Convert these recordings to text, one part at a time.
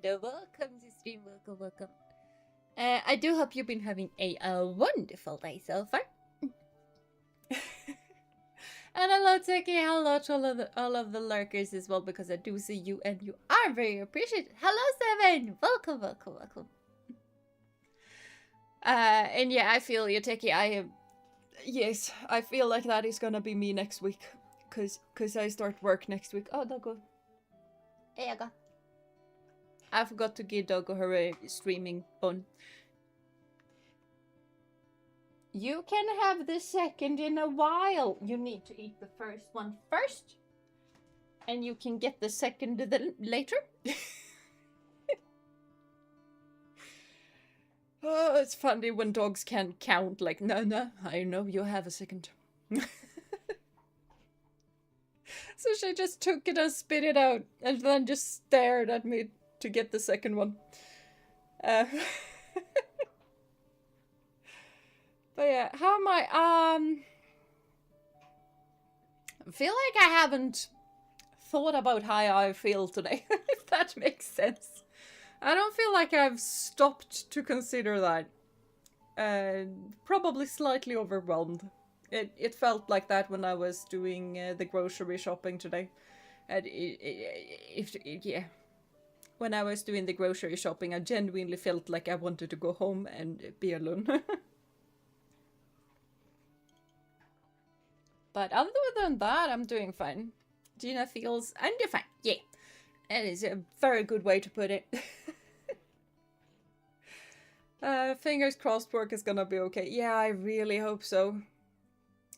and welcome to stream. Welcome. I do hope you've been having a wonderful day so far. And hello, Teki. Hello to all of the lurkers as well, because I do see you and you are very appreciated. Hello, Seven. Welcome. And yeah, I feel you, Teki. Yes, I feel like that is gonna be me next week, cause I start work next week. Oh, Doggo. Hey, I forgot to give Doggo her streaming on. You can have the second in a while. You need to eat the first one first, and you can get the second later. Oh, it's funny when dogs can't count. Like, no, I know you have a second. So she just took it and spit it out, and then just stared at me to get the second one. But yeah, how am I? I feel like I haven't thought about how I feel today, if that makes sense. I don't feel like I've stopped to consider that. Probably slightly overwhelmed. It felt like that when I was doing the grocery shopping today. And yeah. When I was doing the grocery shopping, I genuinely felt like I wanted to go home and be alone. But other than that, I'm doing fine. Gina feels I'm doing fine. Yeah. That is a very good way to put it. Fingers crossed work is gonna be okay. Yeah, I really hope so.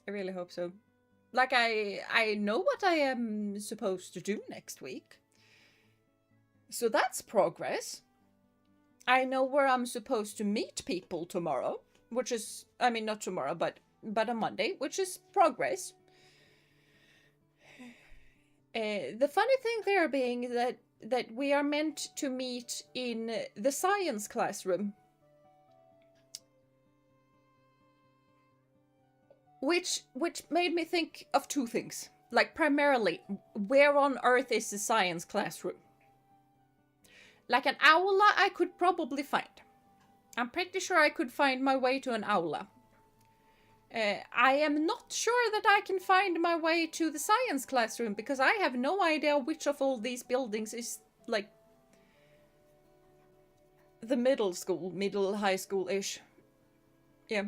I really hope so. Like, I know what I am supposed to do next week. So that's progress. I know where I'm supposed to meet people tomorrow, which is, I mean, not tomorrow, but on Monday, which is progress. The funny thing there being that we are meant to meet in the science classroom. Which made me think of two things. Like, primarily, where on earth is the science classroom? Like, an aula I could probably find. I'm pretty sure I could find my way to an aula. I am not sure that I can find my way to the science classroom, because I have no idea which of all these buildings is, like, the middle high school-ish. Yeah.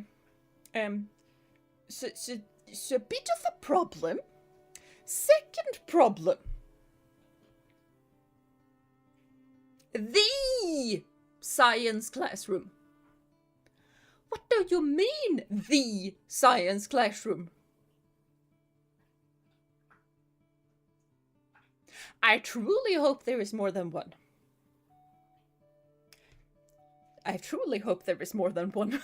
So a bit of a problem. Second problem. The science classroom. What do you mean, the science classroom? I truly hope there is more than one. I truly hope there is more than one.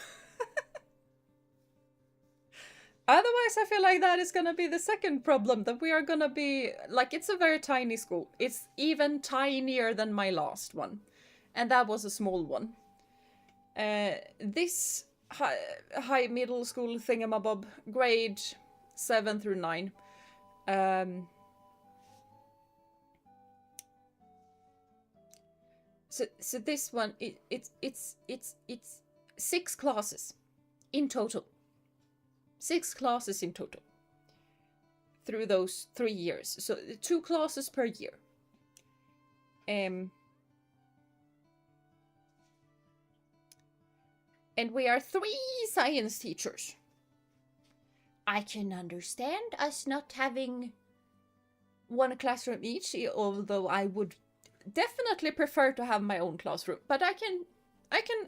Otherwise, I feel like that is gonna be the second problem, that we are gonna be, like, it's a very tiny school. It's even tinier than my last one. And that was a small one. This high middle school thingamabob, grade 7 through 9. So this one, it's 6 classes in total. 6 classes in total through those 3 years. So 2 classes per year. And we are 3 science teachers. I can understand us not having one classroom each, although I would definitely prefer to have my own classroom. But I can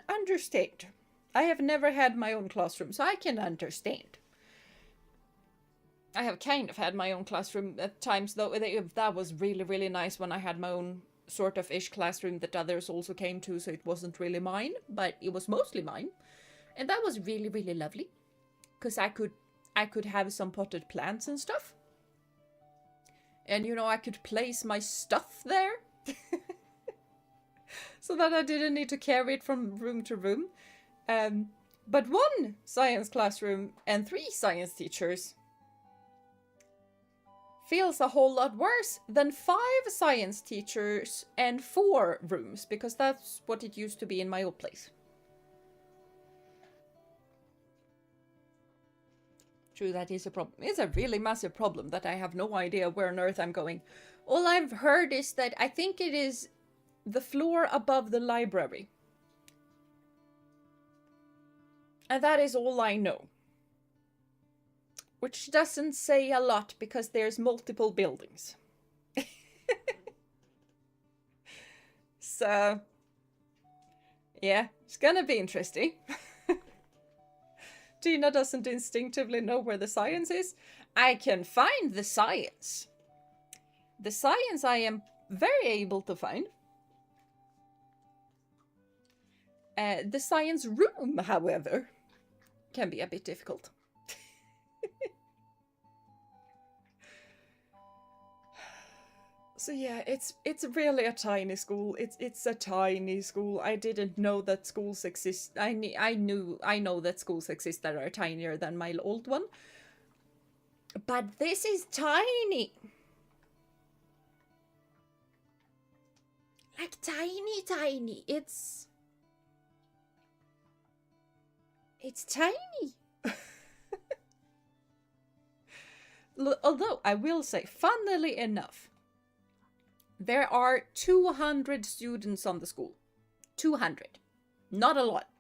understand. I have never had my own classroom, so I can understand. I have kind of had my own classroom at times, though. That was really, really nice when I had my own sort of ish classroom that others also came to, so it wasn't really mine, but it was mostly mine. And that was really, really lovely, because I could have some potted plants and stuff. And, you know, I could place my stuff there. So that I didn't need to carry it from room to room. But 1 science classroom and 3 science teachers feels a whole lot worse than 5 science teachers and 4 rooms, because that's what it used to be in my old place. True, that is a problem. It's a really massive problem that I have no idea where on earth I'm going. All I've heard is that I think it is the floor above the library. And that is all I know. Which doesn't say a lot because there's multiple buildings. So, yeah, it's gonna be interesting. Jeena doesn't instinctively know where the science is. I can find the science. The science I am very able to find. The science room, however, can be a bit difficult. So yeah, it's really a tiny school. It's a tiny school. I didn't know that schools exist. I know that schools exist that are tinier than my old one. But this is tiny. Like tiny. It's tiny. Although I will say, funnily enough, there are 200 students on the school. 200. Not a lot.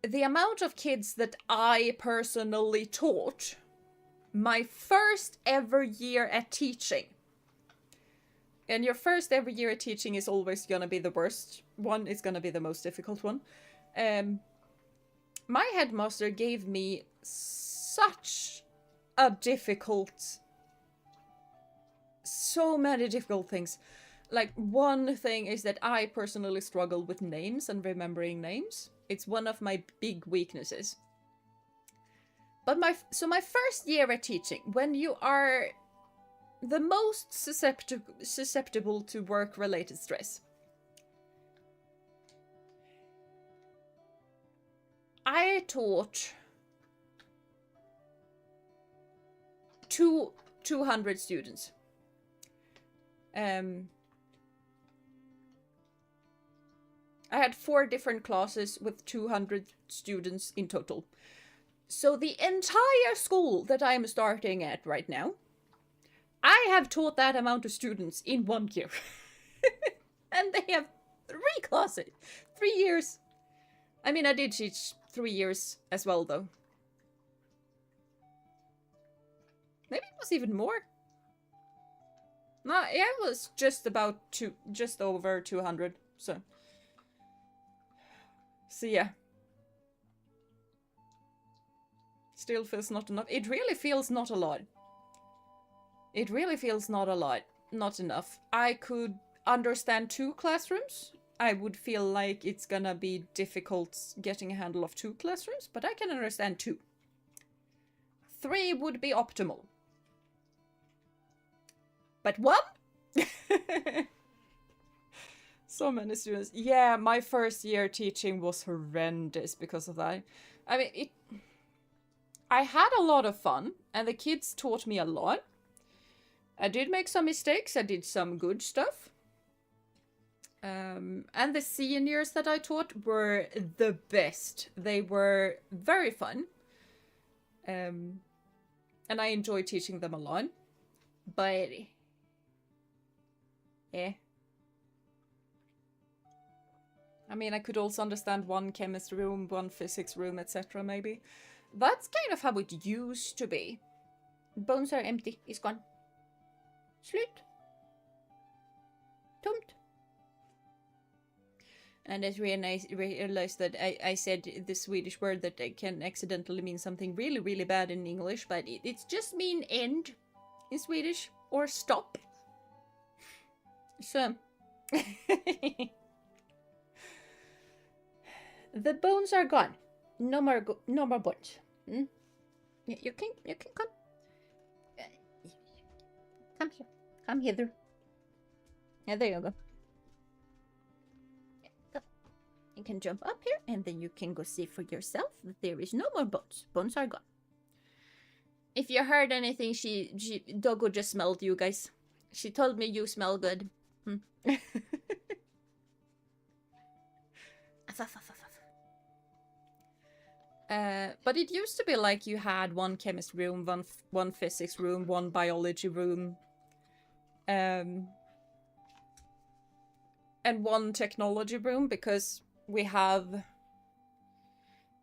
The amount of kids that I personally taught my first ever year at teaching. And your first ever year at teaching is always going to be the worst one. It's going to be the most difficult one. My headmaster gave me such a difficult... So many difficult things. Like, one thing is that I personally struggle with names and remembering names. It's one of my big weaknesses. But my first year at teaching, when you are the most susceptible to work-related stress, I taught 200 students. I had 4 different classes with 200 students in total. So the entire school that I'm starting at right now, I have taught that amount of students in 1 year. And they have 3 classes. 3 years. I mean, I did teach 3 years as well, though. Maybe it was even more. No, yeah, it was just over 200, so yeah. Still feels not enough. It really feels not a lot. It really feels not a lot. Not enough. I could understand 2 classrooms. I would feel like it's gonna be difficult getting a handle of 2 classrooms, but I can understand 2. 3 would be optimal. But 1? So many students. Yeah, my first year teaching was horrendous because of that. I mean, I had a lot of fun, and the kids taught me a lot. I did make some mistakes. I did some good stuff. And the seniors that I taught were the best. They were very fun. And I enjoyed teaching them a lot. But... yeah. I mean, I could also understand 1 chemistry room, 1 physics room, etc. maybe. That's kind of how it used to be. Bones are empty. It's gone. Slut. Tomt. And I realized that I said the Swedish word that can accidentally mean something really, really bad in English, but it's just mean end in Swedish, or stop. So, the bones are gone. No more bones. Hmm? You can come. Come here. Come hither. Yeah, there you go. Go. You can jump up here, and then you can go see for yourself that there is no more bones. Bones are gone. If you heard anything, Doggo just smelled you guys. She told me you smell good. But it used to be like you had one chemistry room, one physics room, one biology room, and one technology room, because we have...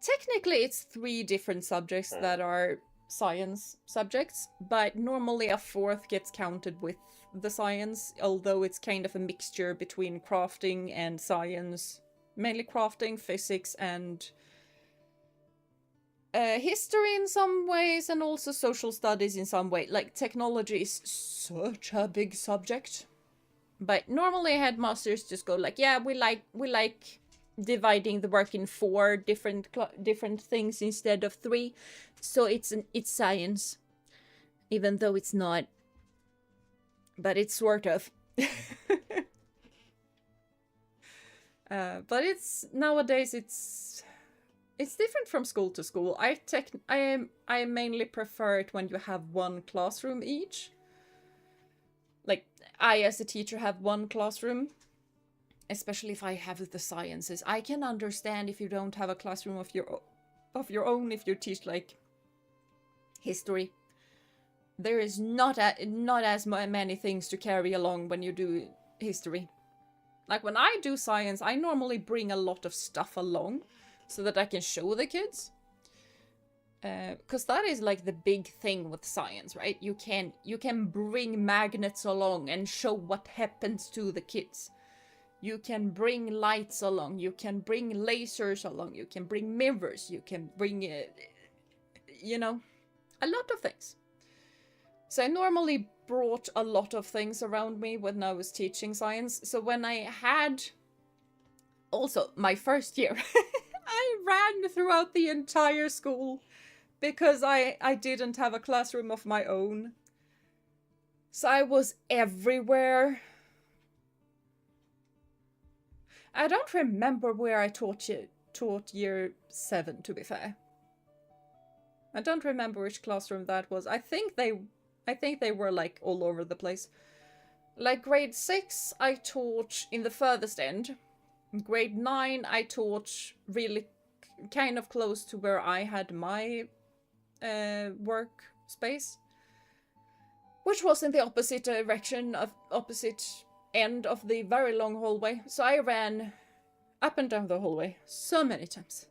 Technically, it's 3 different subjects that are science subjects, but normally a 4th gets counted with the science, although it's kind of a mixture between crafting and science. Mainly crafting, physics, and history in some ways, and also social studies in some way. Like, technology is such a big subject. But normally headmasters just go like, yeah, we like dividing the work in 4 different things instead of 3. So it's science. Even though it's not. But it's sort of. But nowadays it's different from school to school. I mainly prefer it when you have one classroom each. Like, I as a teacher have one classroom, especially if I have the sciences. I can understand if you don't have a classroom of your own, if you teach like history. There is not as many things to carry along when you do history. Like, when I do science, I normally bring a lot of stuff along so that I can show the kids. Because that is like the big thing with science, right? You can bring magnets along and show what happens to the kids. You can bring lights along. You can bring lasers along. You can bring mirrors. You can bring, you know, a lot of things. So I normally brought a lot of things around me when I was teaching science. So when I had... Also, my first year, I ran throughout the entire school because I didn't have a classroom of my own. So I was everywhere. I don't remember where I taught year 7, to be fair. I don't remember which classroom that was. I think they were like all over the place. Like grade 6, I taught in the furthest end. Grade 9, I taught really kind of close to where I had my workspace, which was in the opposite direction, opposite end of the very long hallway. So I ran up and down the hallway so many times.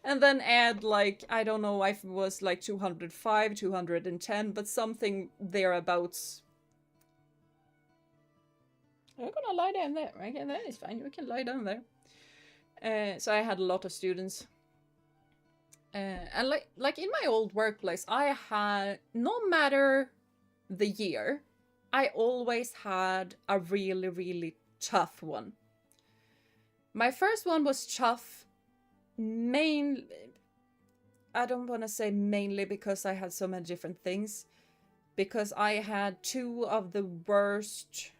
And then add, like, I don't know if it was like 205, 210, but something thereabouts. We're gonna lie down there, right? Yeah, that is fine. We can lie down there. So I had a lot of students. And like in my old workplace, I had, no matter the year, I always had a really, really tough one. My first one was tough. I don't want to say mainly because I had so many different things, because I had 2 of the worst,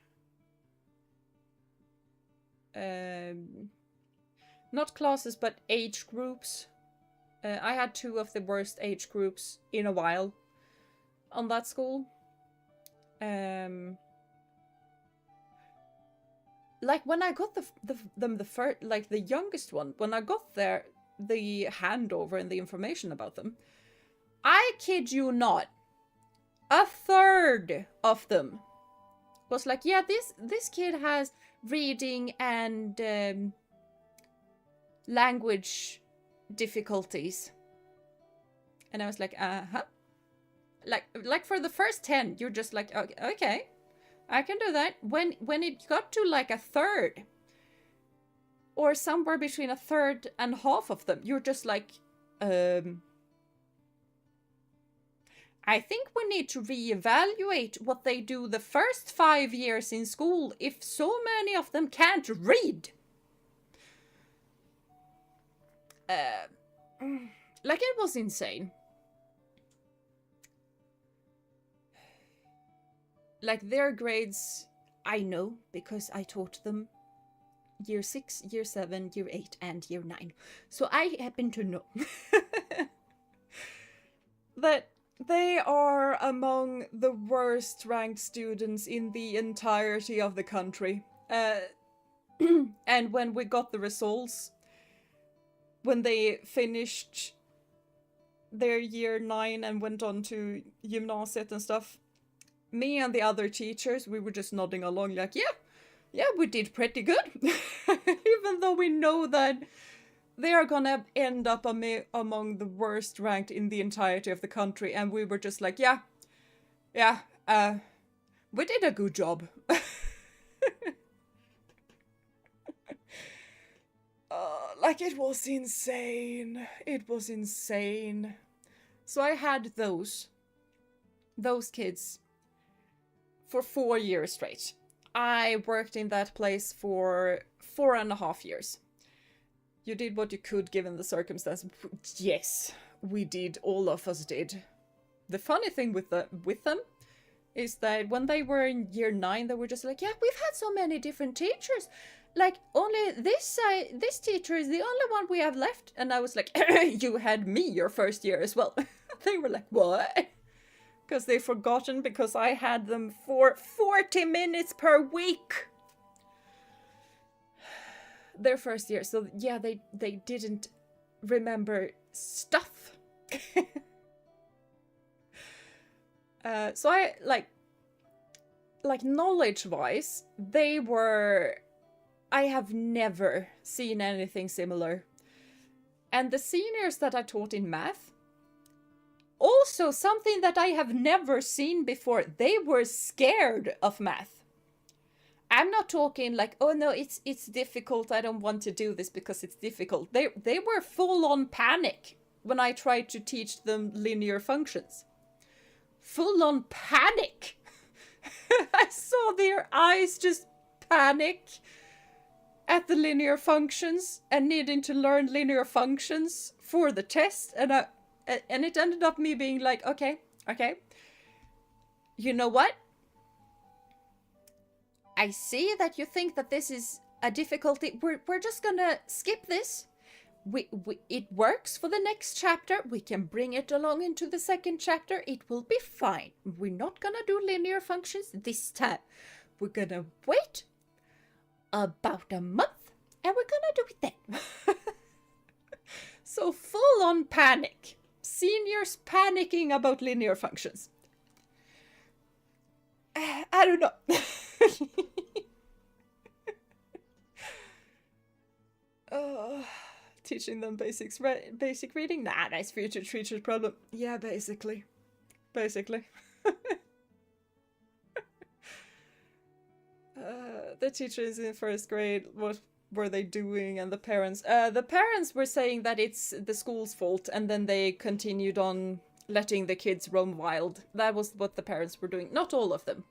not classes, but age groups. I had 2 of the worst age groups in a while on that school. Like, when I got the first, like, the youngest one, when I got there, the handover and the information about them, I kid you not, a third of them was like, yeah, this kid has reading and language difficulties. And I was like, uh-huh. Like for the first 10, you're just like, okay, I can do that. When it got to like a third, or somewhere between a third and half of them, you're just like, I think we need to reevaluate what they do the first 5 years in school if so many of them can't read. Like, it was insane. Like, their grades, I know, because I taught them year 6, year 7, year 8, and year 9. So I happen to know. that they are among the worst ranked students in the entirety of the country. And when we got the results, when they finished their year 9 and went on to gymnasiet and stuff, me and the other teachers, we were just nodding along like, yeah, we did pretty good. Even though we know that they are gonna end up among the worst ranked in the entirety of the country, and we were just like, yeah, we did a good job. Like, it was insane. It was insane. So I had those kids for 4 years straight. I worked in that place for 4.5 years. You did what you could given the circumstance. Yes, we did. All of us did. The funny thing with them is that when they were in year 9, they were just like, yeah, we've had so many different teachers. Like, only this teacher is the only one we have left. And I was like, you had me your first year as well. They were like, what? Because they've forgotten, because I had them for 40 minutes per week. Their first year. So yeah, they didn't remember stuff. So I, like knowledge-wise, I have never seen anything similar. And the seniors that I taught in math, also something that I have never seen before, they were scared of math. I'm not talking like, oh no, it's difficult, I don't want to do this because it's difficult. They were full on panic when I tried to teach them linear functions. Full on panic. I saw their eyes just panic at the linear functions and needing to learn linear functions for the test, and it ended up me being like, okay, you know what? I see that you think that this is a difficulty. We're just gonna skip this. It works for the next chapter. We can bring it along into the second chapter. It will be fine. We're not gonna do linear functions this time. We're gonna wait about a month and we're gonna do it then. So full on panic. Seniors panicking about linear functions. I don't know. Teaching them basic reading? Nah, nice future teacher's problem. Yeah, basically. The teachers in first grade, what were they doing? And the parents were saying that it's the school's fault, and then they continued on letting the kids roam wild. That was what the parents were doing. Not all of them.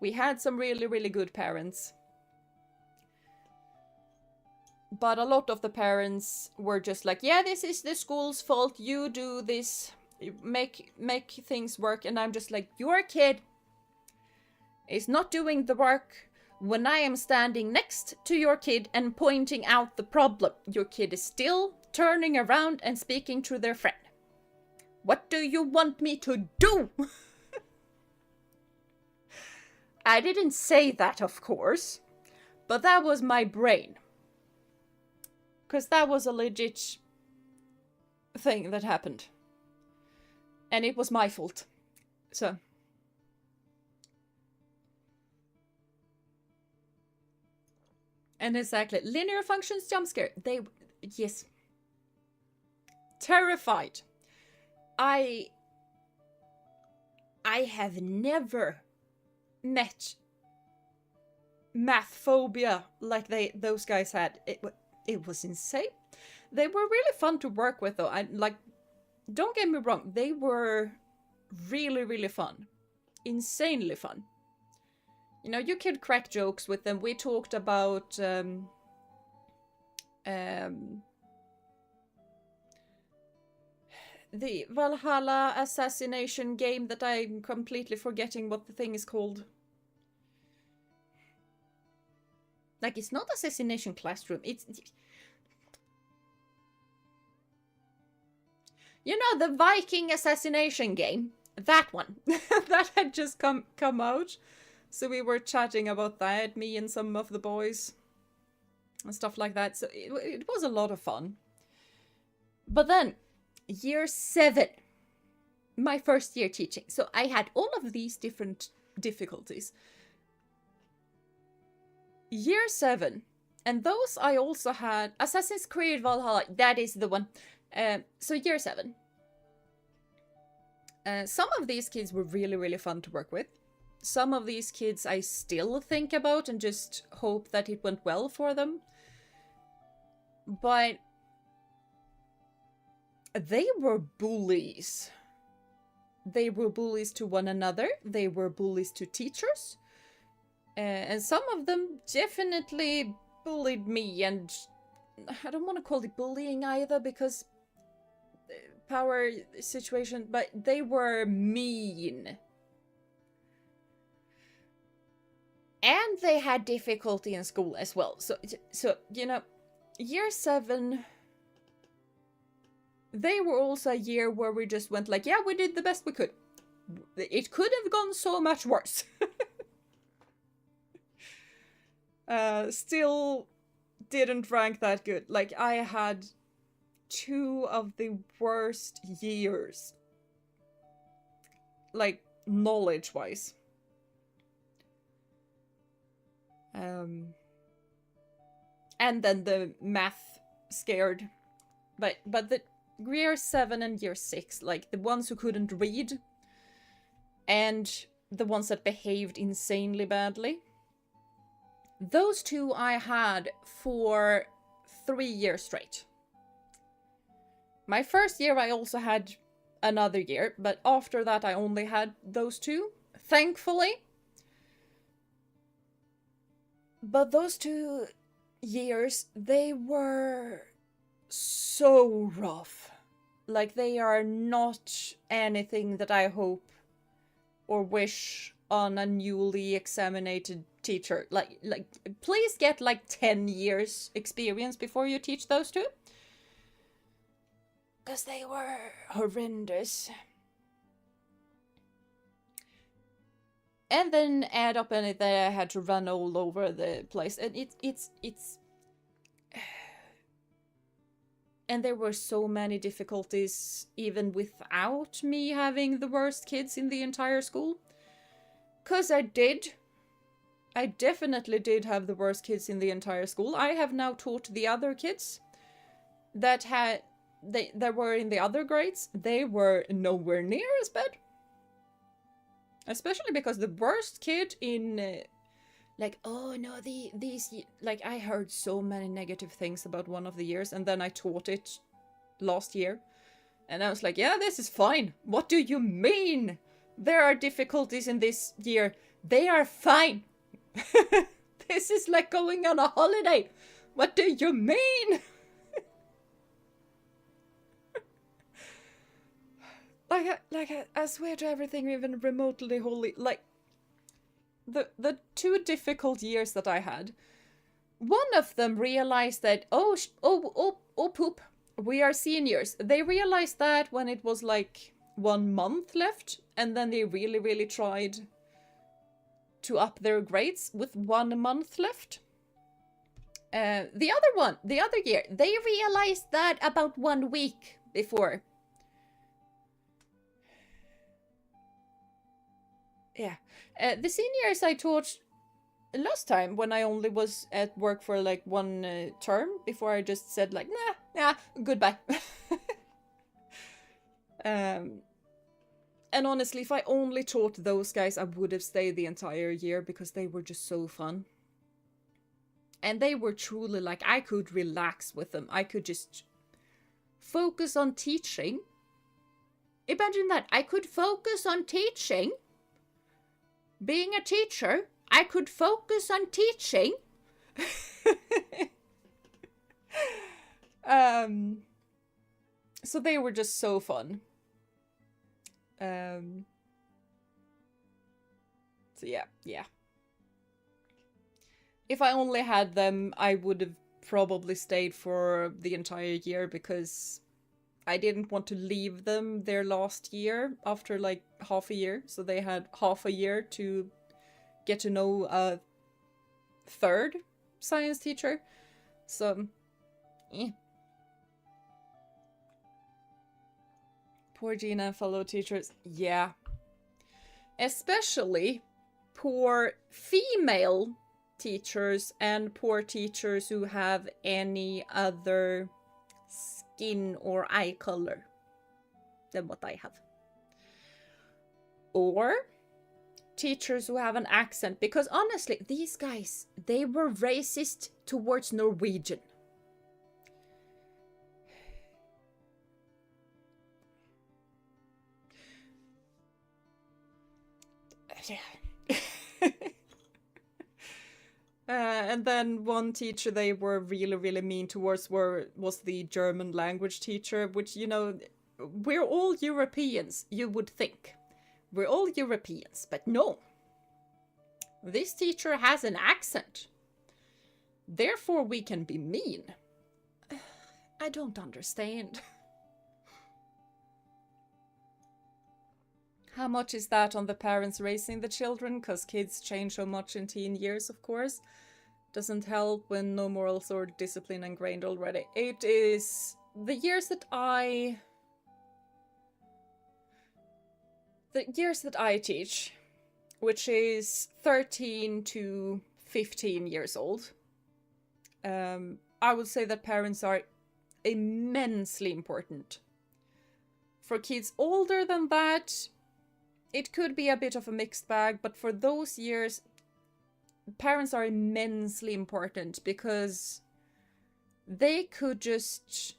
We had some really, really good parents. But a lot of the parents were just like, yeah, this is the school's fault. You do this. Make things work. And I'm just like, your kid is not doing the work when I am standing next to your kid and pointing out the problem. Your kid is still turning around and speaking to their friend. What do you want me to do? I didn't say that, of course, but that was my brain. Because that was a legit thing that happened. And it was my fault. So. And exactly. Linear functions jump scare. Yes. Terrified. I have never met math phobia like those guys had. It was insane. They were really fun to work with, though. Don't get me wrong, they were really, really fun. Insanely fun. You know, you could crack jokes with them. We talked about the Valhalla assassination game that I'm completely forgetting what the thing is called. Like, it's not Assassination Classroom. You know, the Viking assassination game. That one. That had just come out. So we were chatting about that, me and some of the boys. And stuff like that. So it was a lot of fun. But then, year 7. My first year teaching. So I had all of these different difficulties. Year 7. And those I also had... Assassin's Creed Valhalla. That is the one. So year 7. Some of these kids were really, really fun to work with. Some of these kids I still think about and just hope that it went well for them. But they were bullies. They were bullies to one another. They were bullies to teachers. And some of them definitely bullied me. And I don't want to call it bullying either because power situation, but they were mean. And they had difficulty in school as well. So you know, year 7, they were also a year where we just went like, yeah, we did the best we could. It could have gone so much worse. Still didn't rank that good. Like, I had 2 of the worst years. Like, knowledge-wise. And then the math scared. But the year 7 and year 6, like the ones who couldn't read and the ones that behaved insanely badly, those 2 I had for 3 years straight. My first year I also had another year, but after that I only had those 2, thankfully. But those 2 years, they were so rough. Like, they are not anything that I hope or wish on a newly examinated teacher. Like, please get like 10 years experience before you teach those 2. Because they were horrendous. And then add up in it that I had to run all over the place. And it's... And there were so many difficulties even without me having the worst kids in the entire school. 'Cause I did. I definitely did have the worst kids in the entire school. I have now taught the other kids that were in the other grades. They were nowhere near as bad. Especially because the worst kid in... like, oh no, these... Like, I heard so many negative things about one of the years, and then I taught it last year. And I was like, yeah, this is fine. What do you mean? There are difficulties in this year. They are fine. This is like going on a holiday. What do you mean? I swear to everything even remotely holy. Like, the 2 difficult years that I had, one of them realized that, oh poop, we are seniors. They realized that when it was like 1 month left, and then they really, really tried to up their grades with 1 month left. The other year, they realized that about 1 week before. Yeah. The seniors I taught last time when I only was at work for like 1 term before I just said like, nah, goodbye. And honestly, if I only taught those guys, I would have stayed the entire year because they were just so fun. And they were truly like, I could relax with them. I could just focus on teaching. Imagine that. I could focus on teaching. Being a teacher, I could focus on teaching. So they were just so fun. So yeah. If I only had them, I would have probably stayed for the entire year because I didn't want to leave them their last year after like half a year. So they had half a year to get to know a third science teacher. So, Poor Jeena and fellow teachers. Yeah. Especially poor female teachers and poor teachers who have any other skin or eye color than what I have. Or teachers who have an accent. Because honestly, these guys, they were racist towards Norwegian. And then one teacher they were really mean towards was the German language teacher, which, you know, we're all Europeans, you would think. We're all Europeans, but no. This teacher has an accent. Therefore we can be mean. I don't understand. How much is that on the parents raising the children? Because kids change so much in teen years, of course. Doesn't help when no morals or discipline ingrained already. It is the years that I teach, which is 13 to 15 years old. I would say that parents are immensely important. For kids older than that, it could be a bit of a mixed bag, but for those years, parents are immensely important because they could just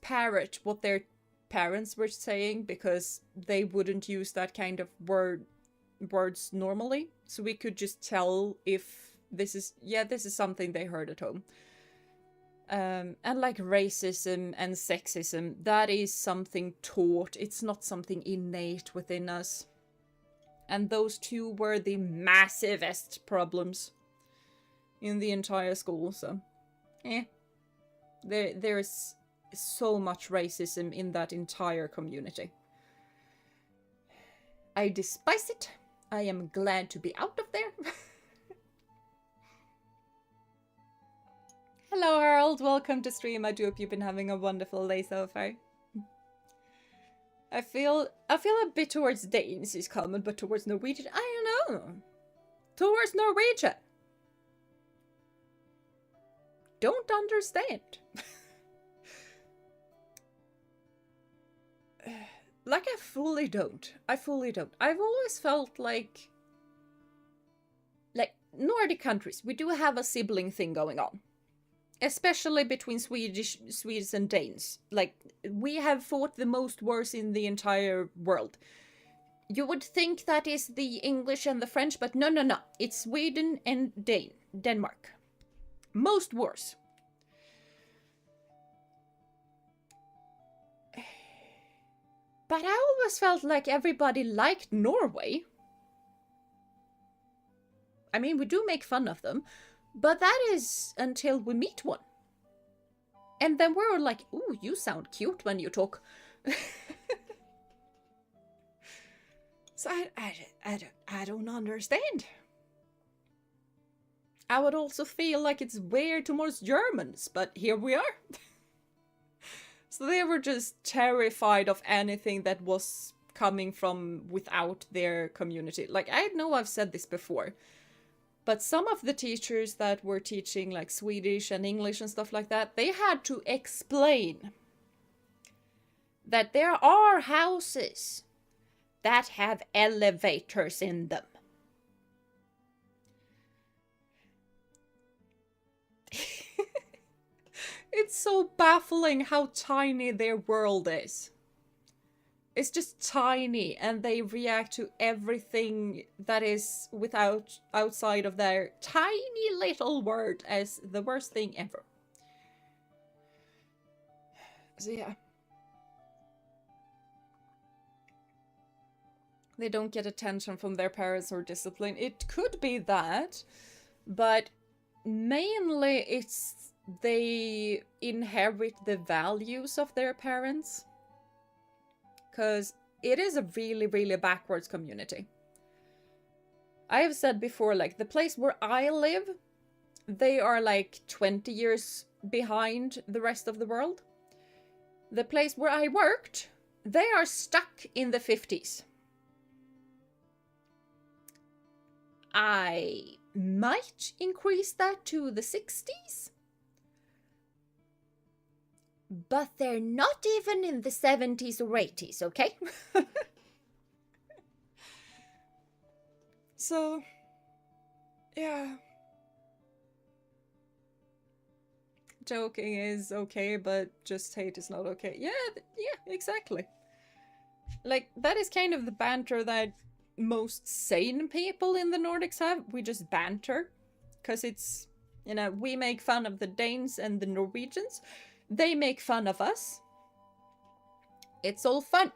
parrot what their parents were saying because they wouldn't use that kind of words normally. So we could just tell if this is something they heard at home. And like racism and sexism, that is something taught. It's not something innate within us. And those two were the massivest problems in the entire school, so there's so much racism in that entire community. I despise it. I am glad to be out of there. Hello Harold, welcome to stream. I do hope you've been having a wonderful day so far. I feel a bit towards Danes is common, but towards Norwegian, I don't know. Towards Norwegian. Don't understand. Like I fully don't. I've always felt like Nordic countries, we do have a sibling thing going on. Especially between Swedes and Danes. Like, we have fought the most wars in the entire world. You would think that is the English and the French, but no. It's Sweden and Denmark. Most wars. But I always felt like everybody liked Norway. I mean, we do make fun of them. But that is until we meet one. And then we're like, ooh, you sound cute when you talk. So I don't understand. I would also feel like it's weird towards Germans, but here we are. So they were just terrified of anything that was coming from without their community. Like, I know I've said this before. But some of the teachers that were teaching like Swedish and English and stuff like that, they had to explain that there are houses that have elevators in them. It's so baffling how tiny their world is. It's just tiny, and they react to everything that is outside of their tiny little world as the worst thing ever. So yeah. They don't get attention from their parents or discipline. It could be that, but mainly it's they inherit the values of their parents. Because it is a really, really backwards community. I have said before, like, the place where I live, they are like 20 years behind the rest of the world. The place where I worked, they are stuck in the 50s. I might increase that to the 60s. But they're not even in the 70s or 80s, okay? So, yeah. Joking is okay, but just hate is not okay. Yeah, exactly. Like, that is kind of the banter that most sane people in the Nordics have. We just banter. Because it's, you know, we make fun of the Danes and the Norwegians. They make fun of us. It's all fun.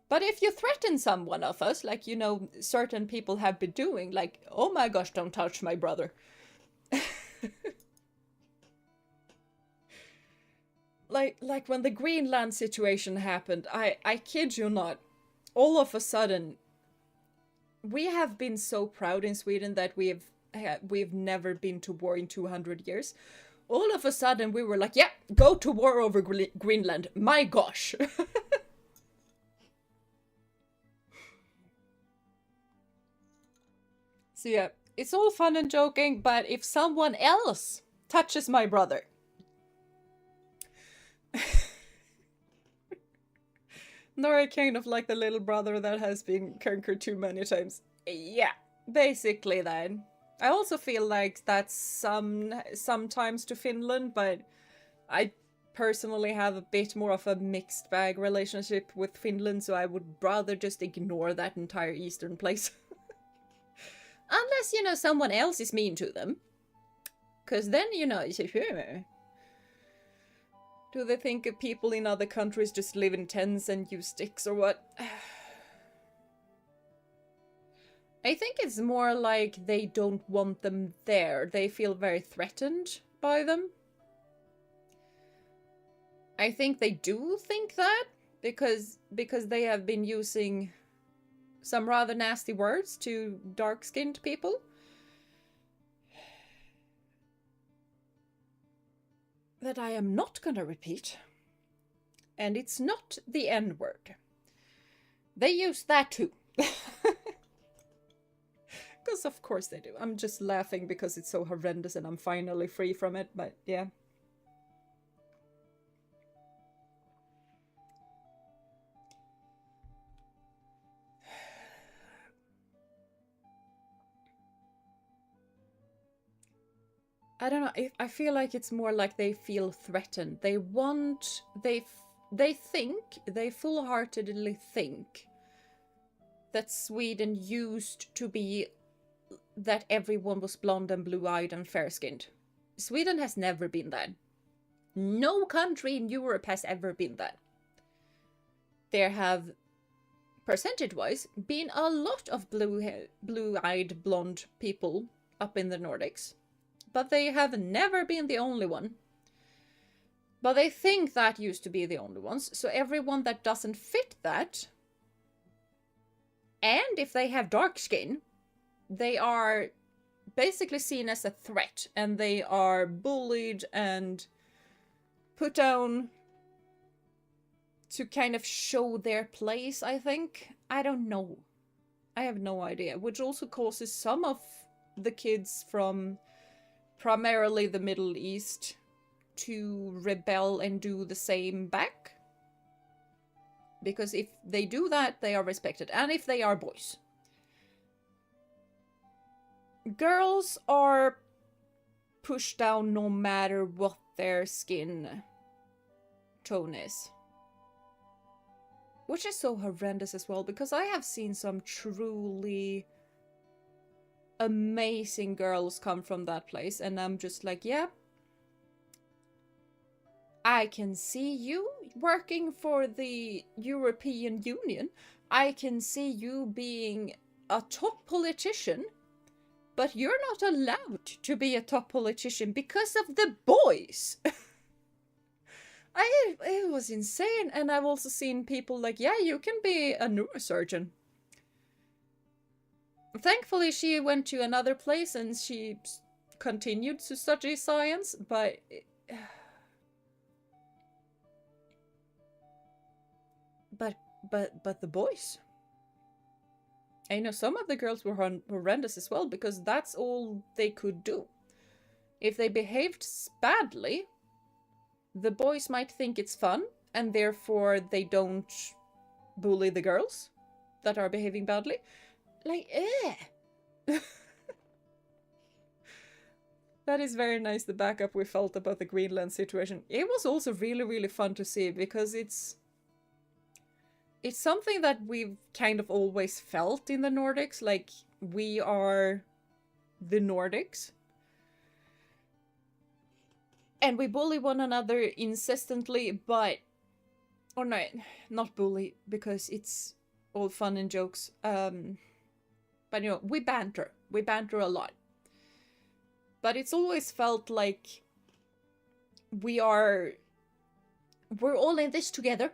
But if you threaten someone of us, like, you know, certain people have been doing, like, oh my gosh, don't touch my brother. like when the Greenland situation happened, I kid you not, all of a sudden, we have been so proud in Sweden that we've never been to war in 200 years. All of a sudden, we were like, yeah, go to war over Greenland. My gosh. So yeah, it's all fun and joking, but if someone else touches my brother, Nora kind of like the little brother that has been conquered too many times. Yeah, basically then. I also feel like that's sometimes to Finland, but I personally have a bit more of a mixed bag relationship with Finland, so I would rather just ignore that entire eastern place. Unless, you know, someone else is mean to them. Because then, you know, you say, do they think people in other countries just live in tents and use sticks or what? I think it's more like they don't want them there. They feel very threatened by them. I think they do think that because they have been using some rather nasty words to dark-skinned people. That I am not gonna repeat. And it's not the N-word. They use that too. Because of course they do. I'm just laughing because it's so horrendous and I'm finally free from it, but yeah. I don't know, I feel like it's more like they feel threatened. They full-heartedly think that Sweden used to be that everyone was blonde and blue-eyed and fair-skinned. Sweden has never been that. No country in Europe has ever been that. There have, percentage-wise, been a lot of blue-eyed blonde people up in the Nordics. But they have never been the only one. But they think that used to be the only ones, so everyone that doesn't fit that, and if they have dark skin, they are basically seen as a threat, and they are bullied and put down to kind of show their place, I think. I don't know. I have no idea, which also causes some of the kids from primarily the Middle East to rebel and do the same back. Because if they do that, they are respected. And if they are boys. Girls are pushed down no matter what their skin tone is. Which is so horrendous as well, because I have seen some truly amazing girls come from that place, and I'm just like, yeah, I can see you working for the European Union. I can see you being a top politician, but you're not allowed to be a top politician because of the boys. It was insane. And I've also seen people like, yeah, you can be a neurosurgeon. Thankfully, she went to another place and she continued to study science, but the boys. I know some of the girls were horrendous as well, because that's all they could do. If they behaved badly, the boys might think it's fun, and therefore they don't bully the girls that are behaving badly. Like, eh. That is very nice, the backup we felt about the Greenland situation. It was also really, really fun to see, because it's something that we've kind of always felt in the Nordics. Like, we are the Nordics. And we bully one another incessantly, but... Or no, not bully, because it's all fun and jokes. But, you know, we banter. We banter a lot. But it's always felt like we're all in this together.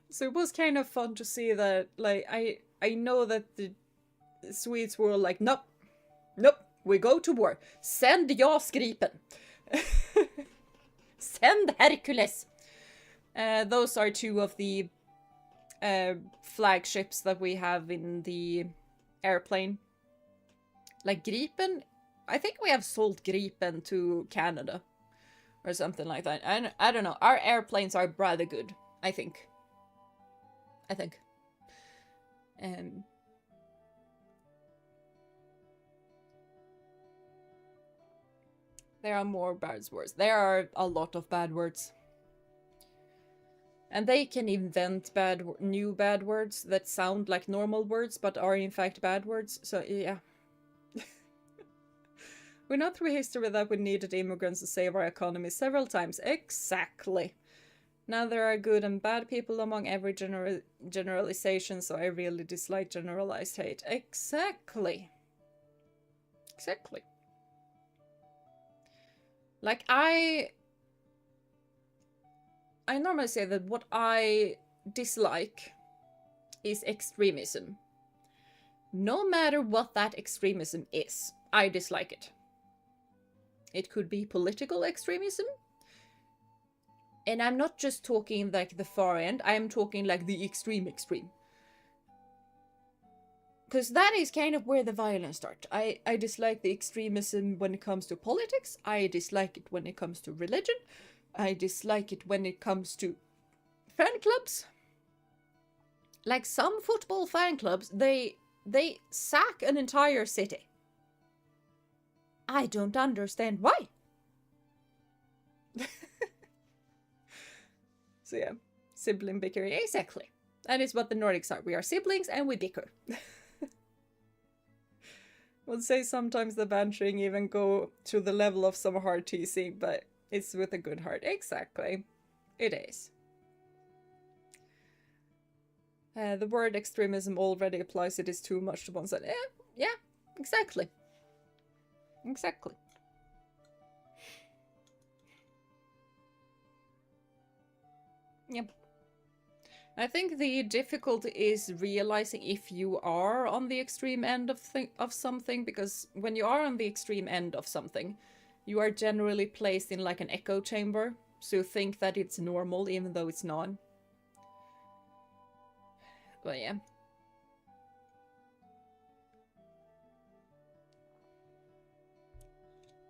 So it was kind of fun to see that, like, I know that the Swedes were like, nope, we go to war. Send JAS Gripen. Send Hercules. Those are two of the flagships that we have in the airplane. Like Gripen, I think we have sold Gripen to Canada or something like that. I don't know. Our airplanes are rather good, I think. There are more bad words. There are a lot of bad words. And they can invent new bad words that sound like normal words, but are in fact bad words. So, yeah. We're not through history that we needed immigrants to save our economy several times. Exactly. Now there are good and bad people among every generalization, so I really dislike generalized hate. Exactly. Exactly. Like, I normally say that what I dislike is extremism. No matter what that extremism is, I dislike it. It could be political extremism. And I'm not just talking like the far end, I'm talking like the extreme. Because that is kind of where the violence starts. I dislike the extremism when it comes to politics. I dislike it when it comes to religion. I dislike it when it comes to fan clubs. Like some football fan clubs, they sack an entire city. I don't understand why. So yeah, sibling bickering, exactly. That is what the Nordics are. We are siblings and we bicker. Would say sometimes the bantering even go to the level of some hard teasing, but it's with a good heart. Exactly. It is. The word extremism already applies. It is too much to one side. Yeah, exactly. Exactly. Yep. I think the difficulty is realizing if you are on the extreme end of something, because when you are on the extreme end of something, you are generally placed in like an echo chamber, so you think that it's normal even though it's not. But yeah.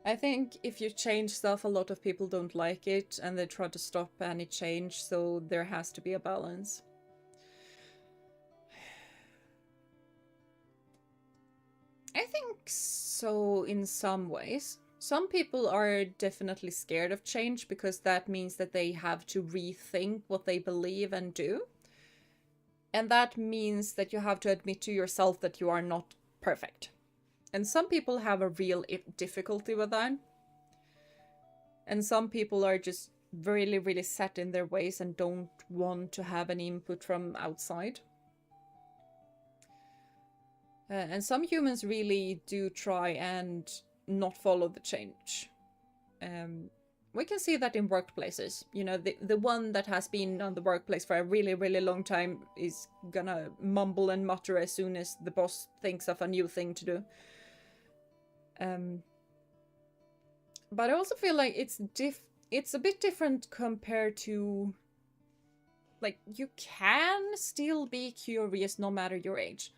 I think if you change stuff, a lot of people don't like it and they try to stop any change, so there has to be a balance. I think so in some ways. Some people are definitely scared of change because that means that they have to rethink what they believe and do. And that means that you have to admit to yourself that you are not perfect. And some people have a real difficulty with that. And some people are just really, really set in their ways and don't want to have any input from outside. And some humans really do try and not follow the change. We can see that in workplaces. You know, the one that has been on the workplace for a really, really long time is gonna mumble and mutter as soon as the boss thinks of a new thing to do. But I also feel like it's a bit different compared to, like, you can still be curious no matter your age.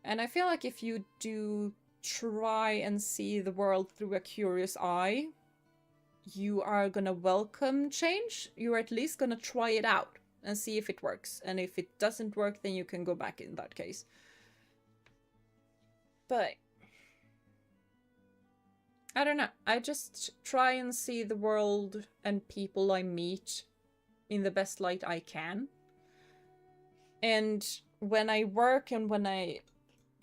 And I feel like if you do try and see the world through a curious eye, you are gonna welcome change. You're at least gonna try it out and see if it works. And if it doesn't work, then you can go back in that case. But I don't know. I just try and see the world and people I meet in the best light I can. And when I work and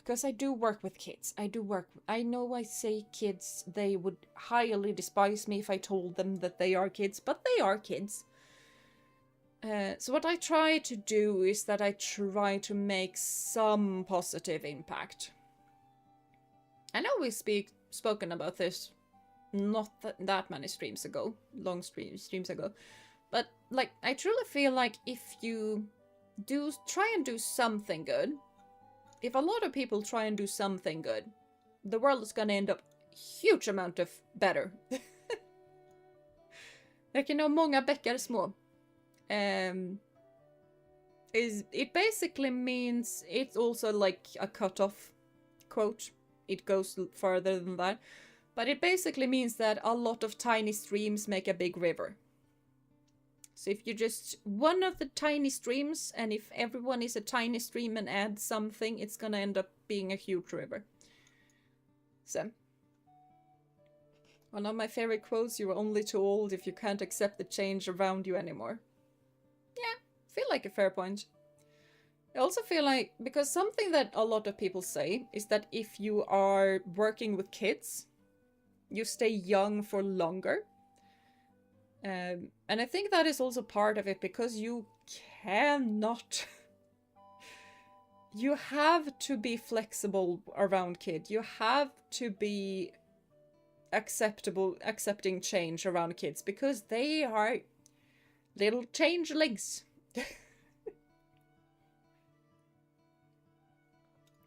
because I do work with kids. I know I say kids, they would highly despise me if I told them that they are kids, but they are kids. So what I try to do is that I try to make some positive impact. I know we've spoken about this not that many streams ago, long streams ago, but like I truly feel like if you do try and do something good, if a lot of people try and do something good, the world is gonna end up huge amount of better. Like, you know, många bäckar små. It basically means it's also like a cut-off quote. It goes further than that. But it basically means that a lot of tiny streams make a big river. So if you're just one of the tiny streams, and if everyone is a tiny stream and adds something, it's gonna end up being a huge river. So, one of my favorite quotes, "You're only too old if you can't accept the change around you anymore." Yeah, feel like a fair point. I also feel like, because something that a lot of people say is that if you are working with kids, you stay young for longer. And I think that is also part of it, because you cannot... you have to be flexible around kids. You have to be accepting change around kids, because they are little changelings.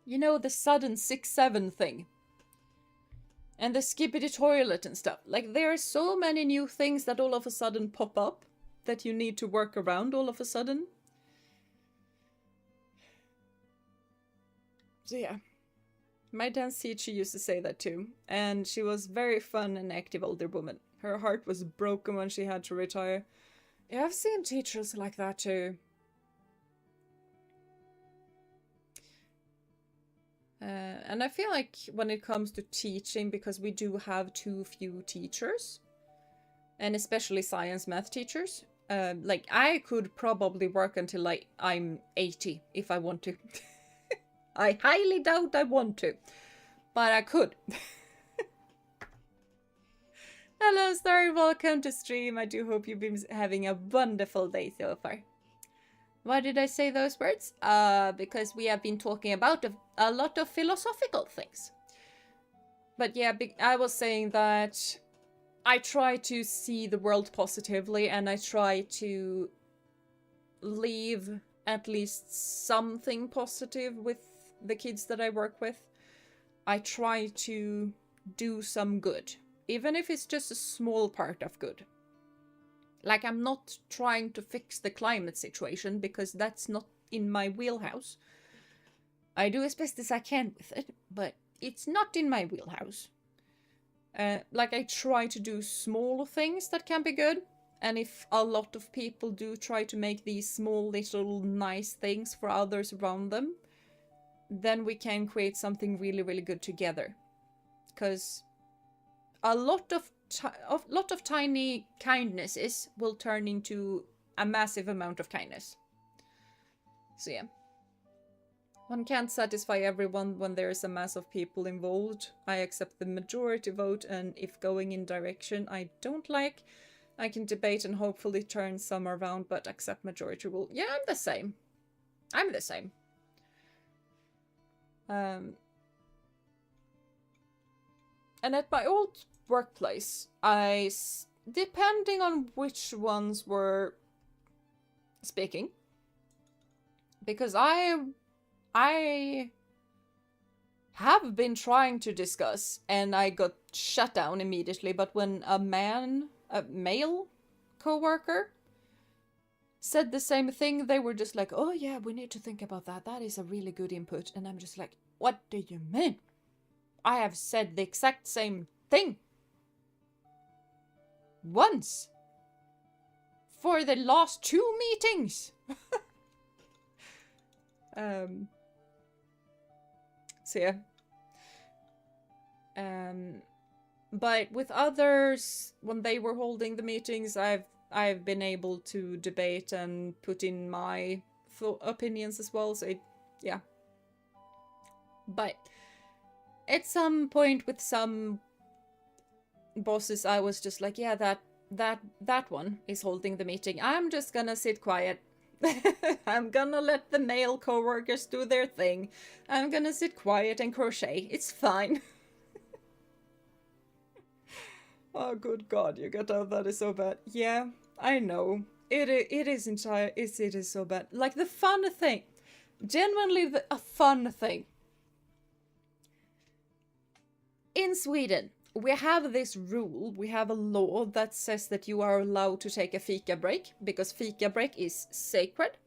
You know, the sudden 6'7" thing. And the skippity toilet and stuff. Like, there are so many new things that all of a sudden pop up that you need to work around all of a sudden. So yeah. My dance teacher used to say that too. And she was very fun and active older woman. Her heart was broken when she had to retire. Yeah, I've seen teachers like that too. And I feel like when it comes to teaching, because we do have too few teachers, and especially science math teachers, like I could probably work until I'm 80 if I want to. I highly doubt I want to, but I could. Hello Star, welcome to stream. I do hope you've been having a wonderful day so far. Why did I say those words? Because we have been talking about a lot of philosophical things. But yeah, I was saying that I try to see the world positively, and I try to leave at least something positive with the kids that I work with. I try to do some good, even if it's just a small part of good. Like, I'm not trying to fix the climate situation, because that's not in my wheelhouse. I do as best as I can with it, but it's not in my wheelhouse. Like, I try to do small things that can be good, and if a lot of people do try to make these small little nice things for others around them, then we can create something really, really good together. Because a lot of tiny kindnesses will turn into a massive amount of kindness. So yeah. One can't satisfy everyone when there is a mass of people involved. I accept the majority vote, and if going in direction I don't like, I can debate and hopefully turn some around, but accept majority rule. Yeah, I'm the same. I'm the same. And at my old workplace, depending on which ones were speaking, because I have been trying to discuss, and I got shut down immediately, but when a male co-worker said the same thing, they were just like, oh yeah, we need to think about that. That is a really good input. And I'm just like, what do you mean? I have said the exact same thing. Once. For the last 2 meetings. So yeah. But with others, when they were holding the meetings, I've been able to debate and put in my opinions as well. So yeah. But at some point with some bosses, I was just like, yeah, that one is holding the meeting. I'm just gonna sit quiet. I'm gonna let the male co-workers do their thing. I'm gonna sit quiet and crochet. It's fine. Oh, good God, you get out. That is so bad. Yeah, I know. It is so bad. Like, the fun thing. Genuinely a fun thing. In Sweden, we have this rule, we have a law that says that you are allowed to take a fika break, because fika break is sacred.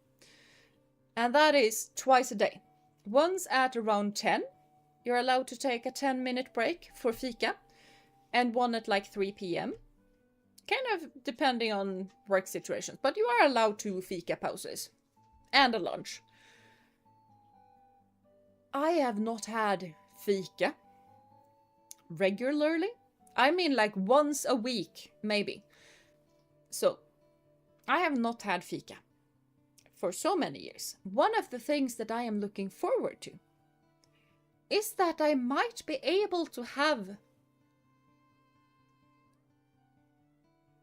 And that is twice a day. Once at around 10, you're allowed to take a 10-minute break for fika, and one at like 3 p.m. Kind of depending on work situations, but you are allowed 2 fika pauses and a lunch. I have not had fika regularly. I mean, like once a week, maybe. So, I have not had fika for so many years. One of the things that I am looking forward to is that I might be able to have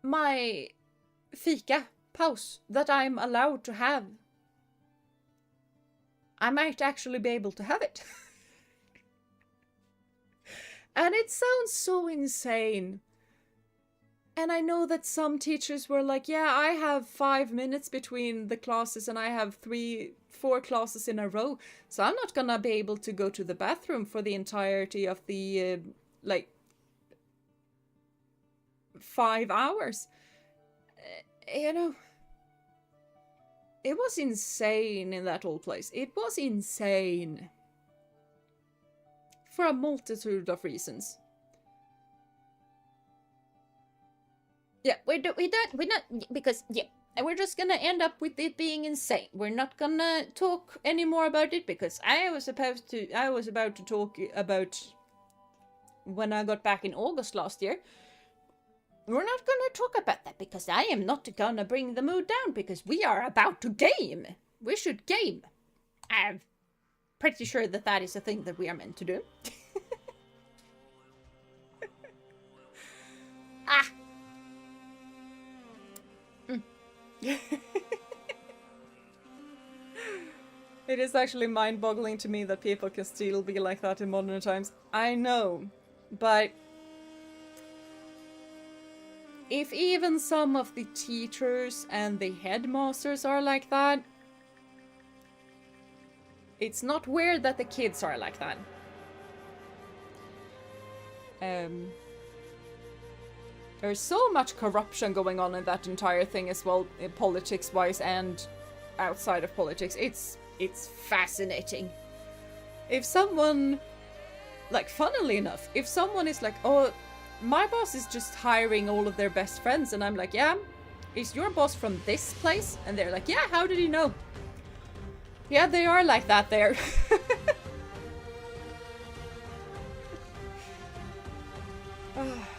my fika pause that I'm allowed to have. I might actually be able to have it. And it sounds so insane. And I know that some teachers were like, yeah, I have 5 minutes between the classes and I have 4 classes in a row. So I'm not gonna be able to go to the bathroom for the entirety of the, 5 hours. You know, it was insane in that old place. It was insane. For a multitude of reasons. Yeah, we're not, because, yeah, we're just gonna end up with it being insane. We're not gonna talk anymore about it, because I was about to talk about when I got back in August last year. We're not gonna talk about that, because I am not gonna bring the mood down, because we are about to game. We should game. I'm pretty sure that that is a thing that we are meant to do. Ah! It is actually mind-boggling to me that people can still be like that in modern times. I know, but if even some of the teachers and the headmasters are like that, it's not weird that the kids are like that. There's so much corruption going on in that entire thing as well, politics-wise and outside of politics. It's fascinating. If someone, like, funnily enough, if someone is like, oh, my boss is just hiring all of their best friends, and I'm like, yeah, is your boss from this place? And they're like, yeah, how did you know? Yeah, they are like that there.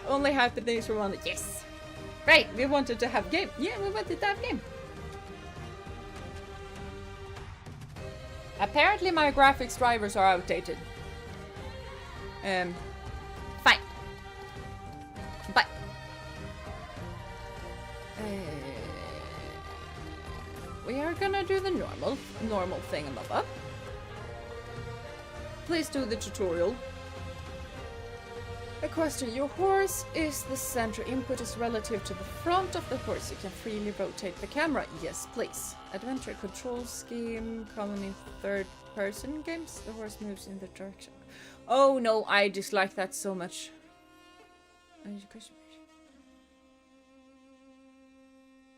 Only half the things we wanted. Yes! Right, we wanted to have game. Yeah, we wanted to have game. Apparently my graphics drivers are outdated. Fine. But we are gonna do the normal thingamabob. Please do the tutorial. A question. Your horse is the center. Input is relative to the front of the horse. You can freely rotate the camera. Yes, please. Adventure control scheme. Common in third-person games. The horse moves in the direction. Oh no, I dislike that so much.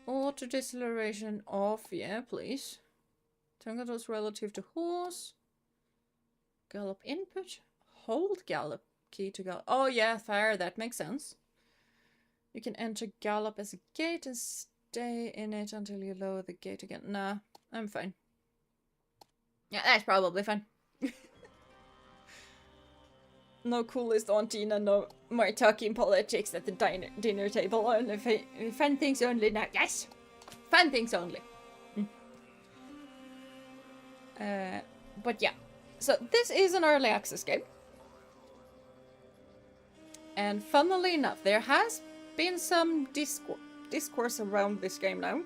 Auto deceleration off. Yeah, please. Turn controls relative to horse. Gallop input. Hold gallop key to gallop. Oh yeah, fair. That makes sense. You can enter gallop as a gate and stay in it until you lower the gate again. Nah, I'm fine. Yeah, that's probably fine. No coolest auntie, no more talking politics at the dinner table. Only fun things only now. Yes! Fun things only. But yeah. So this is an early access game. And funnily enough, there has been some discourse around this game now.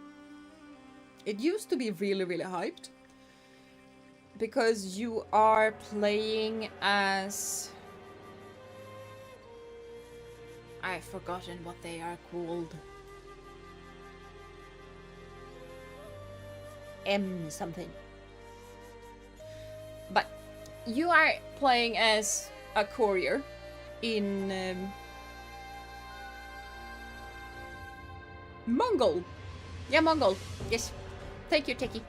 It used to be really, really hyped. Because you are playing as... I've forgotten what they are called. M something. But you are playing as a courier in Mongol. Yeah, Mongol. Yes. Thank you, Techie.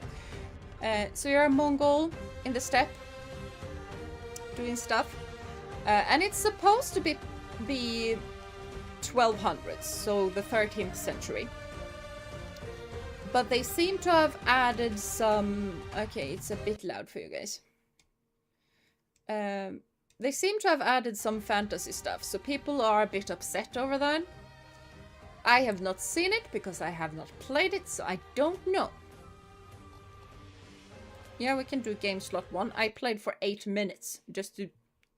So you're a Mongol in the steppe doing stuff. And it's supposed to be 1200s, so the 13th century. But they seem to have added some... Okay, it's a bit loud for you guys. They seem to have added some fantasy stuff, so people are a bit upset over that. I have not seen it because I have not played it, so I don't know. Yeah, we can do game slot 1. I played for 8 minutes just to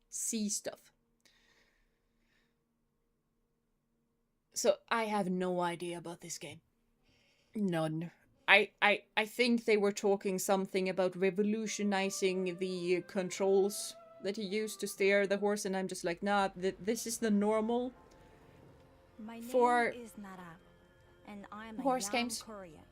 see stuff. So I have no idea about this game. None. I think they were talking something about revolutionizing the controls that you use to steer the horse, and I'm just like, nah, this is the normal for is Nara, and I'm a horse young games. courier.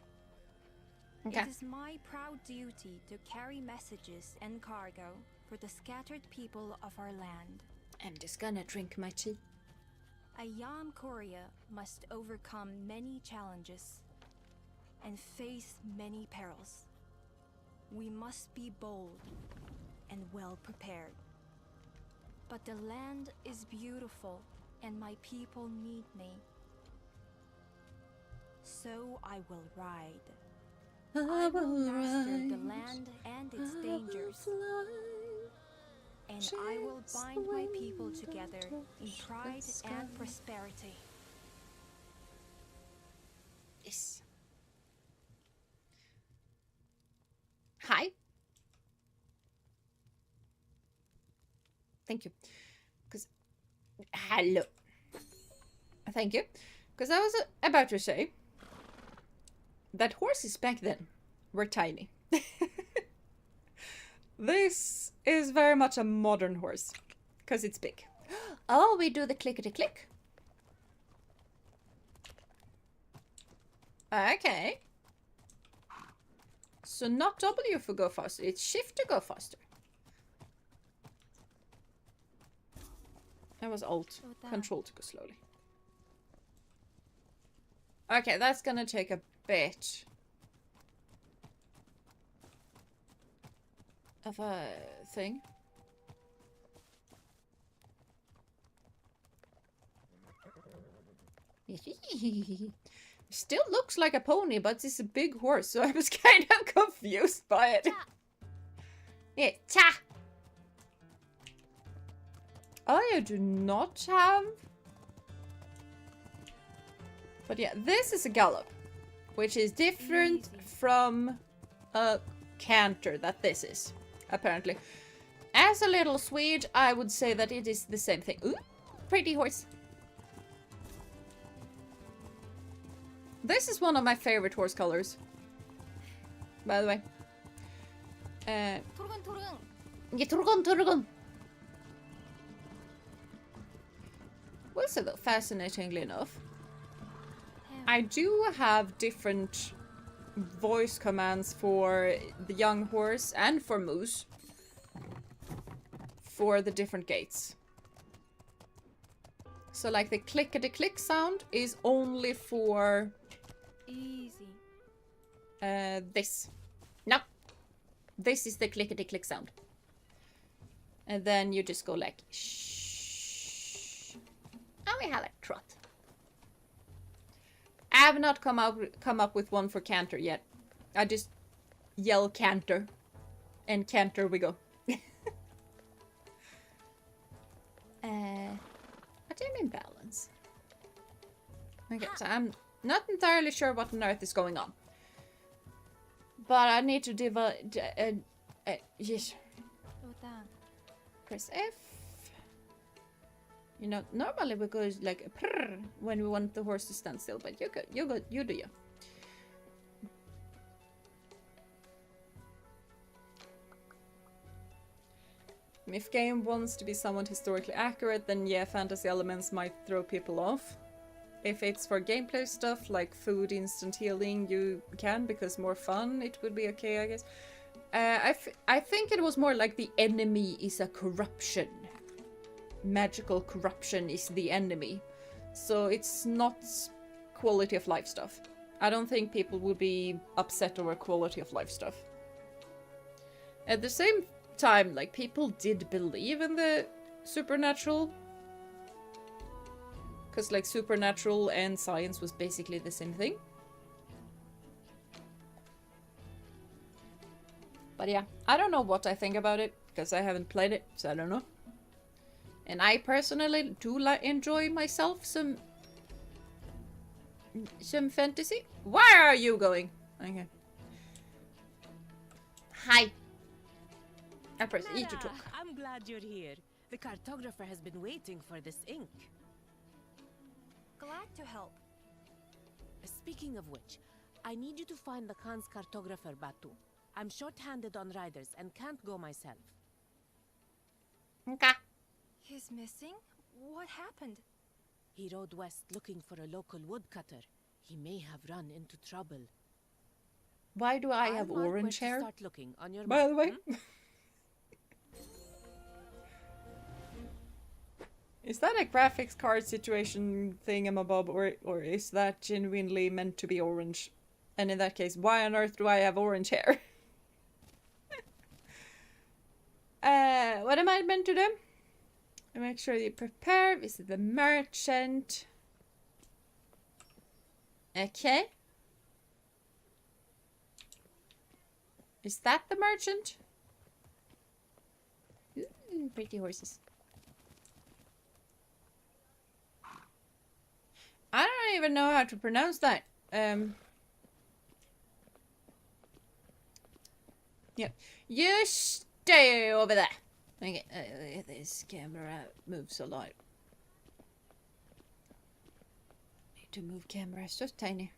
Okay. It is my proud duty to carry messages and cargo for the scattered people of our land. I'm just gonna drink my tea. A young courier must overcome many challenges and face many perils. We must be bold and well prepared. But the land is beautiful and my people need me. So I will ride. I will master the land and its dangers. And I will bind my people together in pride and prosperity. Yes. Hi. Thank you. Because... Hello. Thank you. Because I was about to say that horses back then were tiny. This is very much a modern horse. Because it's big. Oh, we do the clickety-click. Okay. So not W for go faster, it's shift to go faster. That was alt. Control to go slowly. Okay, that's gonna take a bit of a thing. Still looks like a pony, but it's a big horse, so I was kind of confused by it. Yeah, cha! I do not have... But yeah, this is a gallop, which is different from a canter that this is, apparently. As a little Swede, I would say that it is the same thing. Ooh, pretty horse. This is one of my favorite horse colors, by the way. Yeah, Turgon. also, though, fascinatingly enough, I do have different voice commands for the young horse and for Moose for the different gates. So like the clickety-click sound is only for Easy. this. No. This is the clickety-click sound. And then you just go like shh. And we have a trot. I have not come up with one for canter yet. I just yell canter. And canter we go. What do you mean balance? Okay, so I'm not entirely sure what on earth is going on. But I need to develop... yes. Press F. You know, normally we go like prrr when we want the horse to stand still, but you do you. If game wants to be somewhat historically accurate, then yeah, fantasy elements might throw people off. If it's for gameplay stuff like food, instant healing, you can, because more fun, it would be okay, I guess. I think it was more like the enemy is a corruption. Magical corruption is the enemy. So it's not quality of life stuff. I don't think people would be upset over quality of life stuff. At the same time, like, people did believe in the supernatural. Because, like, supernatural and science was basically the same thing. But yeah, I don't know what I think about it, because I haven't played it, so I don't know. And I personally do enjoy myself some fantasy. Where are you going? Okay. Hi. I press E to talk. I'm glad you're here. The cartographer has been waiting for this ink. Glad to help. Speaking of which, I need you to find the Khan's cartographer, Batu. I'm short-handed on riders and can't go myself. Okay. He's missing? What happened? He rode west looking for a local woodcutter. He may have run into trouble. Why do I have orange hair? Start looking on your By the way. Is that a graphics card situation thingamabob, or is that genuinely meant to be orange? And in that case, why on earth do I have orange hair? What am I meant to do? Make sure you prepare. Visit the merchant. Okay. Is that the merchant? Ooh, pretty horses. I don't even know how to pronounce that. Yep. You stay over there. Okay, this camera moves a lot. Need to move camera so tiny.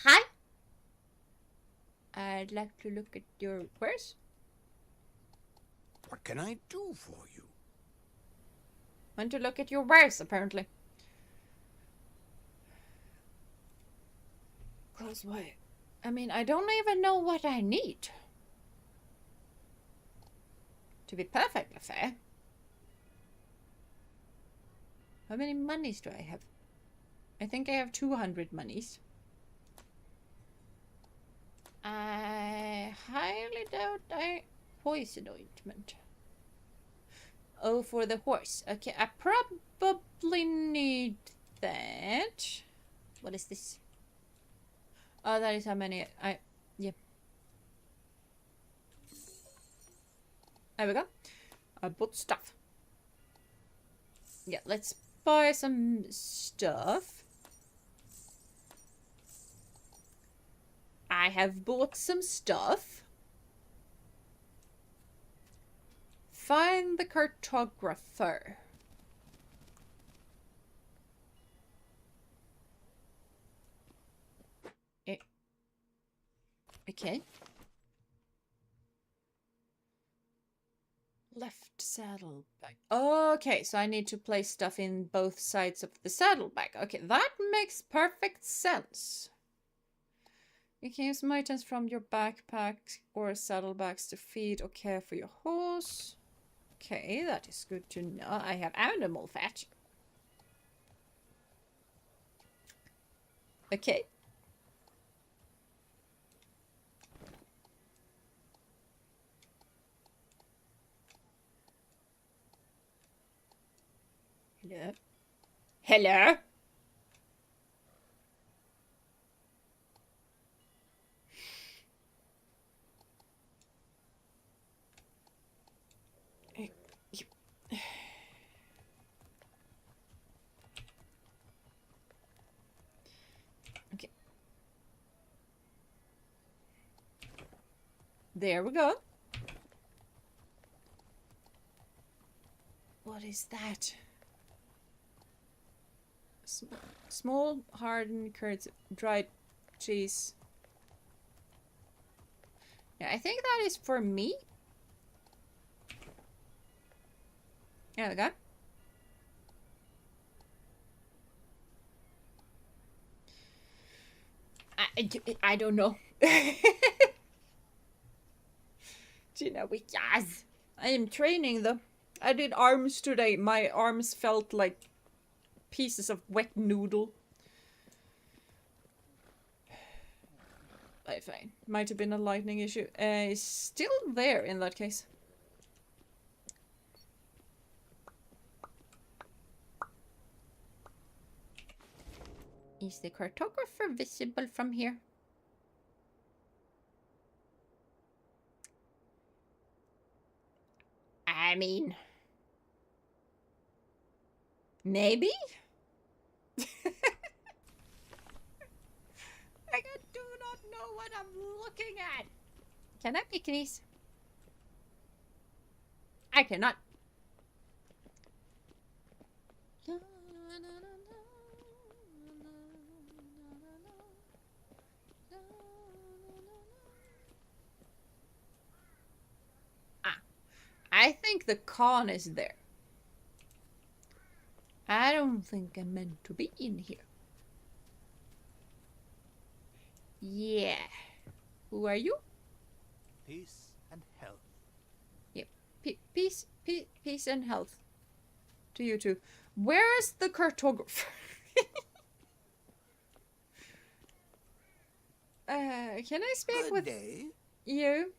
Hi. I'd like to look at your wares. What can I do for you? Want to look at your wares, apparently. Close way. I mean, I don't even know what I need. To be perfectly fair. How many monies do I have? I think I have 200 monies. I highly doubt poison ointment. Oh, for the horse. Okay, I probably need that. What is this? Oh, that is how many yeah. There we go. I bought stuff. Yeah, let's buy some stuff. I have bought some stuff. Find the cartographer. Okay. Left saddlebag. Okay, so I need to place stuff in both sides of the saddlebag. Okay, that makes perfect sense. You can use some items from your backpack or saddlebags to feed or care for your horse. Okay, that is good to know. I have animal fat. Okay. Hello? Hello? Okay. There we go. What is that? Small hardened curds, dried cheese. Yeah, I think that is for me. There we go. I don't know. Gina with jazz. I am training though. I did arms today. My arms felt like pieces of wet noodle. Fine. Might have been a lightning issue. It's still there in that case. Is the cartographer visible from here? I mean, maybe? I do not know what I'm looking at. Can I pick these? I cannot. Ah, I think the con is there. I don't think I'm meant to be in here. Yeah. Who are you? Peace and health. Yep. Peace and health. To you too. Where's the cartographer? Can I speak Good with day. you?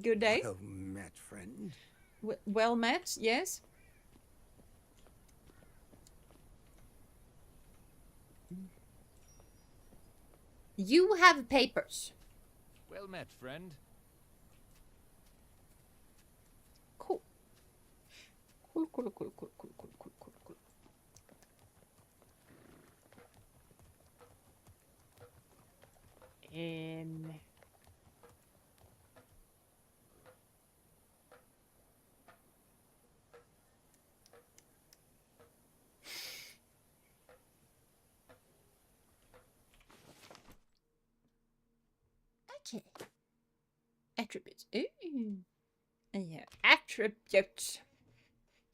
Good day. Well met, friend. Well met, yes. You have papers. Well met, friend. Cool. Cool. Okay. Attributes. Ooh. Yeah. Attributes.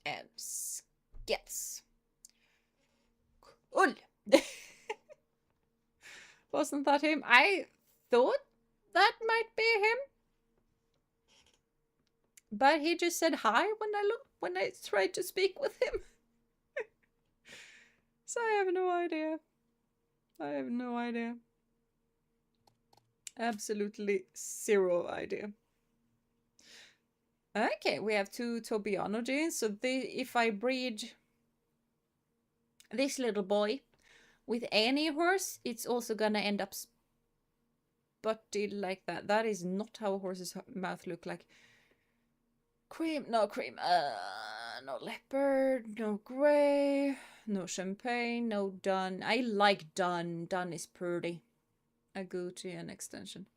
And skills. Cool. Wasn't that him? I thought that might be him. But he just said hi when I tried to speak with him. So I have no idea. Absolutely zero idea. Okay, we have 2 Tobiano genes. So if I breed this little boy with any horse, it's also gonna end up spotted like that. That is not how a horse's mouth look like. Cream, no cream. No leopard, no grey, no champagne, no dun. I like dun. Dun is pretty. A Gucci and extension.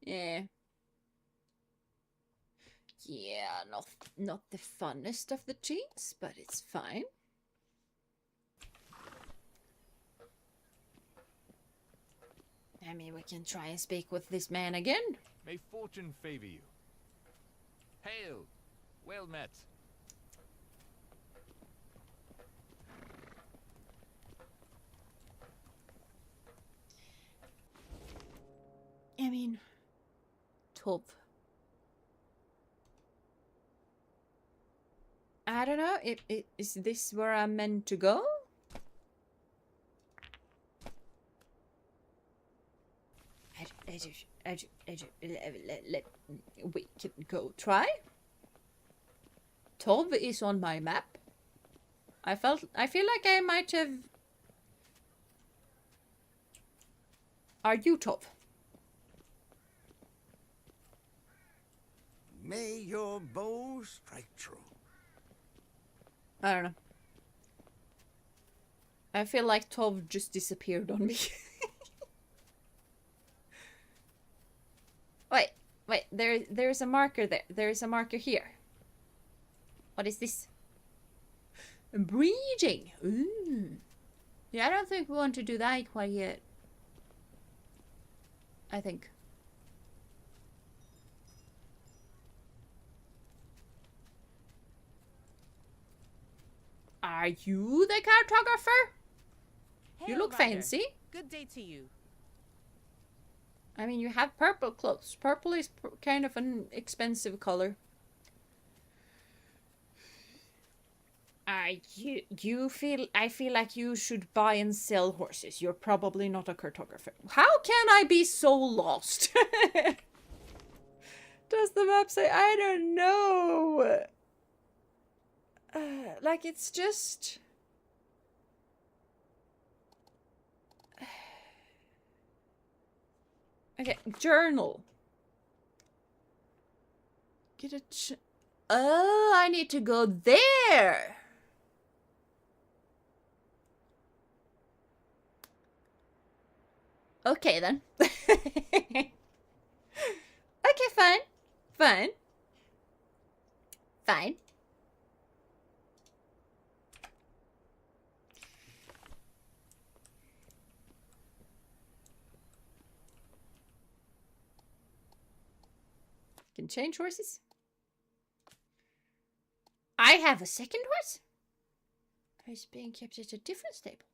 Yeah. Yeah, not the funnest of the genes, but it's fine. I mean, we can try and speak with this man again. May fortune favor you. Hail! Well met. I mean, Tov. I don't know. Is this where I'm meant to go? We can go try. Tov is on my map. I feel like I might have. Are you Tov? May your bow strike true. I don't know. I feel like Tov just disappeared on me. Wait, there's a marker there. There's a marker here. What is this? Breeding. Ooh. Yeah, I don't think we want to do that quite yet. I think. Are you the cartographer? Hey, You look Ryder. fancy. Good day to you. I mean, you have purple clothes. Purple is kind of an expensive color. I feel like you should buy and sell horses. You're probably not a cartographer. How can I be so lost? Does the map say? I don't know. Like, it's just... Okay, journal. Get a oh, I need to go there. Okay, then. Okay, fine. Fine. Fine. Can change horses. I have a second horse. It's being kept at a different stable.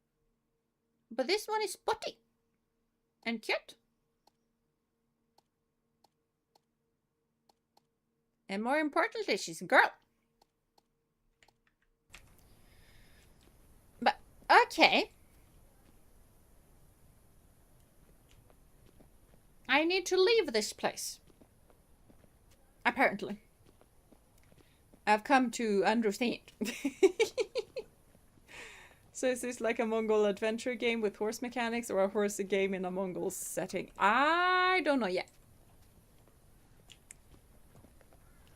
But this one is spotty. And cute. And more importantly, she's a girl. But, okay. I need to leave this place. Apparently. I've come to understand. So is this like a Mongol adventure game with horse mechanics or a horse game in a Mongol setting? I don't know yet.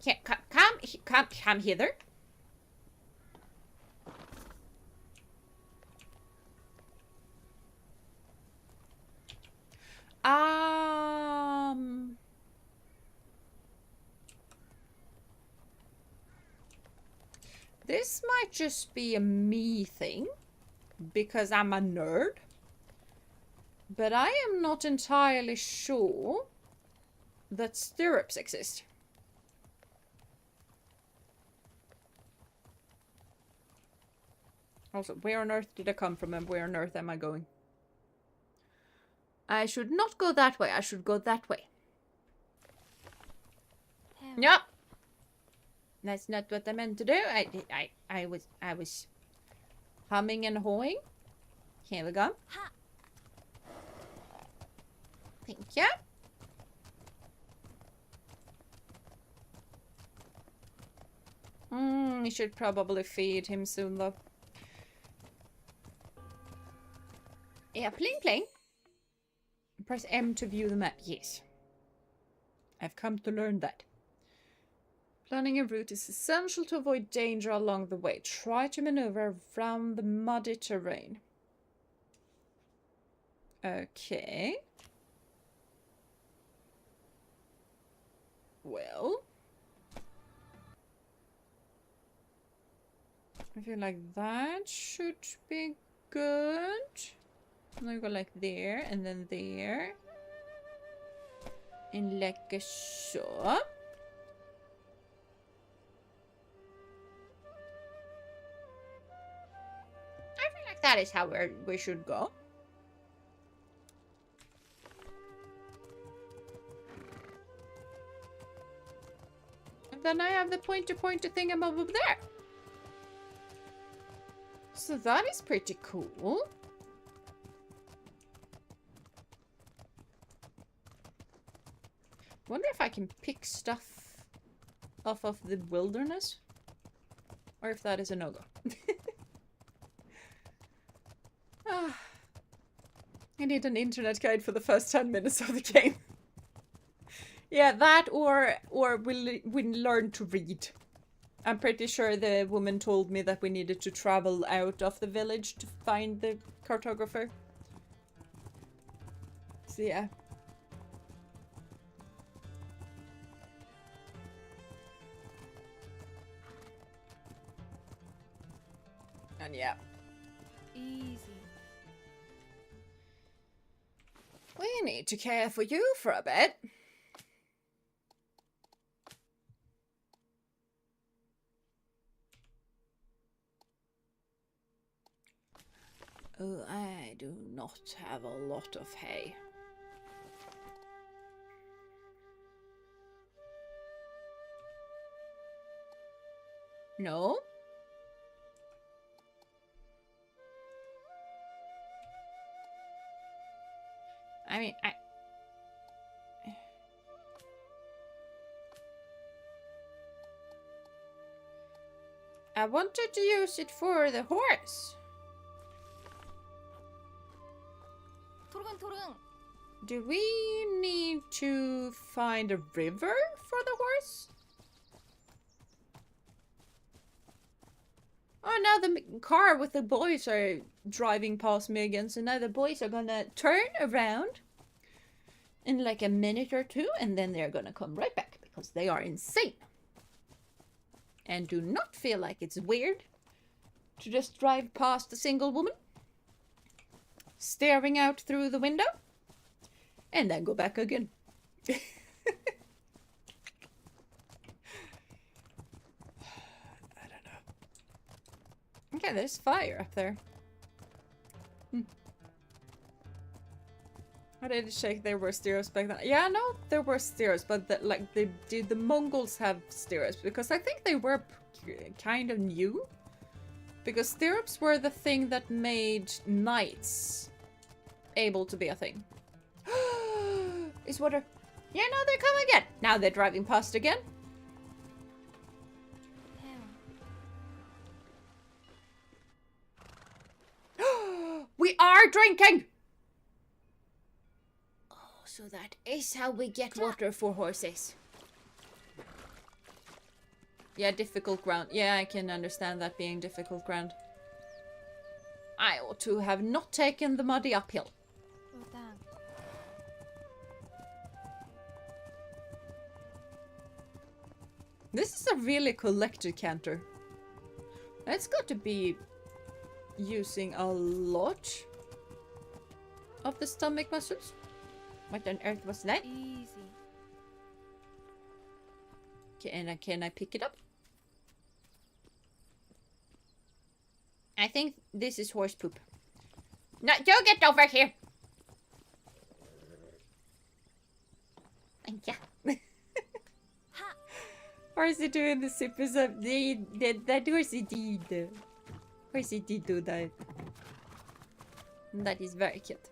Yeah, come hither. This might just be a me thing, because I'm a nerd. But I am not entirely sure that stirrups exist. Also, where on earth did I come from and where on earth am I going? I should not go that way. I should go that way. Yep. That's not what I meant to do. I was humming and hawing. Here we go. Ha. Thank you. We should probably feed him soon, though. Yeah, pling pling. Press M to view the map. Yes. I've come to learn that. Planning a route is essential to avoid danger along the way. Try to maneuver around the muddy terrain. Okay. Well. I feel like that should be good. And then go like there, and then there. And like so. like that is how we should go. And then I have the pointer thingamabob up there. So that is pretty cool. Wonder if I can pick stuff off of the wilderness. Or if that is a no-go. I need an internet guide for the first 10 minutes of the game. Yeah, that or we learn to read. I'm pretty sure the woman told me that we needed to travel out of the village to find the cartographer. So yeah. And yeah. Easy. We need to care for you for a bit. Oh, I do not have a lot of hay. No? I mean, I wanted to use it for the horse. Do we need to find a river for the horse? Oh, now the car with the boys are driving past me again, so now the boys are gonna turn around in like a minute or two, and then they're gonna come right back because they are insane. And do not feel like it's weird to just drive past a single woman, staring out through the window, and then go back again. I don't know. Okay, there's fire up there. I did check there were stirrups back then. Yeah, no, there were stirrups, but did the Mongols have stirrups? Because I think they were kind of new. Because stirrups were the thing that made knights able to be a thing. Is water? Yeah, no, they come again. Now they're driving past again. We are drinking! Oh, so that is how we get water for horses. Yeah, difficult ground. Yeah, I can understand that being difficult ground. I ought to have not taken the muddy uphill. This is a really collected canter. It's got to be using a lot of the stomach muscles. What on earth was that? Easy. Can I pick it up? I think this is horse poop. No, you get over here! Yeah. Horsey doing the super sub. That horsey did. Horsey did do that. That is very cute.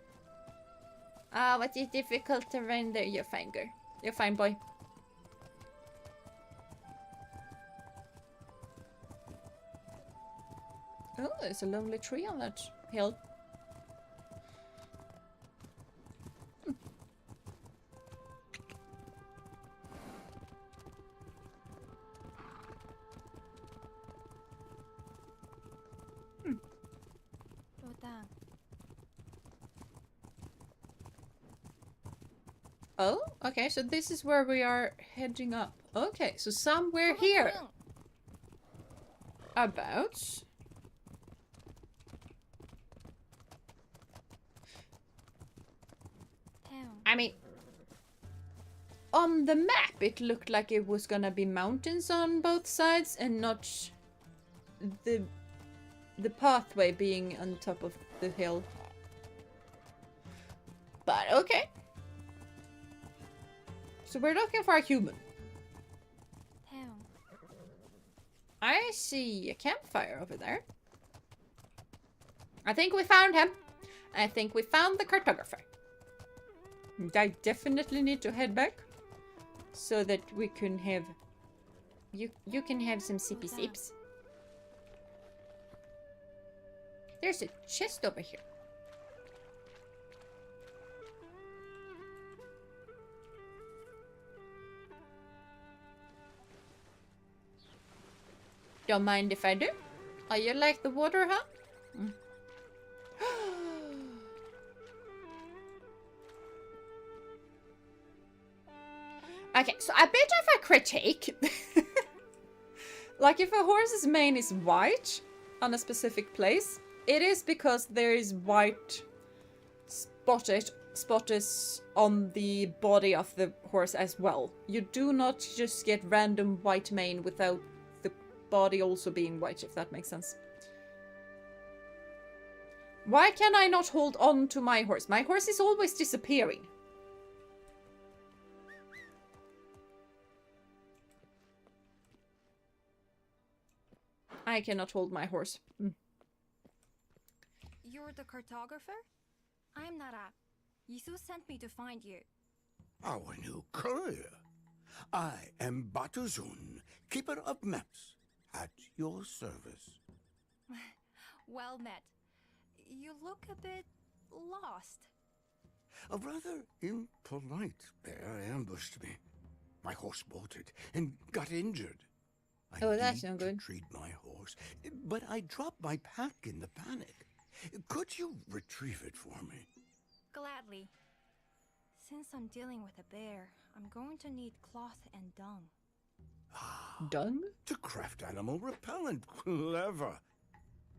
Ah, what is difficult to render? You're fine, girl. You're fine, boy. Oh, there's a lovely tree on that hill. Oh, okay, so this is where we are heading up. Okay, so somewhere here. About. I mean, on the map it looked like it was gonna be mountains on both sides and not the the pathway being on top of the hill. But okay. So we're looking for a human. Town. I see a campfire over there. I think we found him. I think we found the cartographer. I definitely need to head back so that we can have... You can have some sippy sips. There's a chest over here. Don't mind if I do. Oh, you like the water, huh? Mm. Okay, so I bet if I critique, like if a horse's mane is white on a specific place, it is because there is white spotters on the body of the horse as well. You do not just get random white mane without the body also being white, if that makes sense. Why can I not hold on to my horse? My horse is always disappearing. I cannot hold my horse. You're the cartographer? I'm Nara. Yisu sent me to find you. Our new courier. I am Batuzun, keeper of maps, at your service. Well met. You look a bit lost. A rather impolite bear ambushed me. My horse bolted and got injured. Oh, that's need no to good. treat my horse, but I dropped my pack in the panic. Could you retrieve it for me? Gladly. Since I'm dealing with a bear, I'm going to need cloth and dung. Dung? To craft animal repellent. Clever.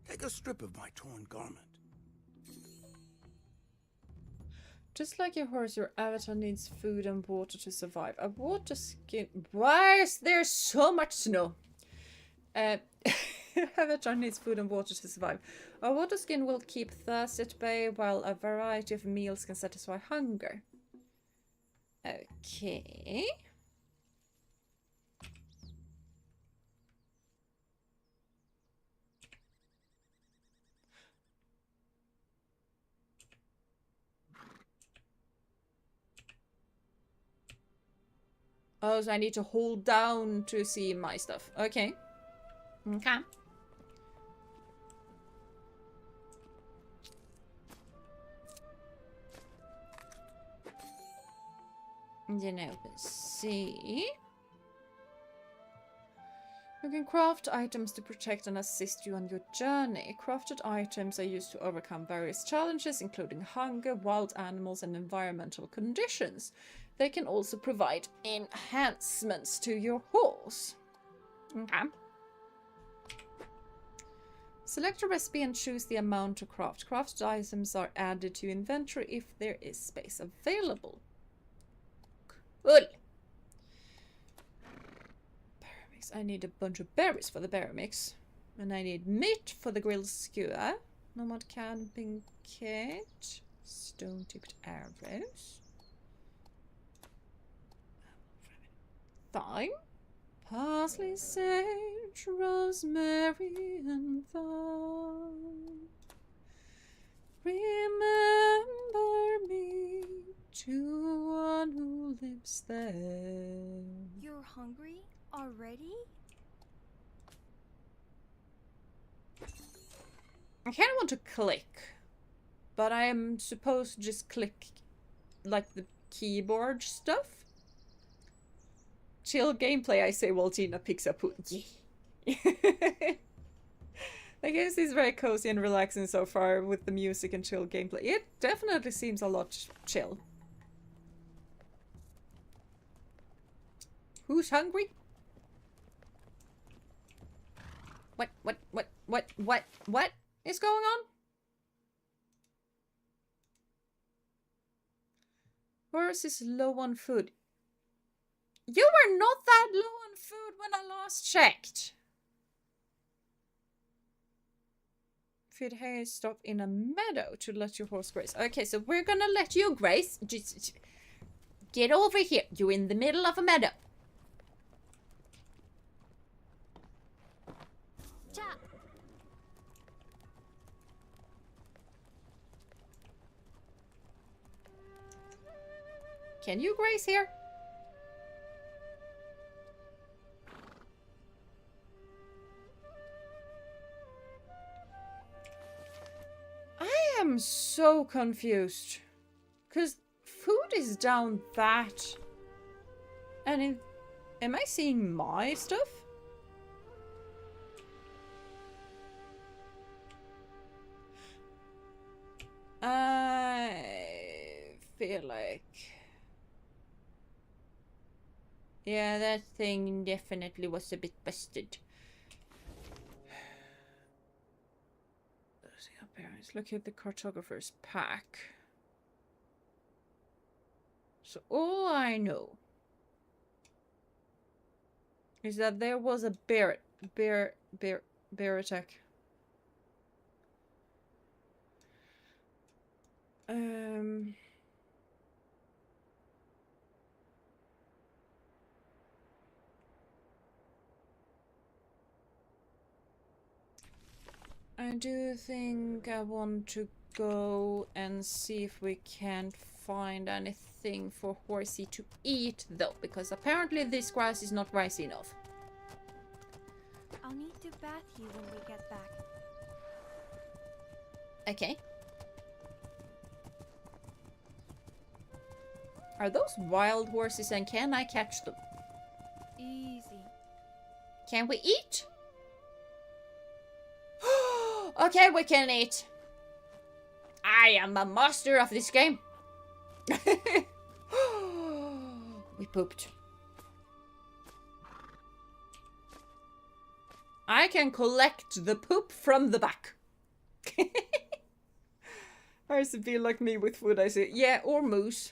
Take a strip of my torn garment. Just like your horse, your avatar needs food and water to survive. A water skin... Why is there so much snow? Avatar needs food and water to survive. A water skin will keep thirst at bay, while a variety of meals can satisfy hunger. Okay. Oh, so I need to hold down to see my stuff. Okay. Okay. Then open C. You can craft items to protect and assist you on your journey. Crafted items are used to overcome various challenges, including hunger, wild animals, and environmental conditions. They can also provide enhancements to your horse. Okay. Select a recipe and choose the amount to craft. Crafted items are added to inventory if there is space available. Good. Berry mix. I need a bunch of berries for the berry mix. And I need meat for the grilled skewer. Nomad camping kit. Stone-tipped arrows. Thyme. Parsley, sage, rosemary, and thyme. Remember me to one who lives there. You're hungry already? I kind of want to click, but I am supposed to just click like the keyboard stuff. Chill gameplay, I say, while Jeena picks up food. Yeah. The game is very cozy and relaxing so far with the music and chill gameplay. It definitely seems a lot chill. Who's hungry? What is going on? Horse is low on food. You were not that low on food when I last checked. Feed hay, stop in a meadow to let your horse graze. Okay, so we're gonna let you graze. Just get over here. You're in the middle of a meadow. Cha. Can you graze here? I am so confused. Because food is down that. And am I seeing my stuff? I feel like... Yeah, that thing definitely was a bit busted. Let's look at the cartographer's pack. So all I know is that there was a bear attack. I do think I want to go and see if we can't find anything for Horsey to eat, though, because apparently this grass is not rice enough. I'll need to bath you when we get back. Okay. Are those wild horses and can I catch them? Easy. Can we eat? Okay, we can eat. I am a master of this game. We pooped. I can collect the poop from the back. I used to be like me with food. I say, yeah, or Moose.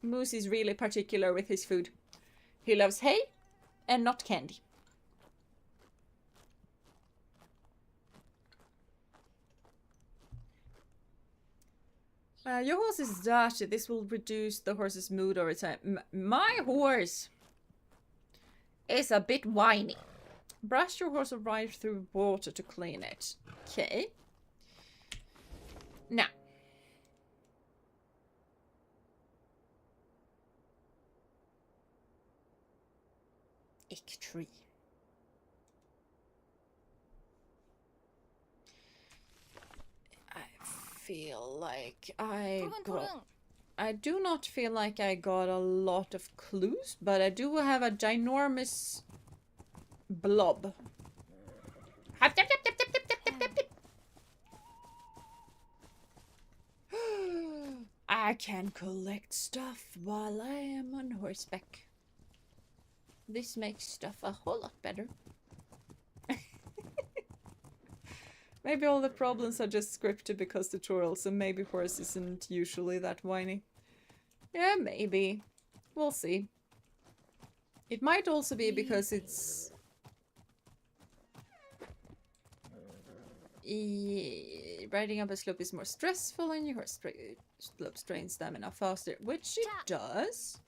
Moose is really particular with his food. He loves hay and not candy. Your horse is dirty. This will reduce the horse's mood over time. My horse is a bit whiny. Brush your horse right through water to clean it. Okay. Now. Ick tree. Feel like I do not feel like I got a lot of clues, but I do have a ginormous blob. I can collect stuff while I am on horseback. This makes stuff a whole lot better. Maybe all the problems are just scripted because tutorials, and maybe horse isn't usually that whiny. Yeah, maybe. We'll see. It might also be because it's... riding up a slope is more stressful and your horse slope strains stamina faster, which it does.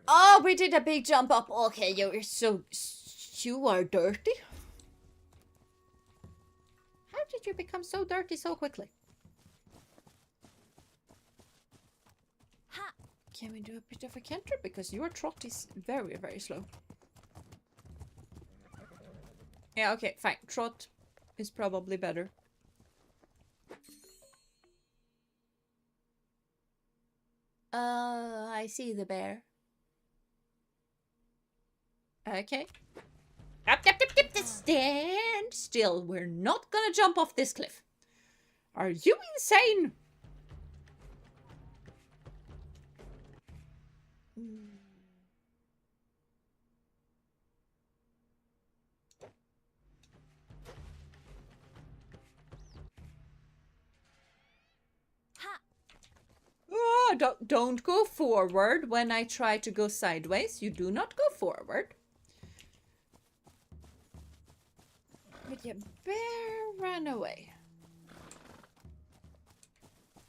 Oh, we did a big jump up. Okay, you're so... You are dirty? How did you become so dirty so quickly? Ha! Can we do a bit of a cantrip? Because your trot is very, very slow. Yeah, okay, fine. Trot is probably better. I see the bear. Okay. Up, stand still. We're not gonna jump off this cliff. Are you insane? Ha! Oh, don't go forward when I try to go sideways. You do not go forward. But yeah, bear ran away.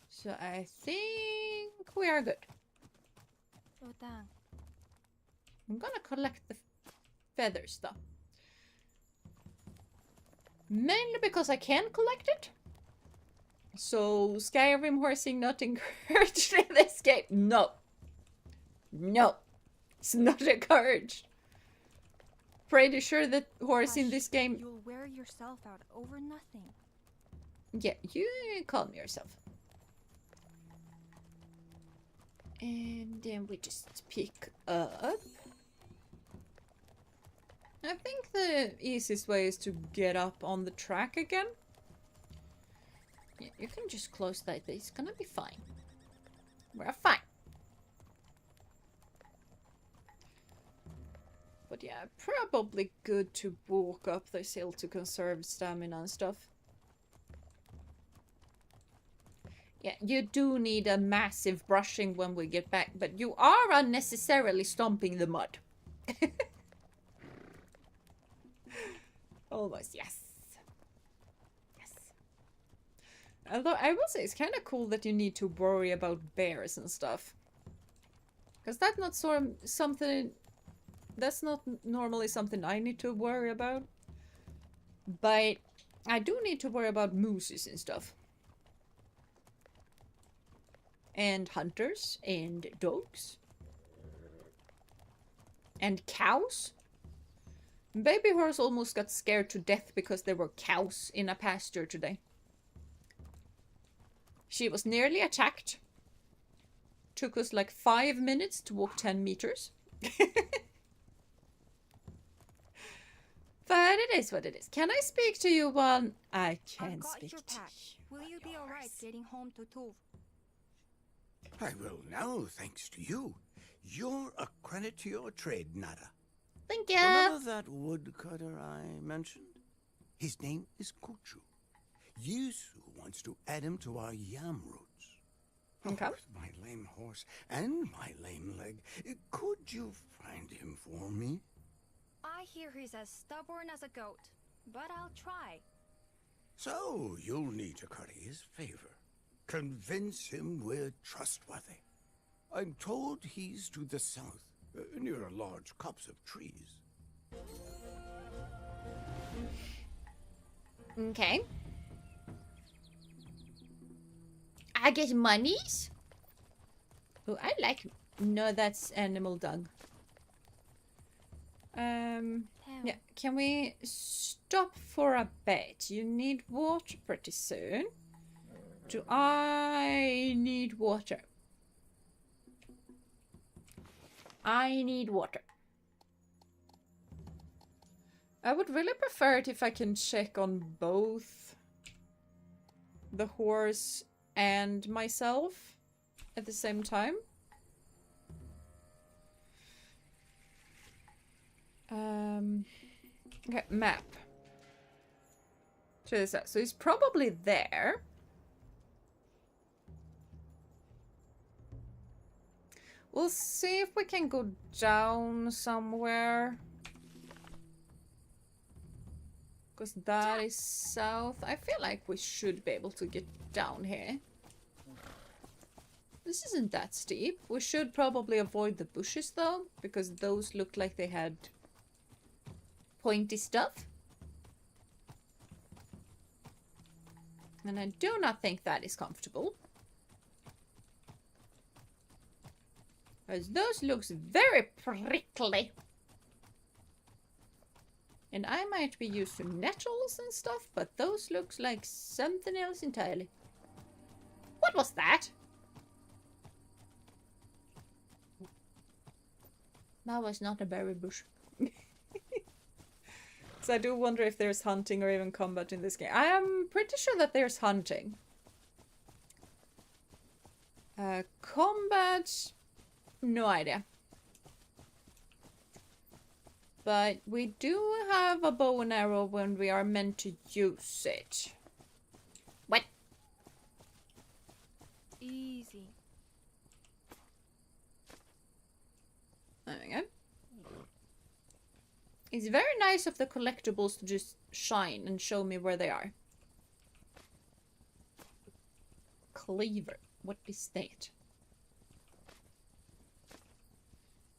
So I think we are good. Oh, dang. I'm gonna collect the feathers though. Mainly because I can collect it. So Skyrim horsing not encouraged in this game. No. No. It's not encouraged. Pretty sure that horse in Hush, this game... You'll wear yourself out over nothing. Yeah, you calm yourself. And then we just pick up. I think the easiest way is to get up on the track again. Yeah, you can just close that. It's gonna be fine. We're fine. But yeah, probably good to walk up this hill to conserve stamina and stuff. Yeah, you do need a massive brushing when we get back, but you are unnecessarily stomping the mud. Almost, yes. Yes. Although I will say it's kind of cool that you need to worry about bears and stuff. Because that's not something... That's not normally something I need to worry about. But I do need to worry about mooses and stuff. And hunters. And dogs. And cows. Baby horse almost got scared to death because there were cows in a pasture today. She was nearly attacked. Took us like 5 minutes to walk 10 meters. But it is what it is. Can I speak to you while I can I've got speak your to pack. you? Will you be alright getting home to Tuv? I will now, thanks to you. You're a credit to your trade, Nada. Thank you. Remember that woodcutter I mentioned? His name is Kuchu. Yisu wants to add him to our yam roots. Okay. Oh, with my lame horse and my lame leg, could you find him for me? I hear he's as stubborn as a goat, but I'll try. So you'll need to curry his favor. Convince him we're trustworthy. I'm told he's to the south, near a large copse of trees. Okay. I get monies? Oh, I like... No, that's animal dung. Yeah, can we stop for a bit? You need water pretty soon. Do I need water? I need water. I would really prefer it if I can check on both the horse and myself at the same time. Okay, map. Check this out. So he's probably there. We'll see if we can go down somewhere. Because that is south. I feel like we should be able to get down here. This isn't that steep. We should probably avoid the bushes though, because those looked like they had pointy stuff. And I do not think that is comfortable. Because those looks very prickly. And I might be used to nettles and stuff, but those looks like something else entirely. What was that? That was not a berry bush. So I do wonder if there's hunting or even combat in this game. I am pretty sure that there's hunting. Combat... No idea. But we do have a bow and arrow when we are meant to use it. What? Easy. There we go. It's very nice of the collectibles to just shine and show me where they are. Cleaver. What is that?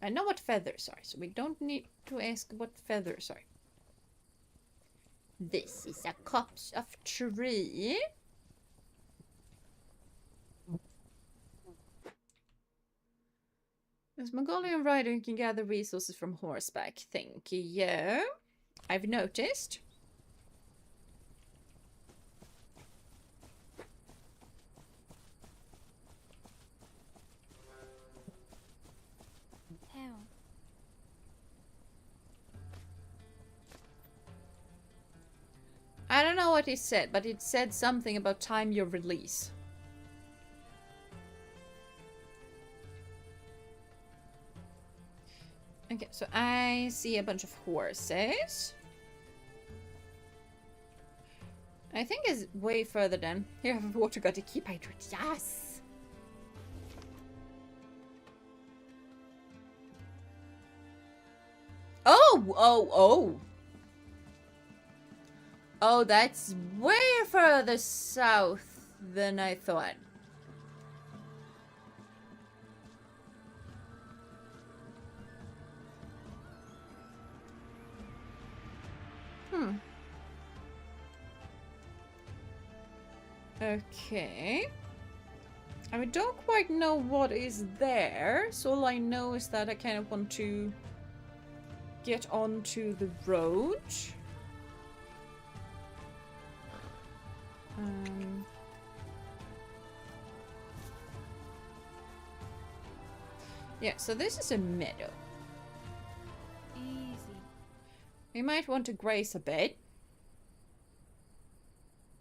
I know what feathers are, so we don't need to ask what feathers are. This is a copse of tree. This Mongolian rider can gather resources from horseback. Thank you. I've noticed. I don't know what it said, but it said something about time your release. Okay, so I see a bunch of horses. I think it's way further down. Here, I have water, gotta keep hydrated. Yes! Oh! Oh, that's way further south than I thought. Okay. I don't quite know what is there, so all I know is that I kind of want to get onto the road. Yeah, so this is a meadow. Easy. We might want to graze a bit.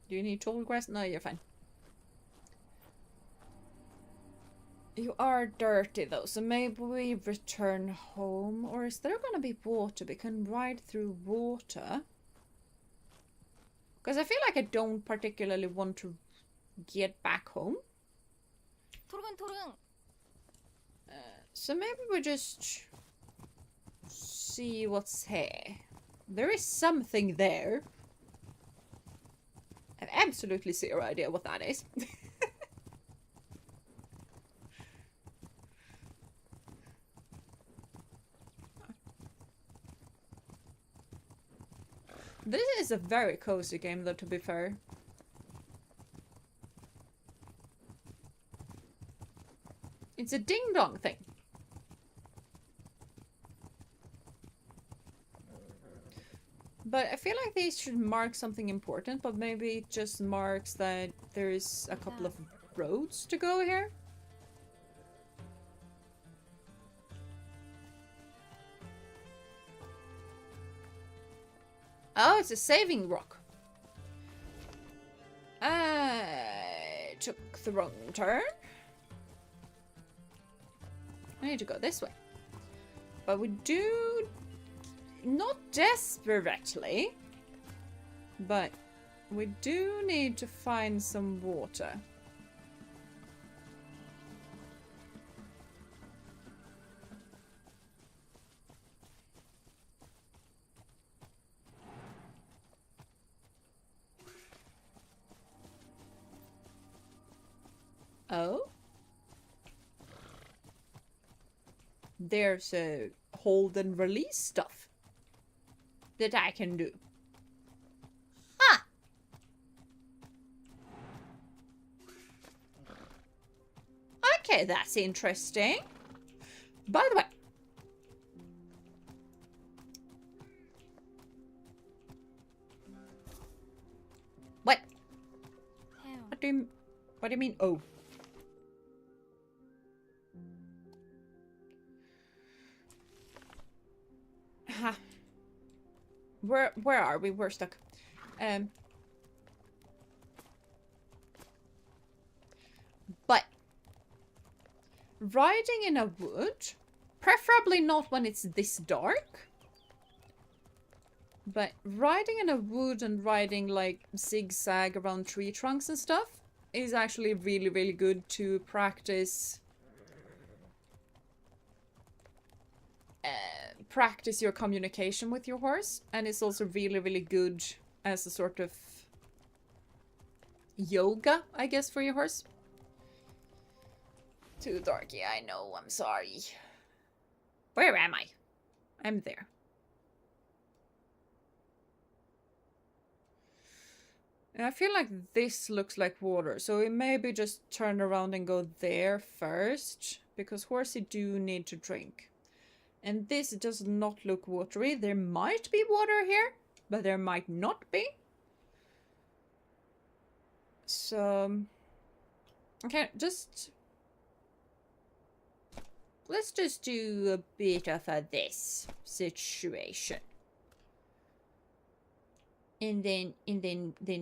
Do you need tall grass? No, you're fine. You are dirty though, so maybe we return home. Or is there gonna be water? We can ride through water. Because I feel like I don't particularly want to get back home. So maybe we just see what's here. There is something there. I have absolutely zero idea what that is. This is a very cozy game though, to be fair. It's a ding-dong thing. But I feel like these should mark something important, but maybe it just marks that there's a couple of roads to go here. Oh, it's a saving rock. I took the wrong turn. I need to go this way. But we do... Not desperately. But we do need to find some water. Oh? There's a hold and release stuff that I can do. Huh! Okay, that's interesting. By the way, what? What do you mean? Oh. Huh. Where are we? We're stuck. But riding in a wood, preferably not when it's this dark. But riding in a wood and riding like zigzag around tree trunks and stuff is actually really, really good to practice practice your communication with your horse, and it's also really, really good as a sort of yoga, I guess, for your horse. Too darky, I know, I'm sorry. Where am I? I'm there. And I feel like this looks like water, so we maybe just turn around and go there first, because horsey do need to drink. And this does not look watery. There might be water here, but there might not be. So, okay, let's just do a bit of this situation. And then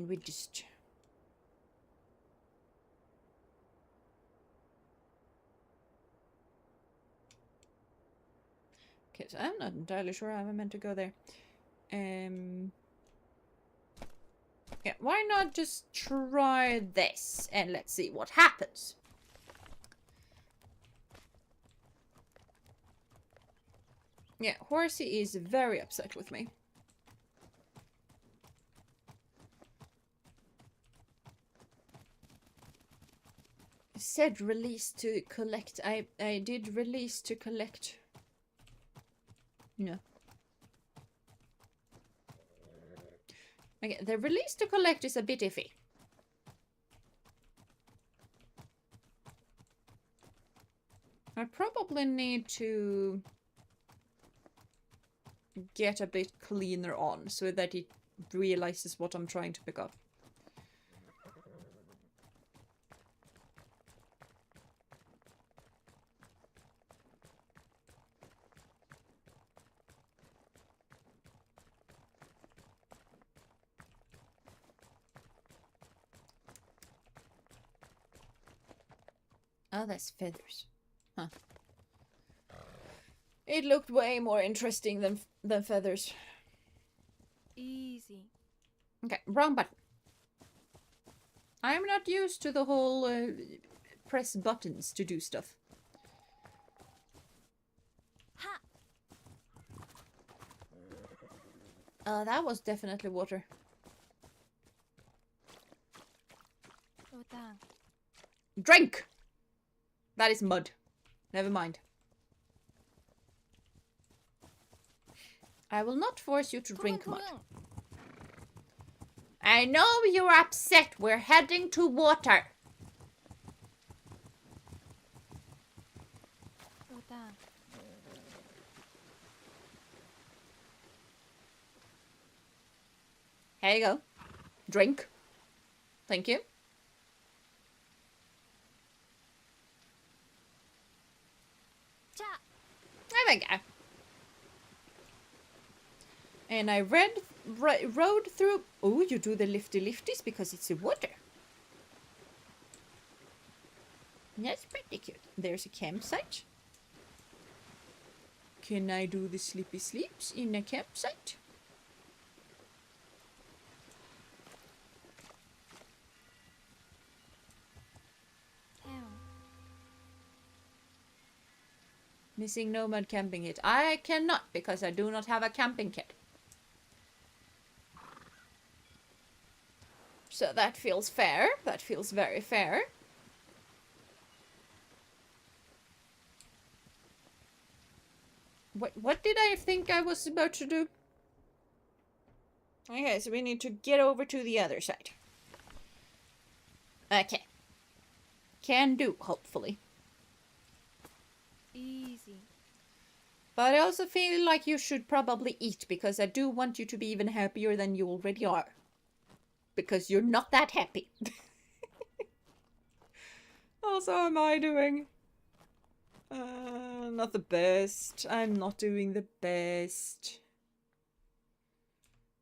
we just... Okay, so I'm not entirely sure how I'm meant to go there. Yeah, why not just try this and let's see what happens. Yeah, horsey is very upset with me. I said release to collect. I did release to collect. No. Okay, the release to collect is a bit iffy. I probably need to get a bit cleaner on so that it realizes what I'm trying to pick up. Oh, that's feathers. Huh. It looked way more interesting than feathers. Easy. Okay, wrong button. I'm not used to the whole press buttons to do stuff. Ha! That was definitely water. Utang. Drink! That is mud. Never mind. I will not force you to drink mud. I know you're upset. We're heading to water. Utang. Here you go. Drink. Thank you. Cha. There we go. And I rode through... Oh, you do the lifties because it's the water. That's pretty cute. There's a campsite. Can I do the sleepy sleeps in a campsite? Missing nomad camping kit. I cannot because I do not have a camping kit. So that feels fair. That feels very fair. What did I think I was about to do? Okay, so we need to get over to the other side. Okay. Can do, hopefully. Easy. But I also feel like you should probably eat because I do want you to be even happier than you already are. Because you're not that happy. Also, how am I doing? Not the best. I'm not doing the best.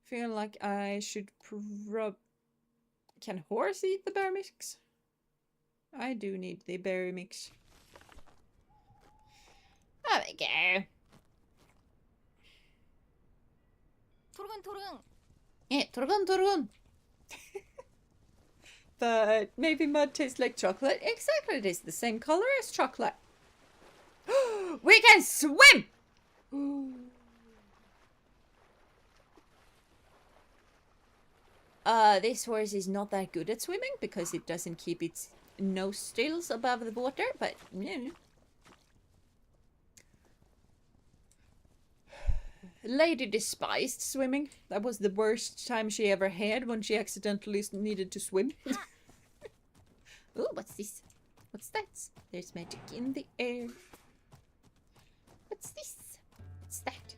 Feel like I should Can horse eat the berry mix? I do need the berry mix. There we go. Turun. Yeah, turun. But maybe mud tastes like chocolate. Exactly, it is the same color as chocolate. We can swim! This horse is not that good at swimming because it doesn't keep its nostrils above the water, but yeah. Lady despised swimming. That was the worst time she ever had when she accidentally needed to swim. Oh, what's this? What's that? There's magic in the air. What's this? What's that?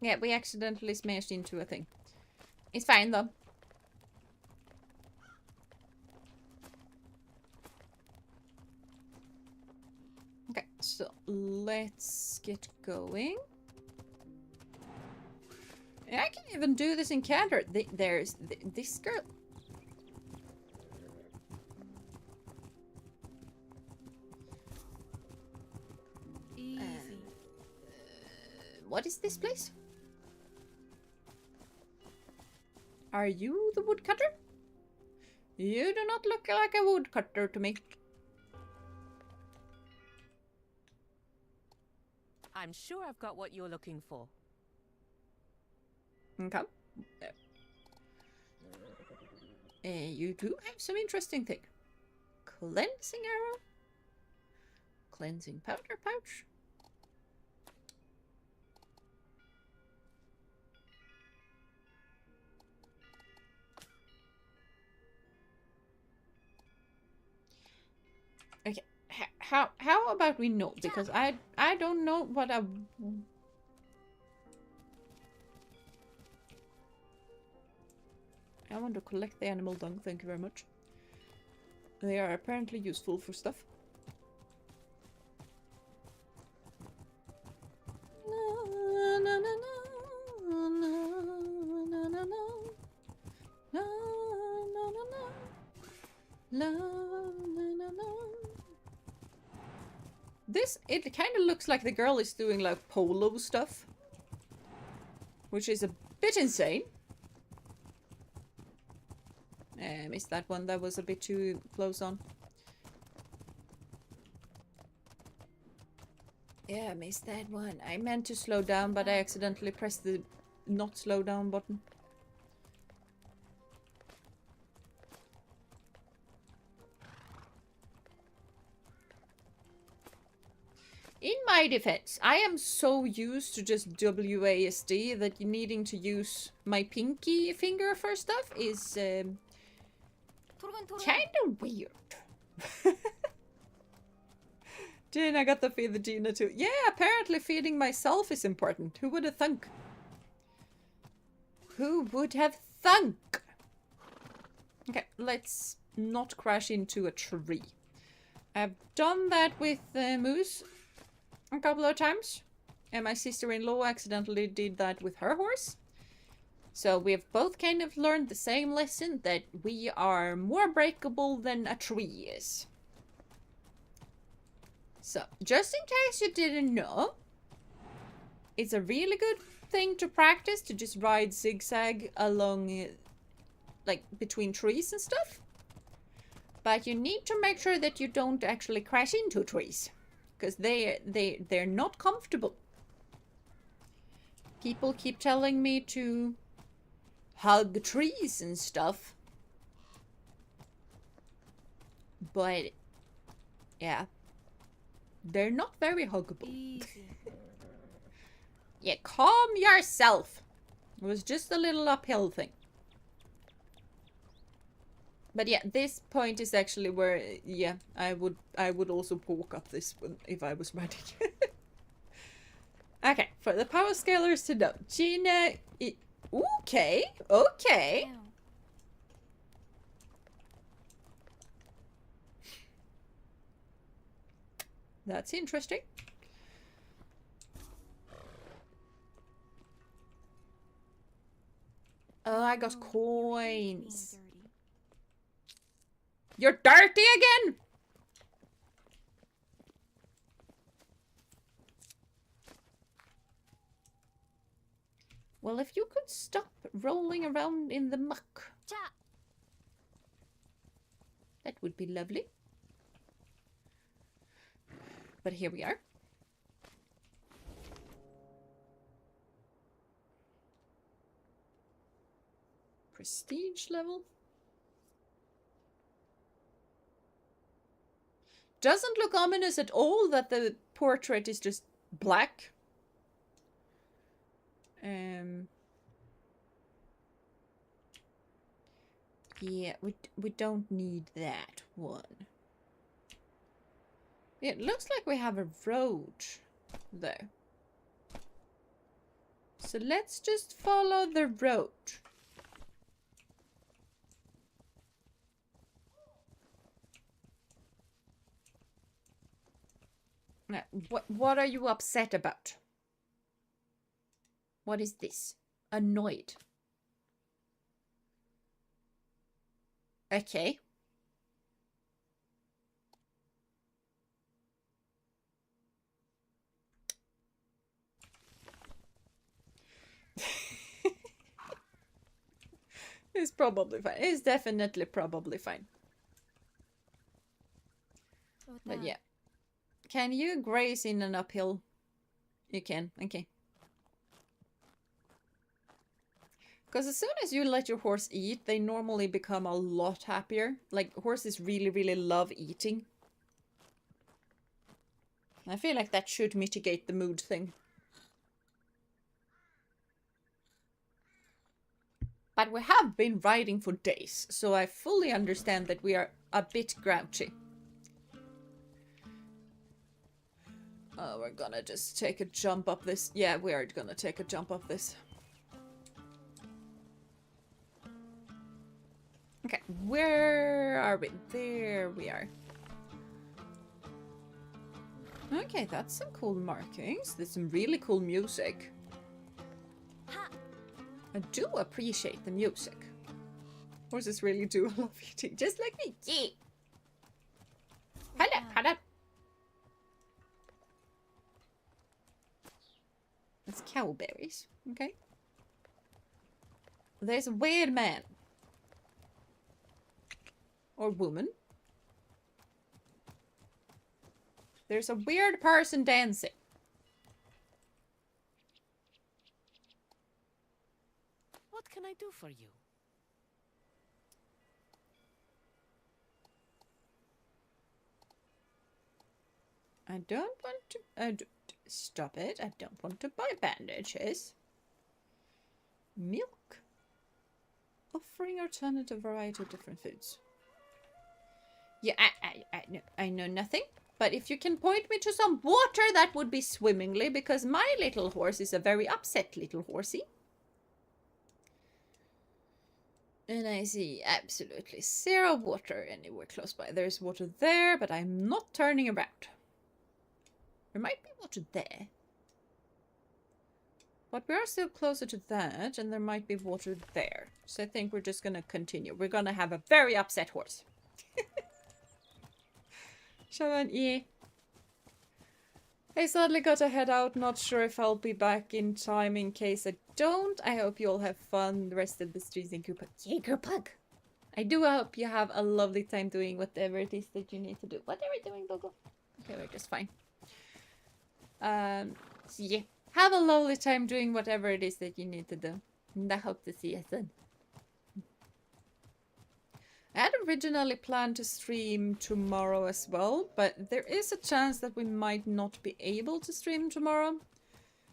Yeah, we accidentally smashed into a thing. It's fine though. Okay, so let's get going. I can even do this encounter. There's this girl. Easy. What is this place? Are you the woodcutter? You do not look like a woodcutter to me. I'm sure I've got what you're looking for. Okay. You do have some interesting thing. Cleansing arrow. Cleansing powder pouch. Okay, how about we know? Because I don't know what I want to collect the animal dung, thank you very much. They are apparently useful for stuff. This, it kind of looks like the girl is doing like polo stuff, which is a bit insane. Missed that one, that was a bit too close on. Yeah, missed that one. I meant to slow down, but I accidentally pressed the not slow down button. In my defense, I am so used to just WASD that needing to use my pinky finger for stuff is kind of weird. Jeena got to feed the Jeena too. Yeah, apparently feeding myself is important. Who would have thunk? Who would have thunk? Okay, let's not crash into a tree. I've done that with Moose a couple of times, and my sister-in-law accidentally did that with her horse. So we have both kind of learned the same lesson, that we are more breakable than a tree is. So, just in case you didn't know, it's a really good thing to practice to just ride zigzag along, like, between trees and stuff. But you need to make sure that you don't actually crash into trees, because they're not comfortable. People keep telling me to hug trees and stuff. But, yeah. They're not very huggable. Easy. Yeah, calm yourself. It was just a little uphill thing. But yeah, this point is actually where, yeah, I would also walk up this one if I was riding. Okay, for the power scalers to know. Jeena, okay, okay. Down. That's interesting. Oh, I got coins. Being dirty. You're dirty again! Well, if you could stop rolling around in the muck, Cha! that would be lovely. But here we are. Prestige level. Doesn't look ominous at all that the portrait is just black. Yeah, we don't need that one. It looks like we have a road though. So let's just follow the road. Now, what are you upset about? What is this? Annoyed. Okay. It's probably fine. It's definitely probably fine. But yeah. Can you graze in an uphill? You can. Okay. Because as soon as you let your horse eat, they normally become a lot happier. Like, horses really, really love eating. I feel like that should mitigate the mood thing. But we have been riding for days, so I fully understand that we are a bit grouchy. Oh, we're gonna just take a jump up this. Yeah, we are gonna take a jump up this. Okay, where are we? There we are. Okay, that's some cool markings. There's some really cool music. I do appreciate the music. Horses really do love eating, just like me. Yeah. Hold up, hold up. It's cowberries, okay? There's a weird man. Or woman. There's a weird person dancing. What can I do for you? I don't want to... stop it. I don't want to buy bandages. Milk. Offering alternative variety of different foods. Yeah, I know nothing. But if you can point me to some water, that would be swimmingly, because my little horse is a very upset little horsey. And I see absolutely zero water anywhere close by. There's water there, but I'm not turning around. There might be water there. But we are still closer to that, and there might be water there. So I think we're just gonna continue. We're gonna have a very upset horse. Shaman, yeah. I sadly gotta head out. Not sure if I'll be back in time in case I don't. I hope you all have fun the rest of the streets in Group Hug. Yay, Group Hug! I do hope you have a lovely time doing whatever it is that you need to do. What are we doing, Gogo? Okay, we're just fine. So yeah. Have a lovely time doing whatever it is that you need to do. And I hope to see you soon. I had originally planned to stream tomorrow as well, but there is a chance that we might not be able to stream tomorrow.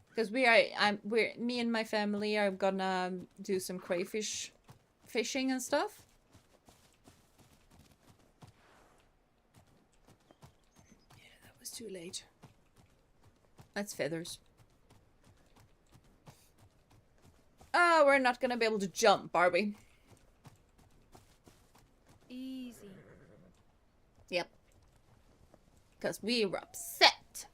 Because me and my family are gonna do some crayfish fishing and stuff. Yeah, that was too late. That's feathers. Oh, we're not gonna be able to jump, are we? Easy. Yep. Because we were upset.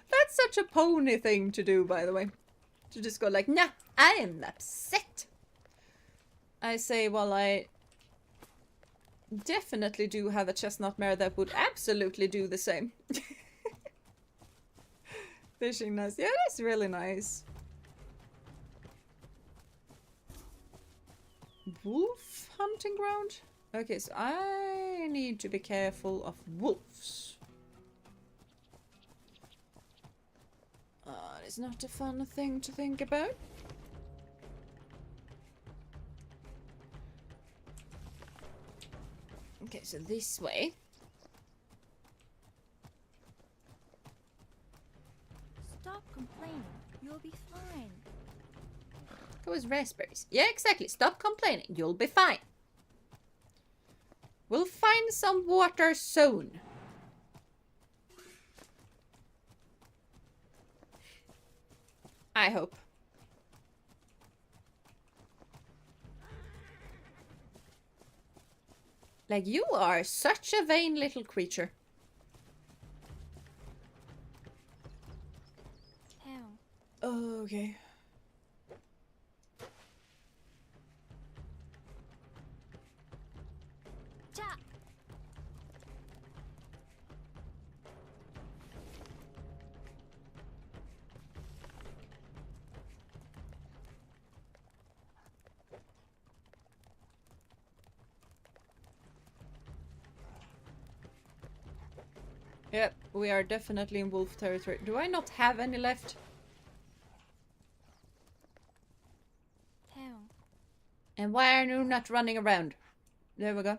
That's such a pony thing to do, by the way. To just go like, nah, I am upset. I say, well, I definitely do have a chestnut mare that would absolutely do the same. Fishing nice. Yeah, that's really nice. wolf hunting ground? Okay, so I need to be careful of wolves. It's not a fun thing to think about. Okay, so this way. Stop complaining. You'll be fine. Go with raspberries. Yeah, exactly. Stop complaining. You'll be fine. We'll find some water soon. I hope. Like, you are such a vain little creature. Damn. Oh, okay. Cha! Yep, we are definitely in wolf territory. Do I not have any left? Damn. And why are you not running around? There we go.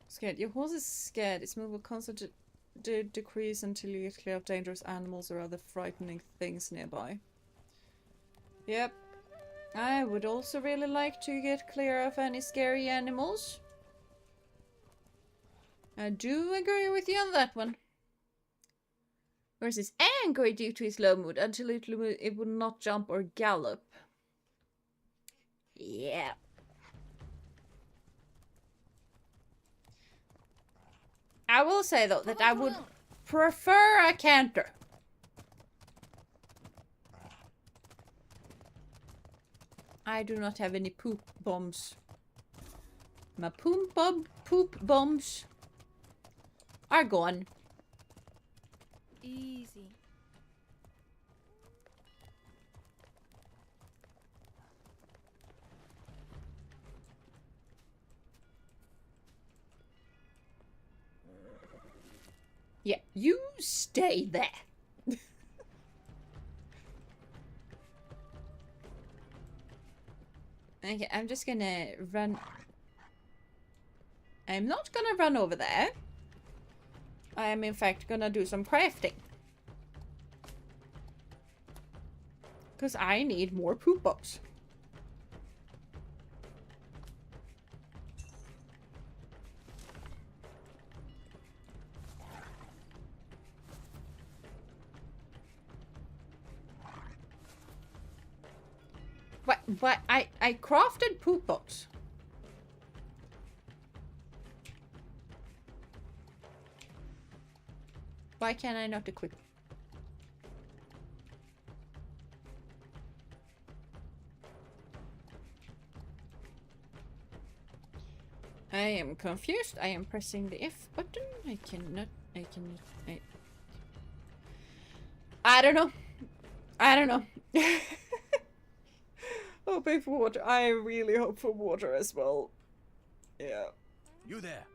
Scared. Your horse is scared. Its move will constantly decrease until you get clear of dangerous animals or other frightening things nearby. Yep. I would also really like to get clear of any scary animals. I do agree with you on that one. Horse is angry due to his low mood until it would not jump or gallop. Yeah. I will say though that I would prefer a canter. I do not have any poop bombs. My poop bombs are gone. Easy. Yeah, you stay there. Okay, I'm just gonna run. I'm not gonna run over there. I am in fact gonna do some crafting. Because I need more poop bombs. What? I crafted poop bombs. Why can I not equip? I am confused. I am pressing the F button. I don't know. I don't know. Hoping for water. I really hope for water as well. Yeah. You there.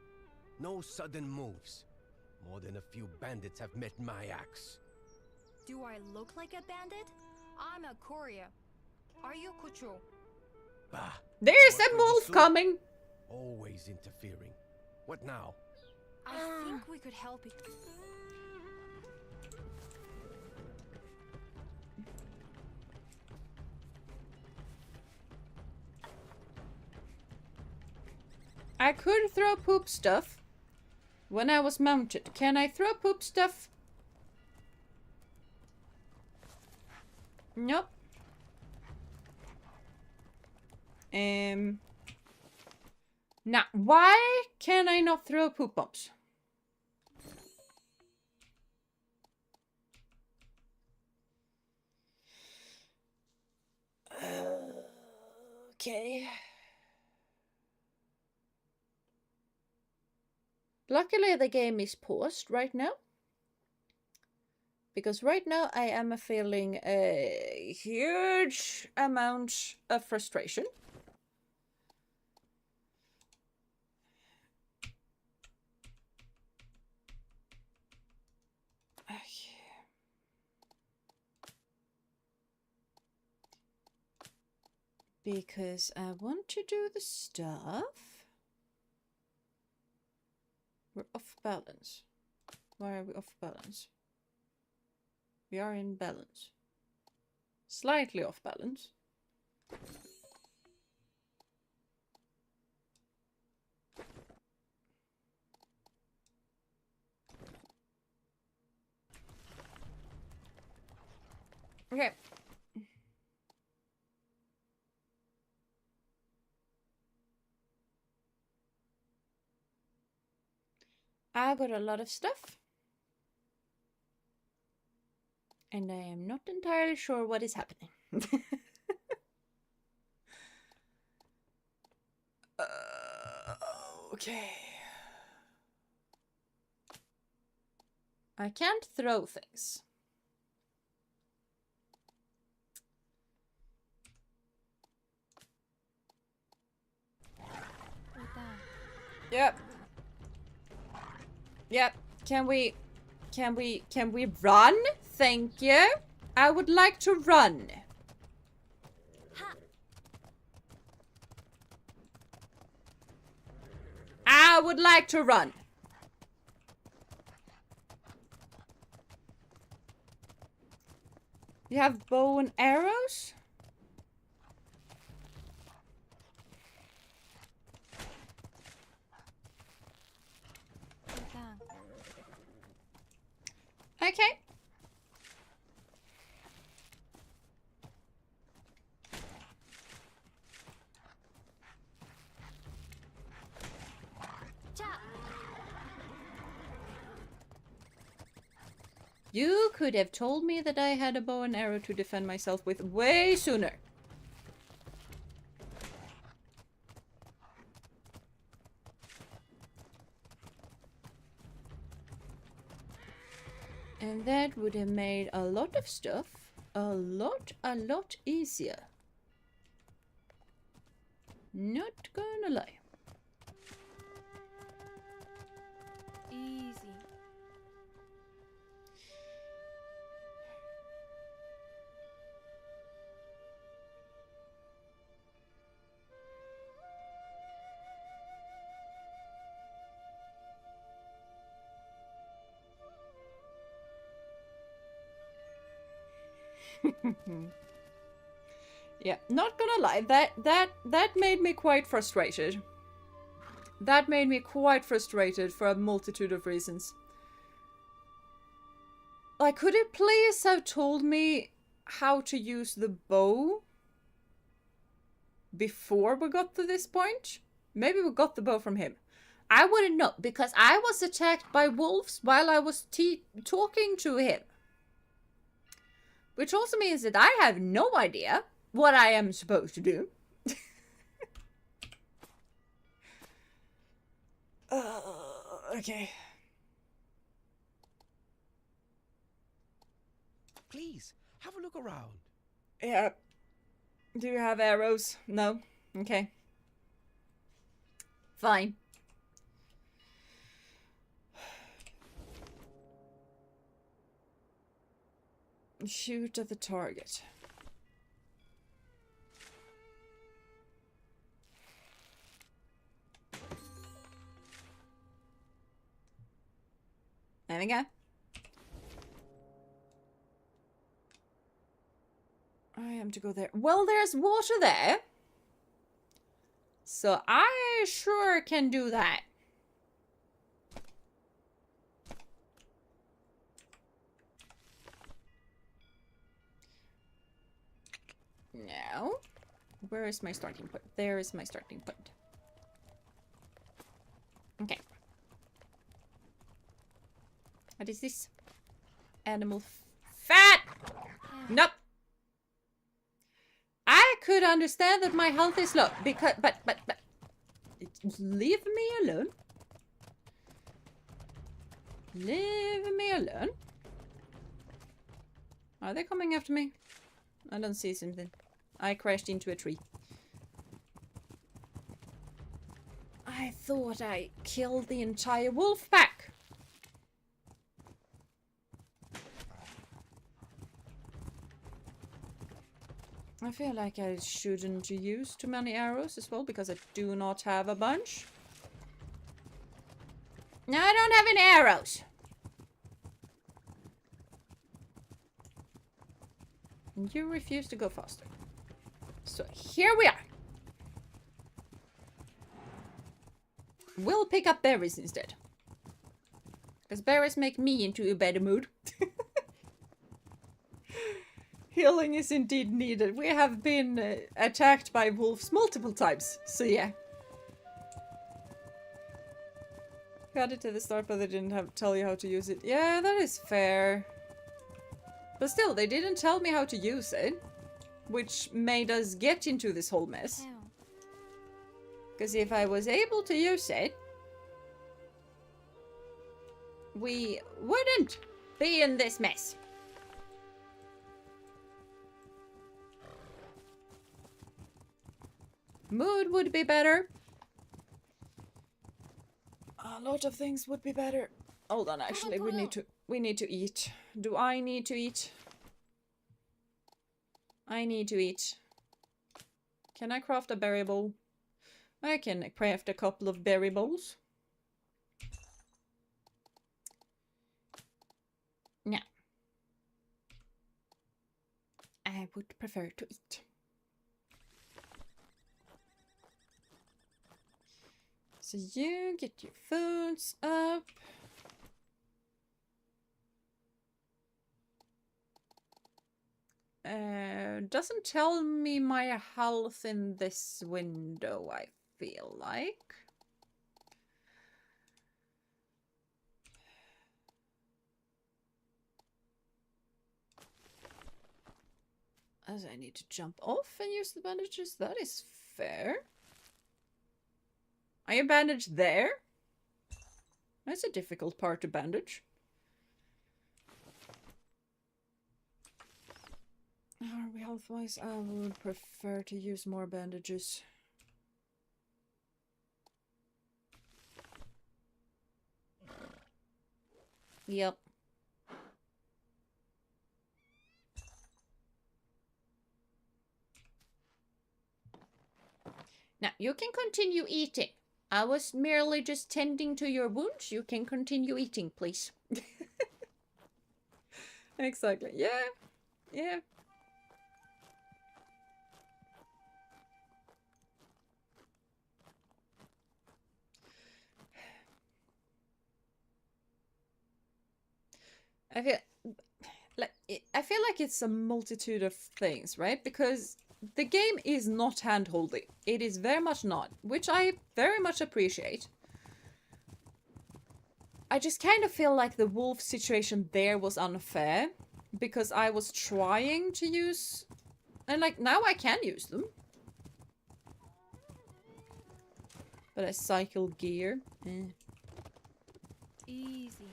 No sudden moves. More than a few bandits have met my axe. Do I look like a bandit? I'm a courier. Are you Kucho? Bah. There's What a would you wolf do? coming. Always interfering. What now? I think we could help it. I could throw poop stuff when I was mounted. Can I throw poop stuff? Nope. Now, why can I not throw poop bombs? Okay. Luckily, the game is paused right now. Because right now I am feeling a huge amount of frustration. Because I want to do the stuff. We're off balance. Why are we off balance? We are in balance. Slightly off balance. Okay. I got a lot of stuff. And I am not entirely sure what is happening. Okay. I can't throw things. Yep. Yep. Can we run? Thank you. I would like to run. I would like to run. You have bow and arrows? Okay. You could have told me that I had a bow and arrow to defend myself with way sooner. And that would have made a lot of stuff a lot easier. Not gonna lie. Easy. Yeah, not gonna lie, that made me quite frustrated. That made me quite frustrated for a multitude of reasons. Like, could it please have told me how to use the bow before we got to this point? Maybe we got the bow from him. I wouldn't know, because I was attacked by wolves while I was talking to him. Which also means that I have no idea what I am supposed to do. Okay. Please, have a look around. Yeah. Do you have arrows? No? Okay. Fine. Shoot at the target. There we go. I am to go there. Well, there's water there. So I sure can do that. Now, where is my starting point? There is my starting point. Okay. What is this? Animal fat! Nope. I could understand that my health is low because, but, leave me alone. Leave me alone. Are they coming after me? I don't see something. I crashed into a tree. I thought I killed the entire wolf pack. I feel like I shouldn't use too many arrows as well, because I do not have a bunch. No, I don't have any arrows. And you refuse to go faster. So here we are. We'll pick up berries instead. Because berries make me into a better mood. Healing is indeed needed. We have been attacked by wolves multiple times. So yeah. Got it to the start, but they didn't tell you how to use it. Yeah, that is fair. But still, they didn't tell me how to use it. Which made us get into this whole mess. Because if I was able to use it, we wouldn't be in this mess. Mood would be better. A lot of things would be better. Hold on, actually, we need to eat. Do I need to eat? I need to eat. Can I craft a berry bowl? I can craft a couple of berry bowls. No. I would prefer to eat. So you get your foods up. Doesn't tell me my health in this window, I feel like. As I need to jump off and use the bandages, that is fair. Are you bandaged there? That's a difficult part to bandage. Are we health-wise? I would prefer to use more bandages. Yep. Now, you can continue eating. I was merely just tending to your wounds. You can continue eating, please. Exactly. Yeah. Yeah. I feel like it's a multitude of things, right? Because the game is not hand-holdy. It is very much not, which I very much appreciate. I just kind of feel like the wolf situation there was unfair, because I was trying to use... And like, now I can use them. But I cycle gear. Easy.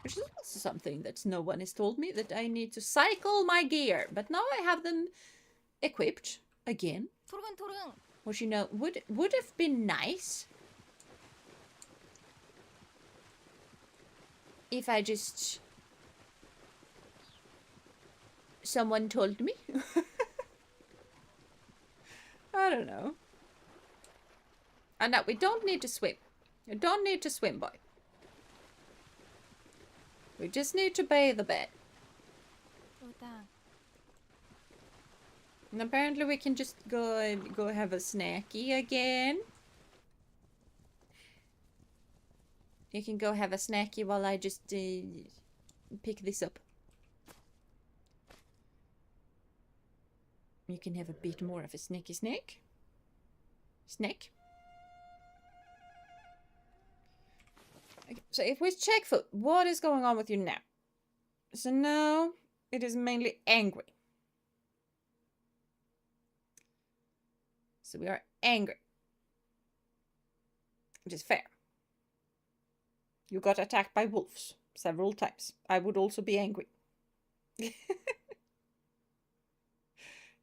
Which is also something that no one has told me, that I need to cycle my gear. But now I have them equipped again. Which, you know, would have been nice if I just... someone told me. I don't know. And now we don't need to swim. You don't need to swim, boy. We just need to bathe a bit. And apparently we can just go have a snacky again. You can go have a snacky while I just pick this up. You can have a bit more of a snacky snack. Snack. Okay, so if we check food, what is going on with you now? So now it is mainly angry. So we are angry. Which is fair. You got attacked by wolves. several times. I would also be angry.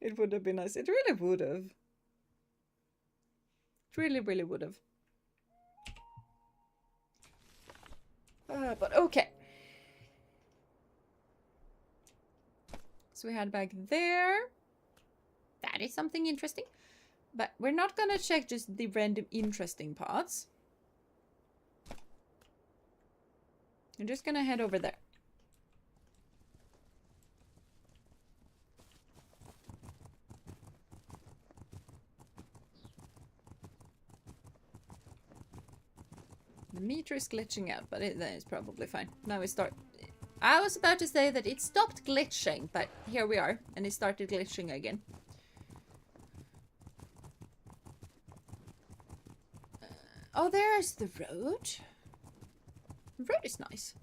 It would have been nice. It really would have. It really, really would have. But okay. So we had back there. That is something interesting. But we're not gonna check just the random interesting parts. We're just gonna head over there. The meter is glitching out, but that is probably fine. Now we start. I was about to say that it stopped glitching, but here we are, and it started glitching again. Oh, there's the road. The road is nice.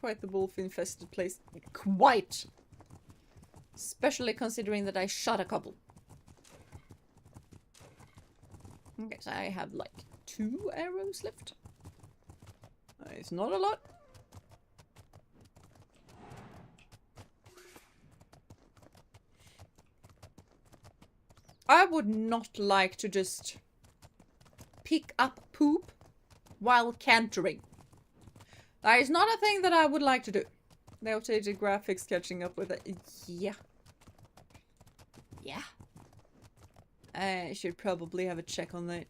Quite the wolf-infested place. Quite! Especially considering that I shot a couple. Okay, so I have like 2 arrows left. It's not a lot. I would not like to just pick up poop while cantering. That is not a thing that I would like to do. The outdated graphics catching up with it. Yeah. Yeah. I should probably have a check on that.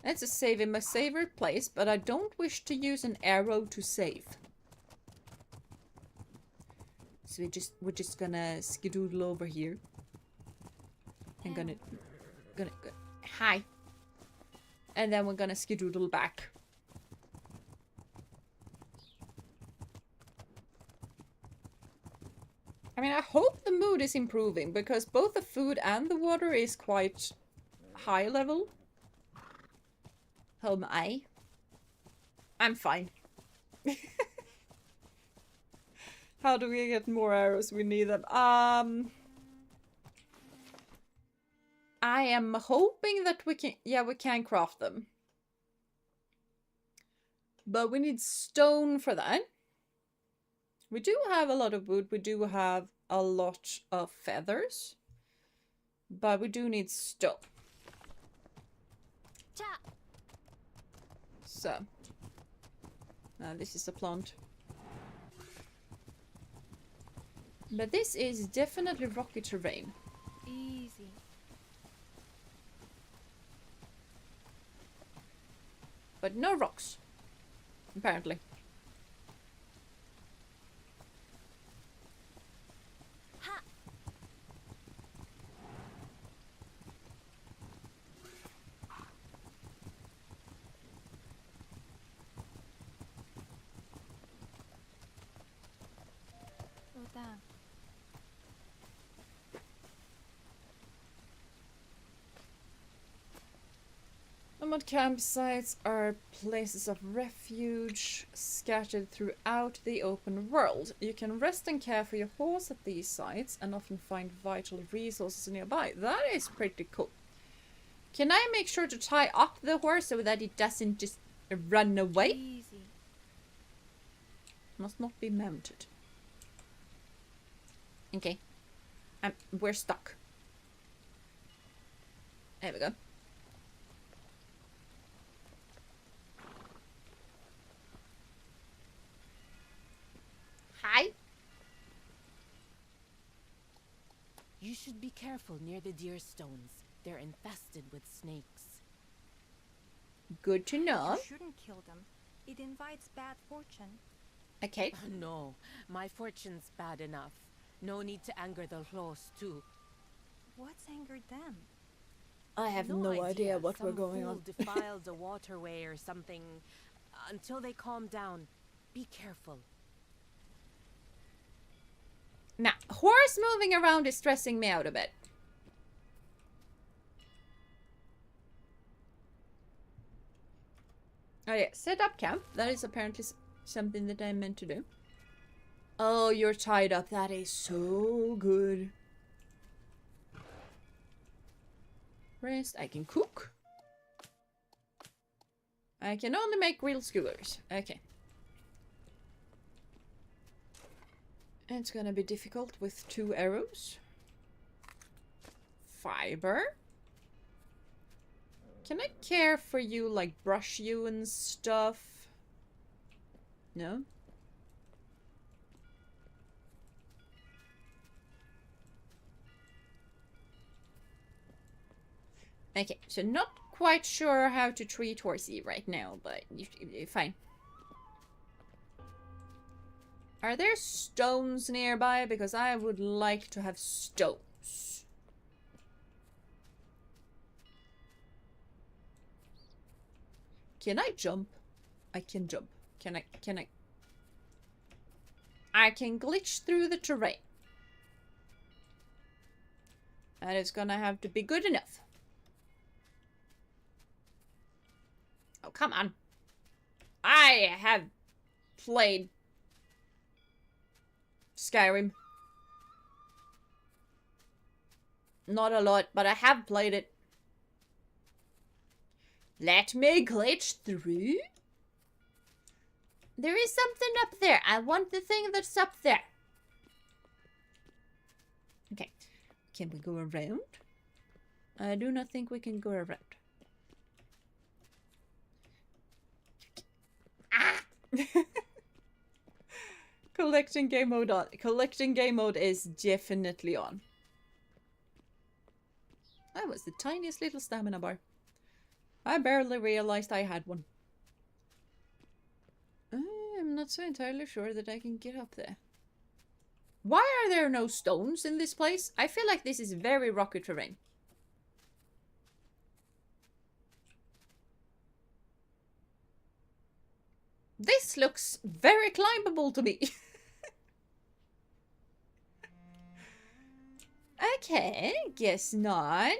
That's a save in my favorite place, but I don't wish to use an arrow to save. So we're just gonna skedoodle over here. I'm gonna hi. And then we're gonna skedoodle back. I mean, I hope the mood is improving, because both the food and the water is quite high level. How am I? I'm fine. How do we get more arrows? We need them. I am hoping that we can... Yeah, we can craft them. But we need stone for that. We do have a lot of wood. We do have a lot of feathers. But we do need stone. So. This is a plant. But this is definitely rocky terrain. Easy. But no rocks. Apparently. Ha! Slow down. Nomad campsites are places of refuge scattered throughout the open world. You can rest and care for your horse at these sites and often find vital resources nearby. That is pretty cool. Can I make sure to tie up the horse so that it doesn't just run away? Easy. Must not be mounted. Okay. We're stuck. There we go. Hi. You should be careful near the deer stones. They're infested with snakes. Good to know. You shouldn't kill them. It invites bad fortune. Okay. No, my fortune's bad enough. No need to anger the Hlos too. What's angered them? I have no idea what we're Some going fool on. defiled a waterway or something. Until they calm down, be careful. Now, horse moving around is stressing me out a bit. Oh yeah, set up camp. That is apparently something that I meant to do. Oh, you're tied up. That is so good. Rest. I can cook. I can only make grilled skewers. Okay. It's gonna be difficult with 2 arrows. Fiber. Can I care for you, like brush you and stuff? No? Okay, so not quite sure how to treat Horsey right now, but fine. Are there stones nearby? Because I would like to have stones. Can I jump? I can jump. Can I? I can glitch through the terrain. That is gonna have to be good enough. Oh, come on. I have played Skyrim. Not a lot, but I have played it. Let me glitch through. There is something up there. I want the thing that's up there. Okay. Can we go around? I do not think we can go around. Ah! Collecting game mode on. Collecting game mode is definitely on. That was the tiniest little stamina bar. I barely realized I had one. I'm not so entirely sure that I can get up there. Why are there no stones in this place? I feel like this is very rocky terrain. This looks very climbable to me. Okay, guess not.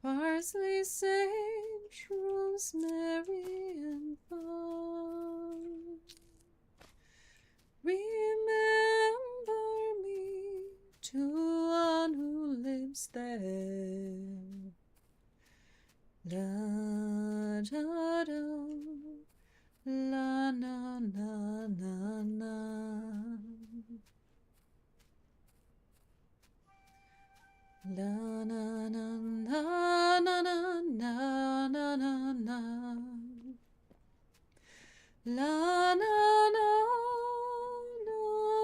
Parsley, sage, rosemary, and thyme. Remember me to one who lives there. La da da, la na na na na. La na na na na na na na na na. La na na na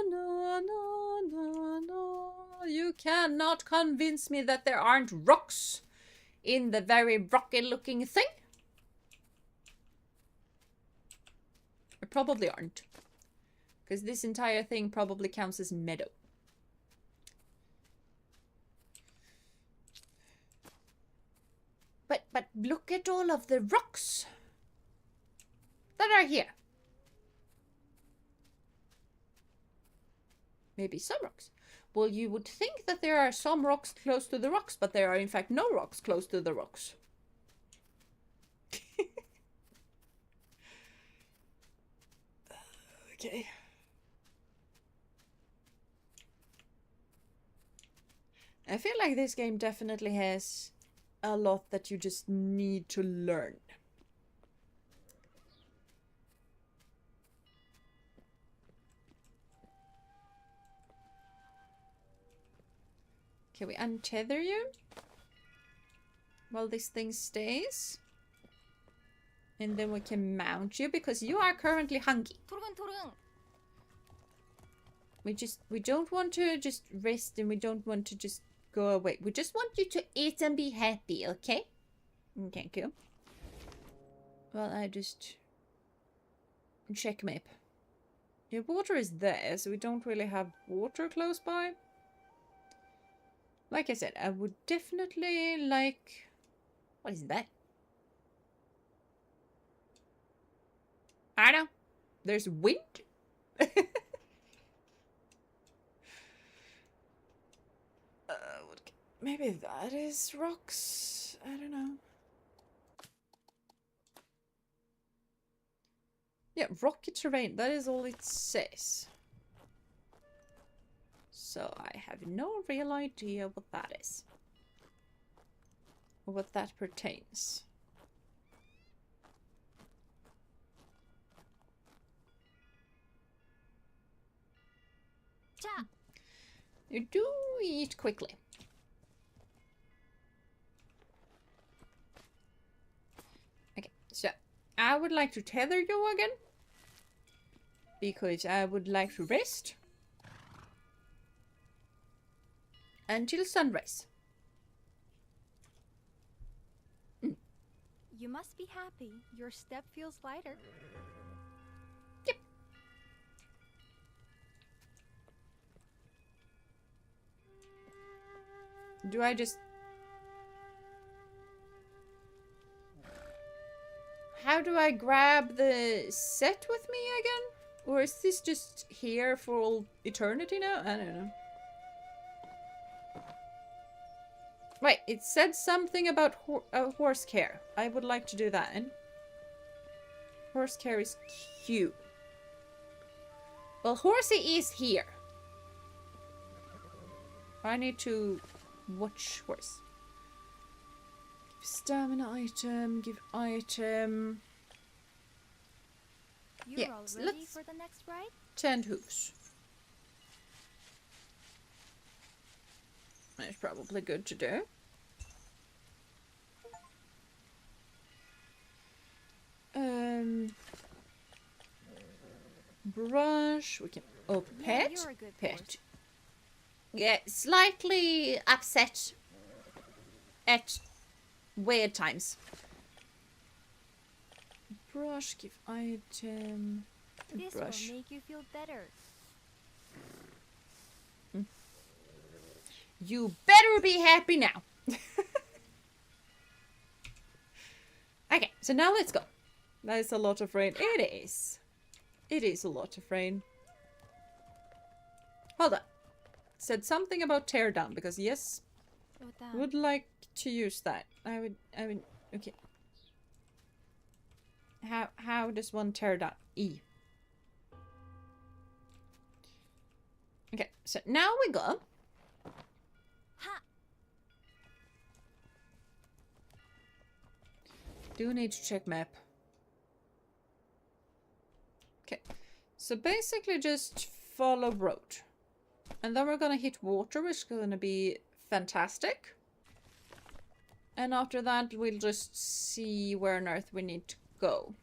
na na na na. You cannot convince me that there aren't rocks in the very rocky looking thing. There probably aren't. Because this entire thing probably counts as meadow. But look at all of the rocks that are here. Maybe some rocks. Well, you would think that there are some rocks close to the rocks, but there are in fact no rocks close to the rocks. Okay. I feel like this game definitely has a lot that you just need to learn. Can we untether you while this thing stays? And then we can mount you because you are currently hungry. We don't want to just rest and we don't want to just go away. We just want you to eat and be happy, okay? Okay, cool. Well, I just check map. Yeah, water is there, so we don't really have water close by. Like I said, I would definitely like... What is that? I don't know. There's wind? Maybe that is rocks? I don't know. Yeah, rocky terrain. That is all it says. So I have no real idea what that is. Or what that pertains. You do eat quickly. Okay, so I would like to tether you again. Because I would like to rest. Until sunrise. You must be happy. Your step feels lighter. Yep. Do I just... How do I grab the set with me again? Or is this just here for all eternity now? I don't know. Wait, it said something about horse care. I would like to do that. Horse care is cute. Well, horsey is here. I need to watch horse. Give stamina item, give item. You're Yeah, all ready let's for the next ride? 10 hooves. That's probably good to do. Brush. We can. Oh, Yeah, pet. you're a good Pet. horse. Yeah, slightly upset at weird times. Brush. Give item. This Brush. will make you feel better. You better be happy now. Okay, so now let's go. That is a lot of rain. It is. It is a lot of rain. Hold on. Said something about tear down because yes, What that? would like to use that. I would. Okay. How does one tear down? E. Okay, so now we go. Ha! Do need to check map. Okay, so basically just follow road. And then we're gonna hit water, which is gonna be fantastic. And after that, we'll just see where on earth we need to go.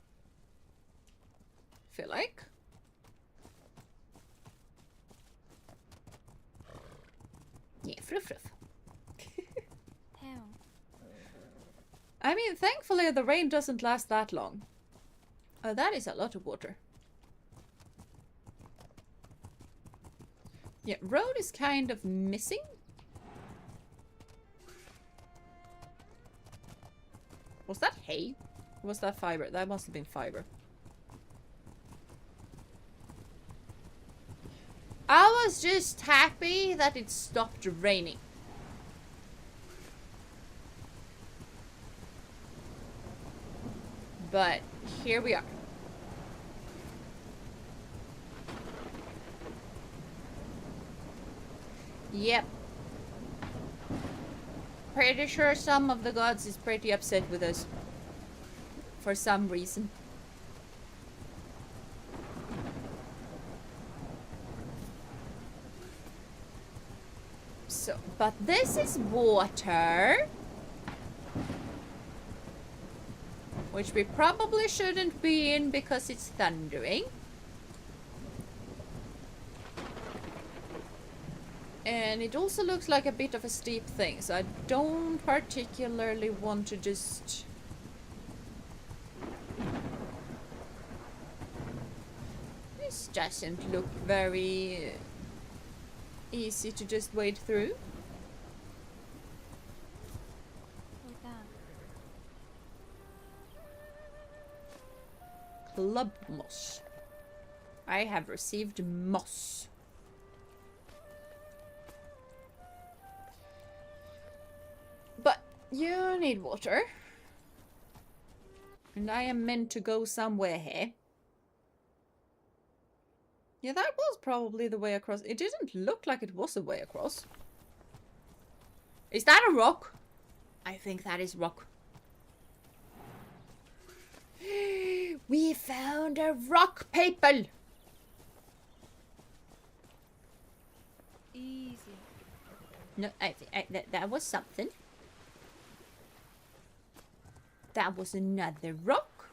Feel like. Yeah, fruff. Damn. I mean, thankfully the rain doesn't last that long. Oh, that is a lot of water. Yeah, road is kind of missing. Was that hay? Or was that fiber? That must have been fiber. I was just happy that it stopped raining. But here we are. Yep. Pretty sure some of the gods is pretty upset with us. For some reason. So, but this is water. Which we probably shouldn't be in because it's thundering. And it also looks like a bit of a steep thing, so I don't particularly want to just... This doesn't look very easy to just wade through. What that? Club moss. I have received moss. But you need water. And I am meant to go somewhere here. Yeah, that was probably the way across. It didn't look like it was a way across. Is that a rock? I think that is rock. We found a rock, people! No, that was something. That was another rock.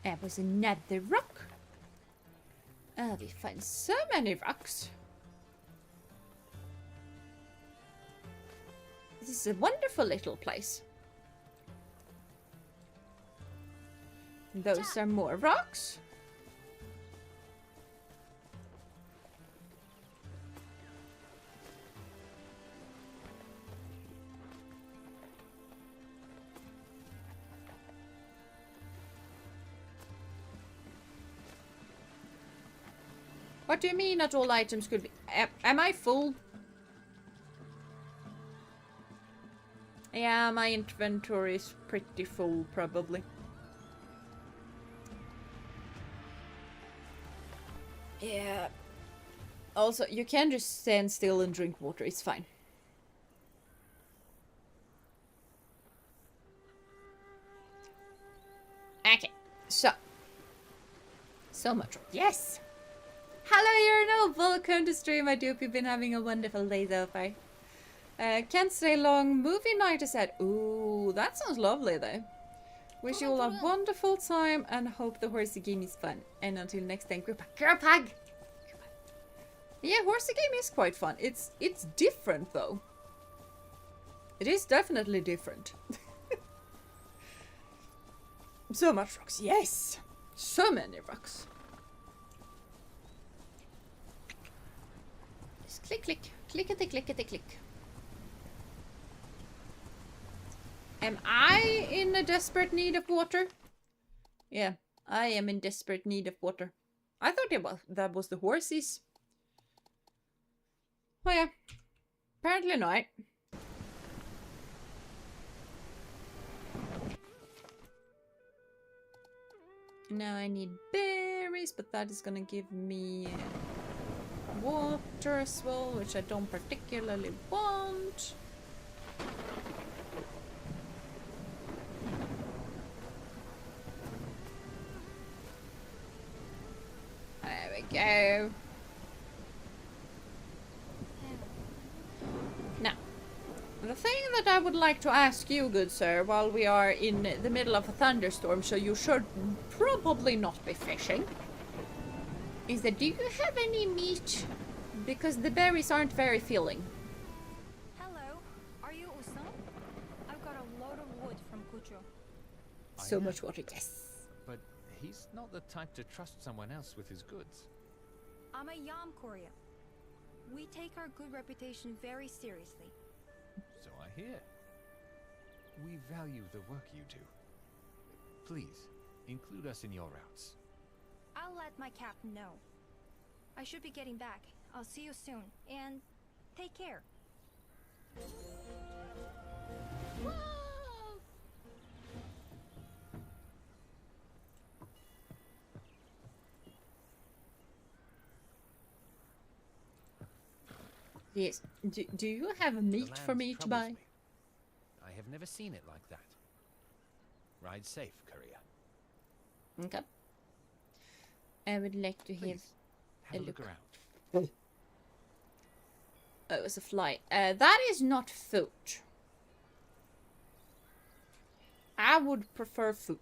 That was another rock. Oh, we find so many rocks. This is a wonderful little place. Those are more rocks. What do you mean not all items could be... Am I full? Yeah, my inventory is pretty full, probably. Yeah. Also, you can just stand still and drink water. It's fine. Okay. So much. Yes! Hello, Urinal! Welcome to stream. I do hope you've been having a wonderful day so far. Can't stay long. Movie night is at... Ooh, that sounds lovely, though. Wish you all a wonderful time and hope the horsey game is fun. And until next time, group hug! Yeah, horsey game is quite fun. It's different, though. It is definitely different. So much rocks. Yes! So many rocks. Just click, click. Clickety, clickety, click. Am I in a desperate need of water? Yeah, I am in desperate need of water. I thought that was the horses. Oh yeah, apparently not. Now I need berries, but that is gonna give me water as well, which I don't particularly want. There we go. Now, the thing that I would like to ask you, good sir, while we are in the middle of a thunderstorm, so you should probably not be fishing, is that do you have any meat? Because the berries aren't very filling. Hello, are you Usam? I've got a load of wood from Kucho. So much water, yes. But he's not the type to trust someone else with his goods. I'm a Yam Korea. We take our good reputation very seriously. So I hear. We value the work you do. Please, include us in your routes. I'll let my captain know. I should be getting back. I'll see you soon, and take care. Yes. Do you have meat for me to buy? I have never seen it like that. Ride safe, courier. Okay. I would like to Please, have a look around. Oh, it was a fly. That is not food. I would prefer food.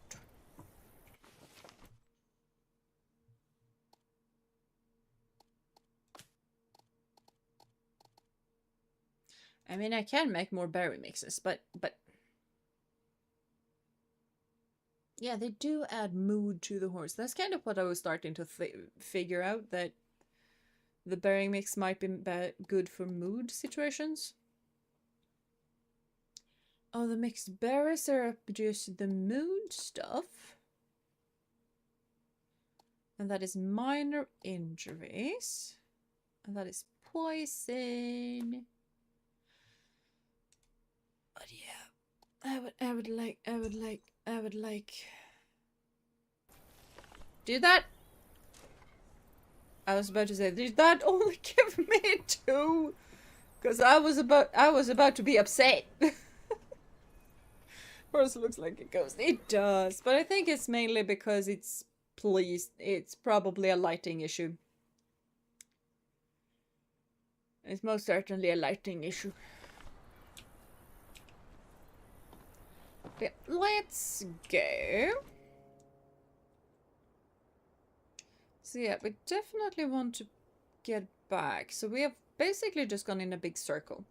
I mean, I can make more berry mixes, but yeah, they do add mood to the horse. That's kind of what I was starting to figure out, that the berry mix might be good for mood situations. Oh, the mixed berries are just the mood stuff. And that is minor injuries. And that is poison. But yeah, I would like. Do that? I was about to say, did that only give me 2? Because I was about to be upset. Horse looks like a ghost. It does, but I think it's mainly because it's probably a lighting issue. It's most certainly a lighting issue. Okay, let's go. So yeah, we definitely want to get back. So we have basically just gone in a big circle.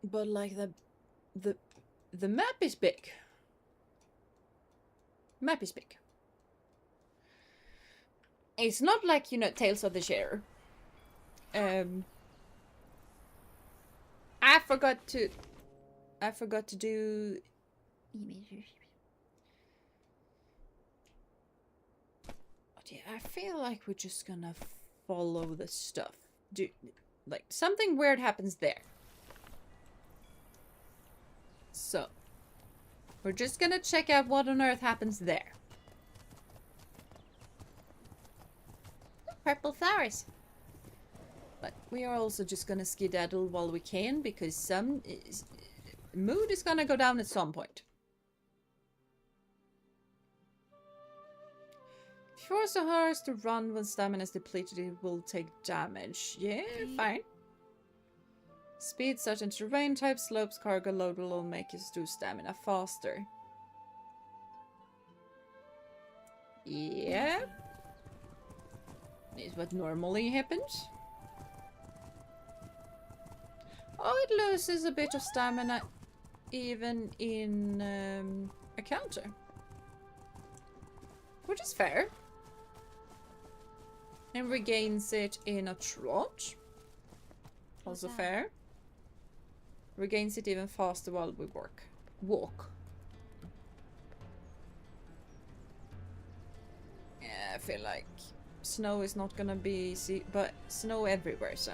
But like the map is big. Map is big. It's not like, you know, Tales of the Share. I forgot to do images. But yeah, I feel like we're just gonna follow the stuff. Like something weird happens there. So we're just gonna check out what on earth happens there. Purple flowers. But we are also just gonna skedaddle while we can, because mood is gonna go down at some point. If you force a horse to run when stamina is depleted, it will take damage. Yeah, fine. Speed, certain terrain types, slopes, cargo load will all make you do stamina faster. Yeah. Is what normally happens. Oh, it loses a bit of stamina even in a counter. Which is fair. And regains it in a trot. Also fair. Regains it even faster while we walk. Yeah, I feel like snow is not gonna be easy, but snow everywhere, so.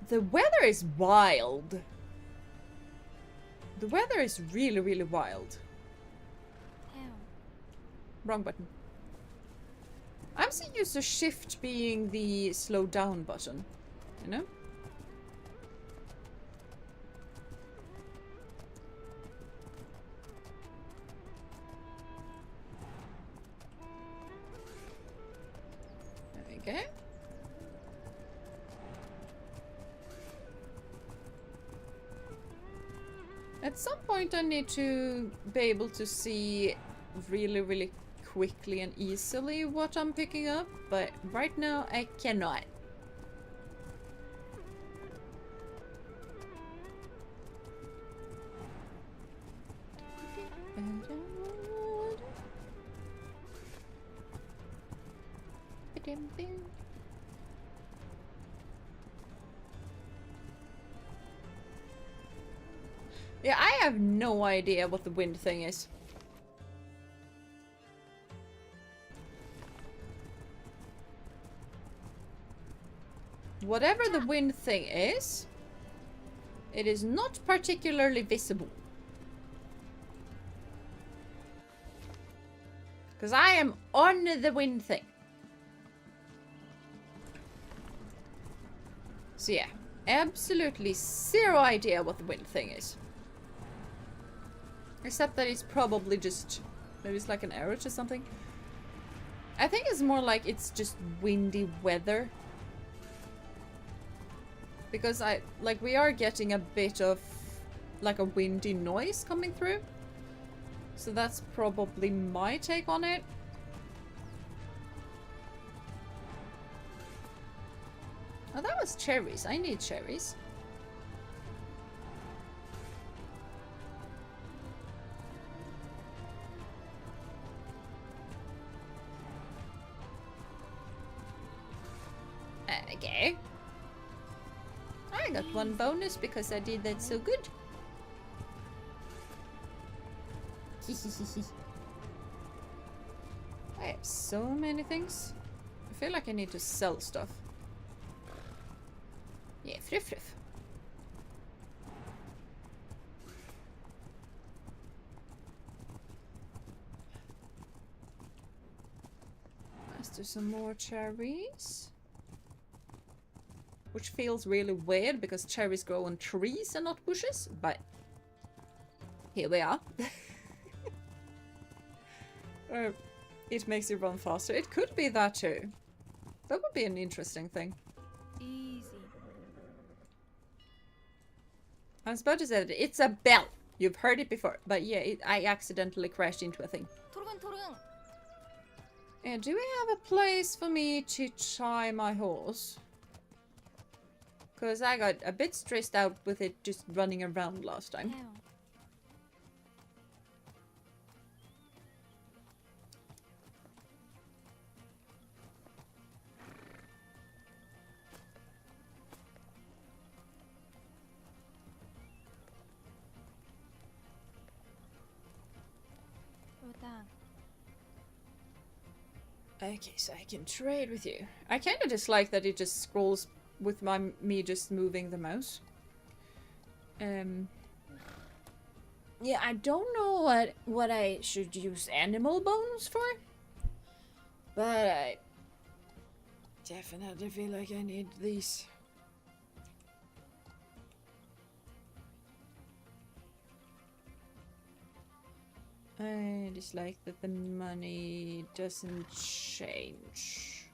The weather is wild. The weather is really, really wild. Ow. Wrong button. I'm so used to shift being the slow down button, you know? There we go. At some point I need to be able to see really, really quickly and easily what I'm picking up, but right now I cannot. Yeah, I have no idea what the wind thing is. Whatever the wind thing is, it is not particularly visible. Because I am on the wind thing. So yeah, absolutely zero idea what the wind thing is. Except that it's probably just, maybe it's like an arrow or something. I think it's more like it's just windy weather. Because we are getting a bit of like a windy noise coming through. So that's probably my take on it. Oh, that was cherries. I need cherries. Okay. I got one bonus because I did that so good. I have so many things. I feel like I need to sell stuff. Yeah, friff. Let's do some more cherries. Which feels really weird because cherries grow on trees and not bushes, but here we are. It makes you run faster. It could be that too. That would be an interesting thing. Easy. I was about to say that it's a bell. You've heard it before, but yeah, I accidentally crashed into a thing. And do we have a place for me to tie my horse? Because I got a bit stressed out with it just running around last time. Okay, so I can trade with you. I kind of dislike that it just scrolls with me just moving the mouse. Yeah, I don't know what I should use animal bones for, but I definitely feel like I need these. I dislike that the money doesn't change.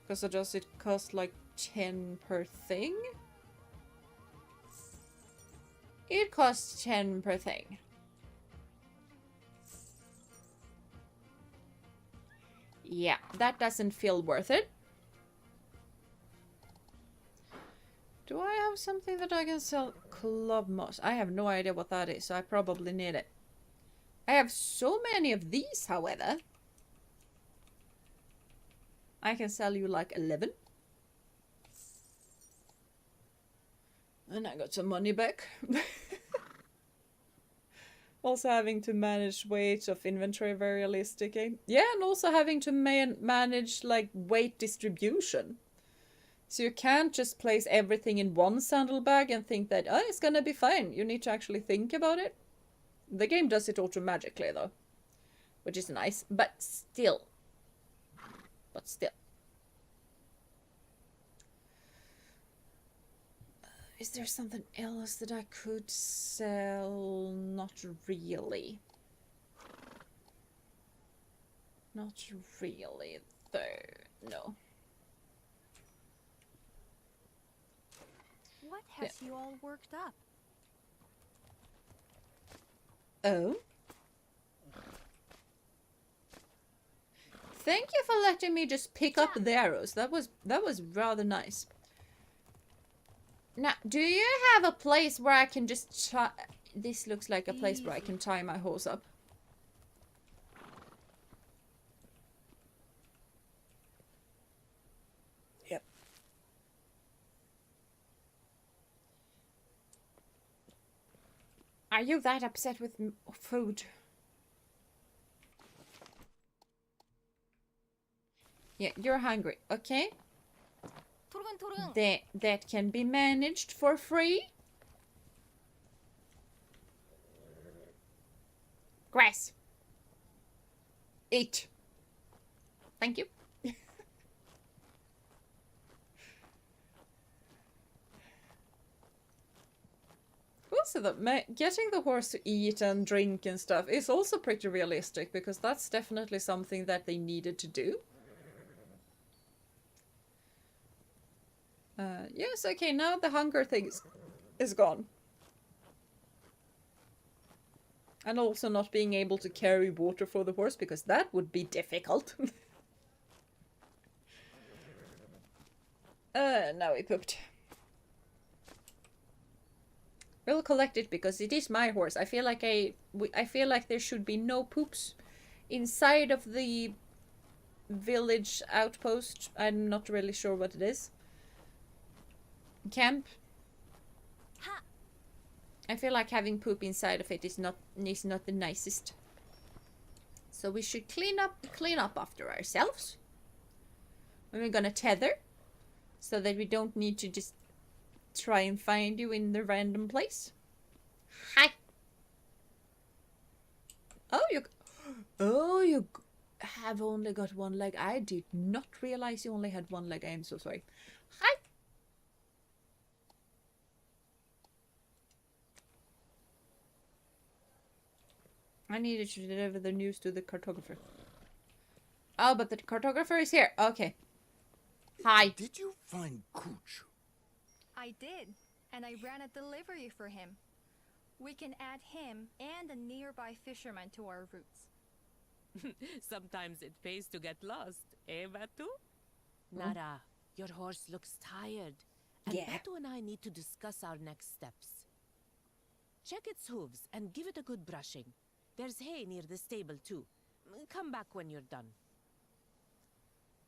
Because does it cost like 10 per thing? It costs 10 per thing. Yeah, that doesn't feel worth it. Do I have something that I can sell? Club moss. I have no idea what that is, so I probably need it. I have so many of these, however. I can sell you like 11. And I got some money back. Also having to manage weight of inventory very realistic. Yeah, and also having to manage like weight distribution. So you can't just place everything in one sandal bag and think that, oh, it's gonna be fine. You need to actually think about it. The game does it automatically though, which is nice, but still. Is there something else that I could sell? Not really. Not really, though. No. What has you all worked up? Oh? Thank you for letting me just pick up the arrows. That was rather nice. Now, do you have a place where I can just tie... This looks like a place where I can tie my horse up. Yep. Are you that upset with food? Yeah, you're hungry, okay? That can be managed for free. Grass. Eat. Thank you. Also, getting the horse to eat and drink and stuff is also pretty realistic, because that's definitely something that they needed to do. Yes, okay, now the hunger thing is gone. And also not being able to carry water for the horse, because that would be difficult. Now he pooped. We'll collect it because it is my horse. I feel like I feel like there should be no poops inside of the village outpost. I'm not really sure what it is. Camp. I feel like having poop inside of it is not the nicest. So we should clean up after ourselves. And we're gonna tether. So that we don't need to just try and find you in the random place. Hi. Oh, you have only got one leg. I did not realize you only had one leg. I am so sorry. Hi. I needed to deliver the news to the cartographer. Oh, but the cartographer is here. Okay. Hi. Did you find Cooch? I did, and I ran a delivery for him. We can add him and a nearby fisherman to our routes. Sometimes it pays to get lost, eh, Batu? Nara, your horse looks tired. And Yeah. Batu and I need to discuss our next steps. Check its hooves and give it a good brushing. There's hay near the stable, too. Come back when you're done.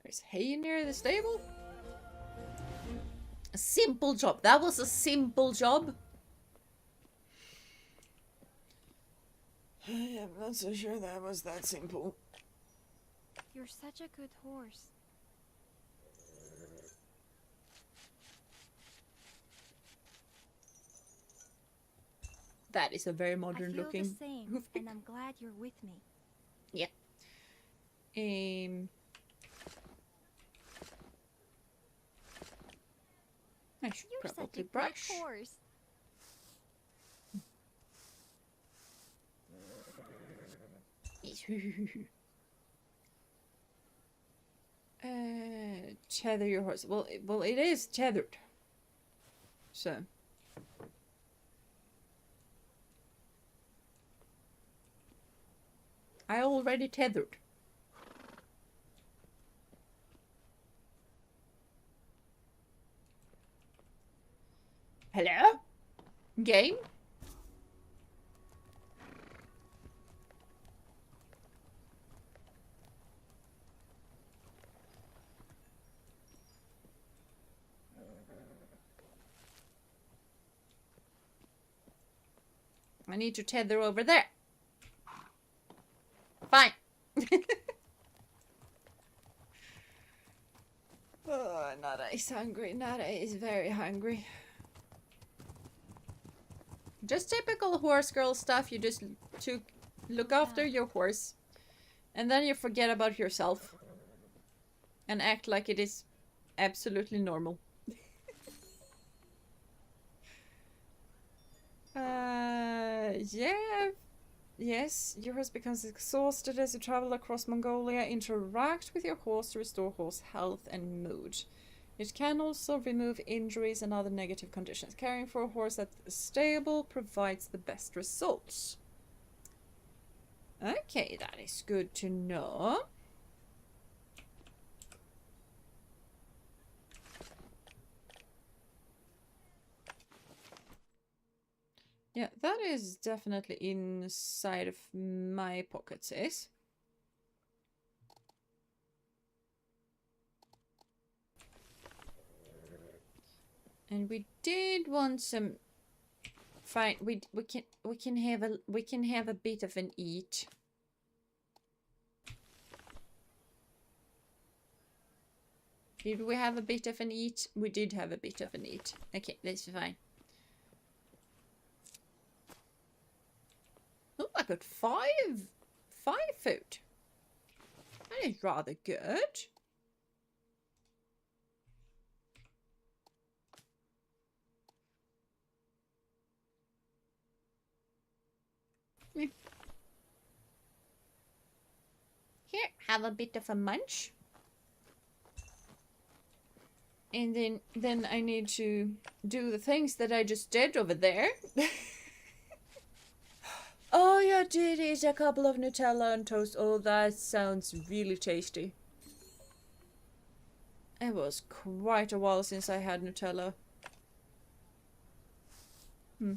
There's hay near the stable? A simple job. That was a simple job. I'm not so sure that was that simple. You're such a good horse. That is a very I modern feel looking the same, hoof pick. and I'm glad you're with me. Yeah. I should You're such a probably good brush. horse. Tether your horse. Well, it is tethered. So. I already tethered. Hello? Game? I need to tether over there. Fine. Oh, Nada is hungry. Nada is very hungry. Just typical horse girl stuff. You just look after your horse. And then you forget about yourself. And act like it is absolutely normal. Yeah. Yes, your horse becomes exhausted as you travel across Mongolia. Interact with your horse to restore horse health and mood. It can also remove injuries and other negative conditions. Caring for a horse at the stable provides the best results. Okay, that is good to know. Yeah, that is definitely inside of my pockets, is. And we did want some. Fine, we can have a bit of an eat. Did we have a bit of an eat? We did have a bit of an eat. Okay, that's fine. Oh, I got five food. That is rather good. Here, have a bit of a munch. And then I need to do the things that I just did over there. Oh, yeah, I did eat a couple of Nutella and toast. Oh, that sounds really tasty. It was quite a while since I had Nutella. There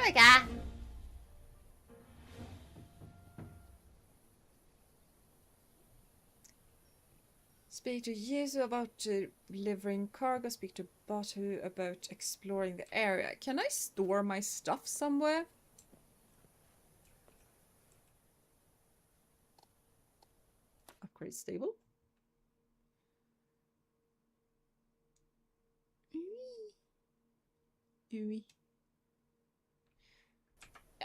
we go. Speak to Yezu about delivering cargo. Speak to Batu about exploring the area. Can I store my stuff somewhere? Great stable. Ooey.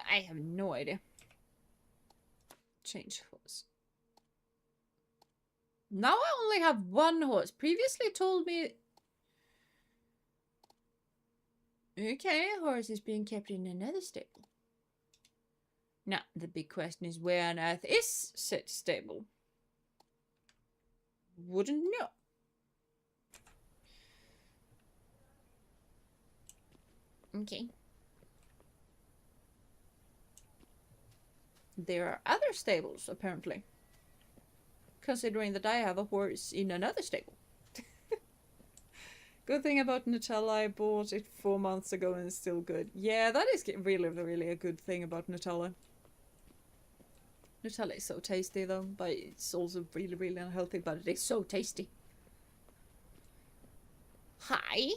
I have no idea. Change horse. Now I only have one horse. Previously told me... Okay, horse is being kept in another stable. Now, the big question is where on earth is said stable? Wouldn't know. Okay. There are other stables, apparently. Considering that I have a horse in another stable. Good thing about Nutella, I bought it 4 months ago and it's still good. Yeah, that is really, really a good thing about Nutella. Nutella is so tasty though, but it's also really, really unhealthy, but it is so tasty. Hi.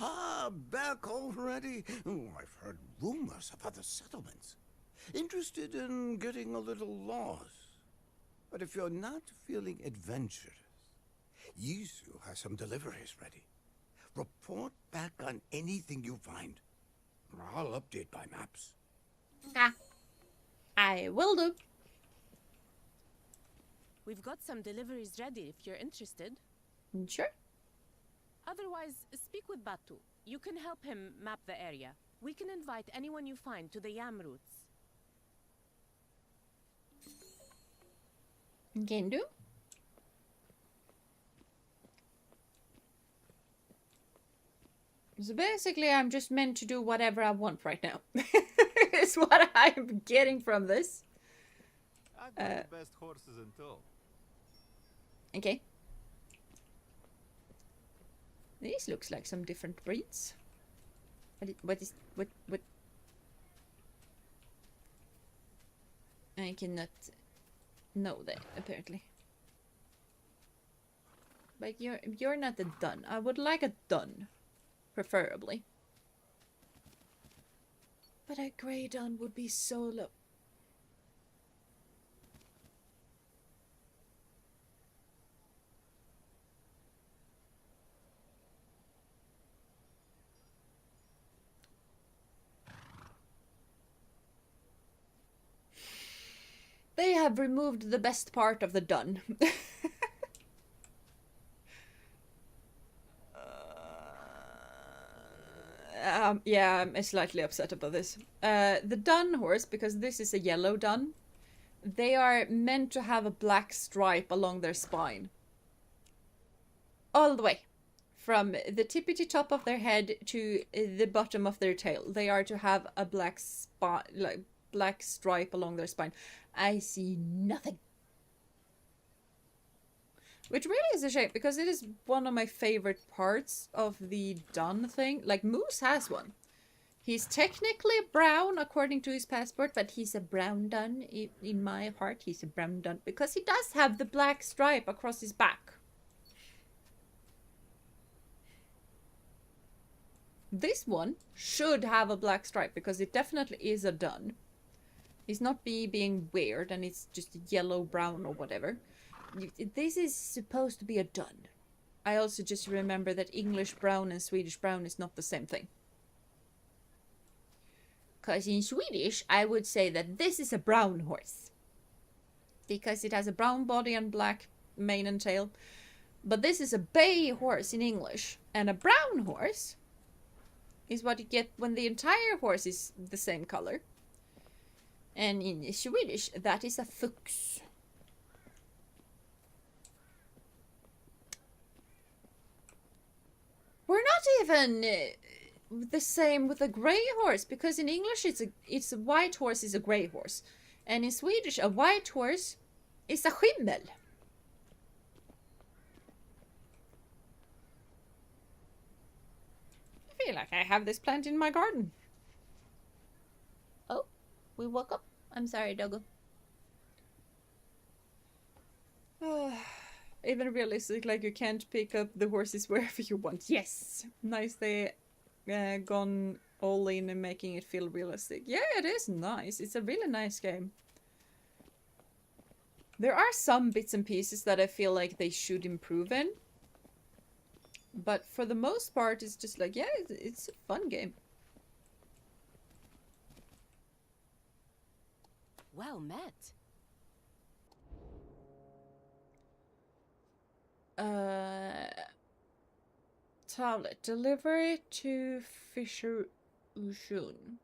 Ah, back already? Oh, I've heard rumors of other settlements. Interested in getting a little lost. But if you're not feeling adventurous, Yisu has some deliveries ready. Report back on anything you find. I'll update my maps. Ah, I will do. We've got some deliveries ready if you're interested. Sure. Otherwise, speak with Batu. You can help him map the area. We can invite anyone you find to the yam roots. Can do. So basically, I'm just meant to do whatever I want right now. Is what I'm getting from this. I've got the best horses in tow. Okay. These looks like some different breeds. What? I cannot know that apparently. But you're not a dun. I would like a dun, preferably. But a grey dun would be so low. They have removed the best part of the dun. Yeah, I'm slightly upset about this. The dun horse, because this is a yellow dun, they are meant to have a black stripe along their spine. All the way. From the tippity top of their head to the bottom of their tail. They are to have a black stripe along their spine. I see nothing. Which really is a shame, because it is one of my favorite parts of the dun thing. Like, Moose has one. He's technically brown according to his passport, but he's a brown dun. In my heart, he's a brown dun, because he does have the black stripe across his back. This one should have a black stripe, because it definitely is a dun. He's not being weird, and it's just yellow-brown or whatever. This is supposed to be a dun. I also just remember that English brown and Swedish brown is not the same thing. Because in Swedish, I would say that this is a brown horse. Because it has a brown body and black mane and tail. But this is a bay horse in English. And a brown horse is what you get when the entire horse is the same color. And in Swedish, that is a fux. We're not even the same with a grey horse, because in English it's a white horse is a grey horse, and in Swedish a white horse is a skimmel. I feel like I have this plant in my garden. Oh, we woke up. I'm sorry, doggo. Even realistic, like you can't pick up the horses wherever you want. Yes! Nice they gone all in and making it feel realistic. Yeah, it is nice. It's a really nice game. There are some bits and pieces that I feel like they should improve in. But for the most part, it's just like, yeah, it's a fun game. Well met. Tablet. Delivery to Fisher Ushun.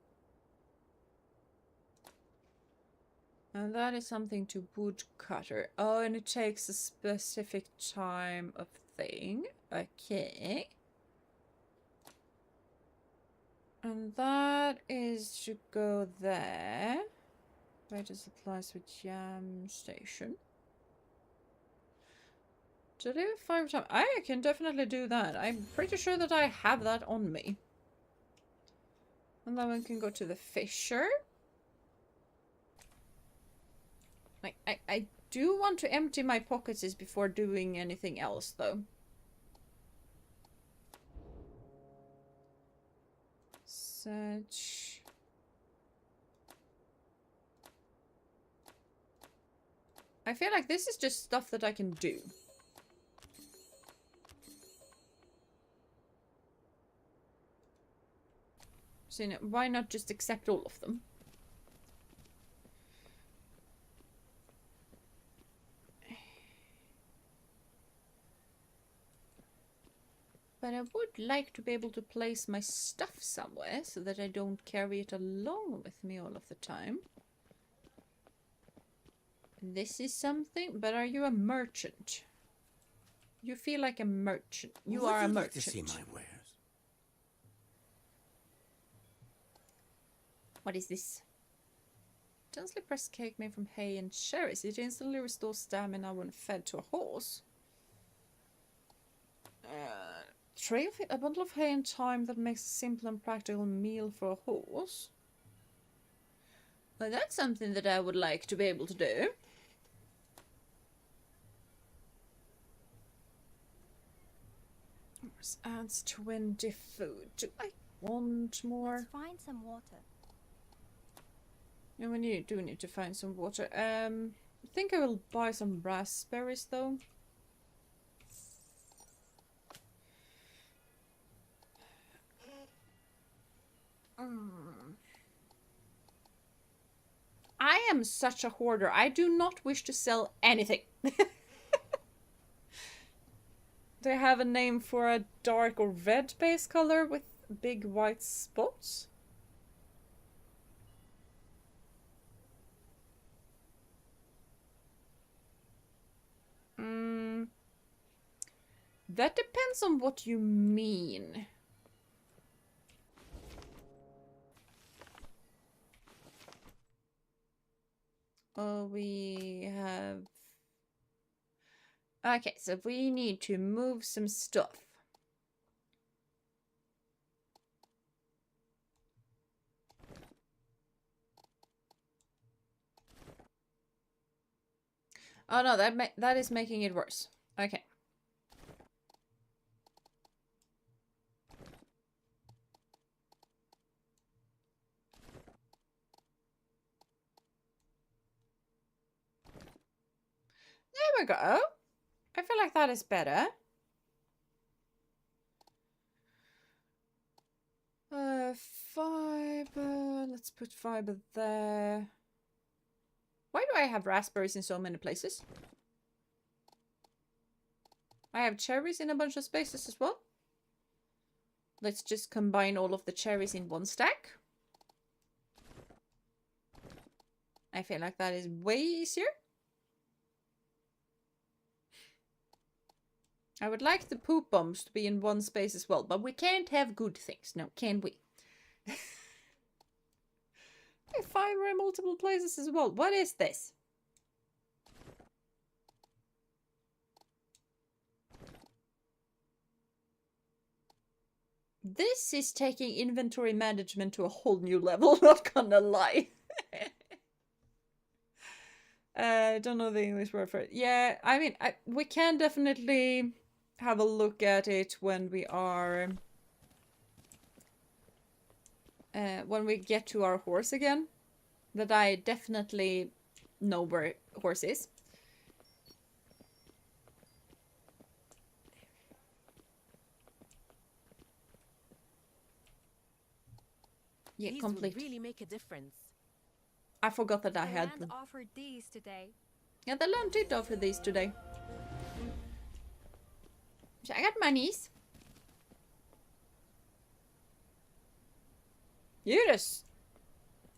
And that is something to woodcutter. Oh, and it takes a specific time of thing. Okay. And that is to go there. Where does supplies with jam station? Deliver 5 times. I can definitely do that. I'm pretty sure that I have that on me. And then we can go to the fisher. I do want to empty my pockets before doing anything else, though. Search. I feel like this is just stuff that I can do. So, you know, why not just accept all of them? But I would like to be able to place my stuff somewhere so that I don't carry it along with me all of the time. This is something, but are you a merchant? You feel like a merchant. You are a merchant. To see my wares? What is this? Densely pressed cake made from hay and cherries. It instantly restores stamina when fed to a horse. Tray of a bundle of hay and thyme that makes a simple and practical meal for a horse. Well, that's something that I would like to be able to do. Adds 20 food. Do I want more? Let's find some water. Yeah, we do need to find some water. I think I will buy some raspberries though. I am such a hoarder. I do not wish to sell anything. They have a name for a dark or red base color with big white spots. That depends on what you mean. Oh, we have... Okay, so we need to move some stuff. Oh no, that is making it worse. Okay. There we go. I feel like that is better. Fiber. Let's put fiber there. Why do I have raspberries in so many places? I have cherries in a bunch of spaces as well. Let's just combine all of the cherries in one stack. I feel like that is way easier. I would like the poop bombs to be in one space as well, but we can't have good things, no, can we? I fiber in multiple places as well. What is this? This is taking inventory management to a whole new level, not gonna lie. I don't know the English word for it. Yeah, I mean, we can definitely have a look at it when we are... when we get to our horse again. That I definitely know where horse is. Yeah, These complete. will really make a difference. I forgot that I The had land them. offered these today. Yeah, the land did offer these today. So I got monies. You just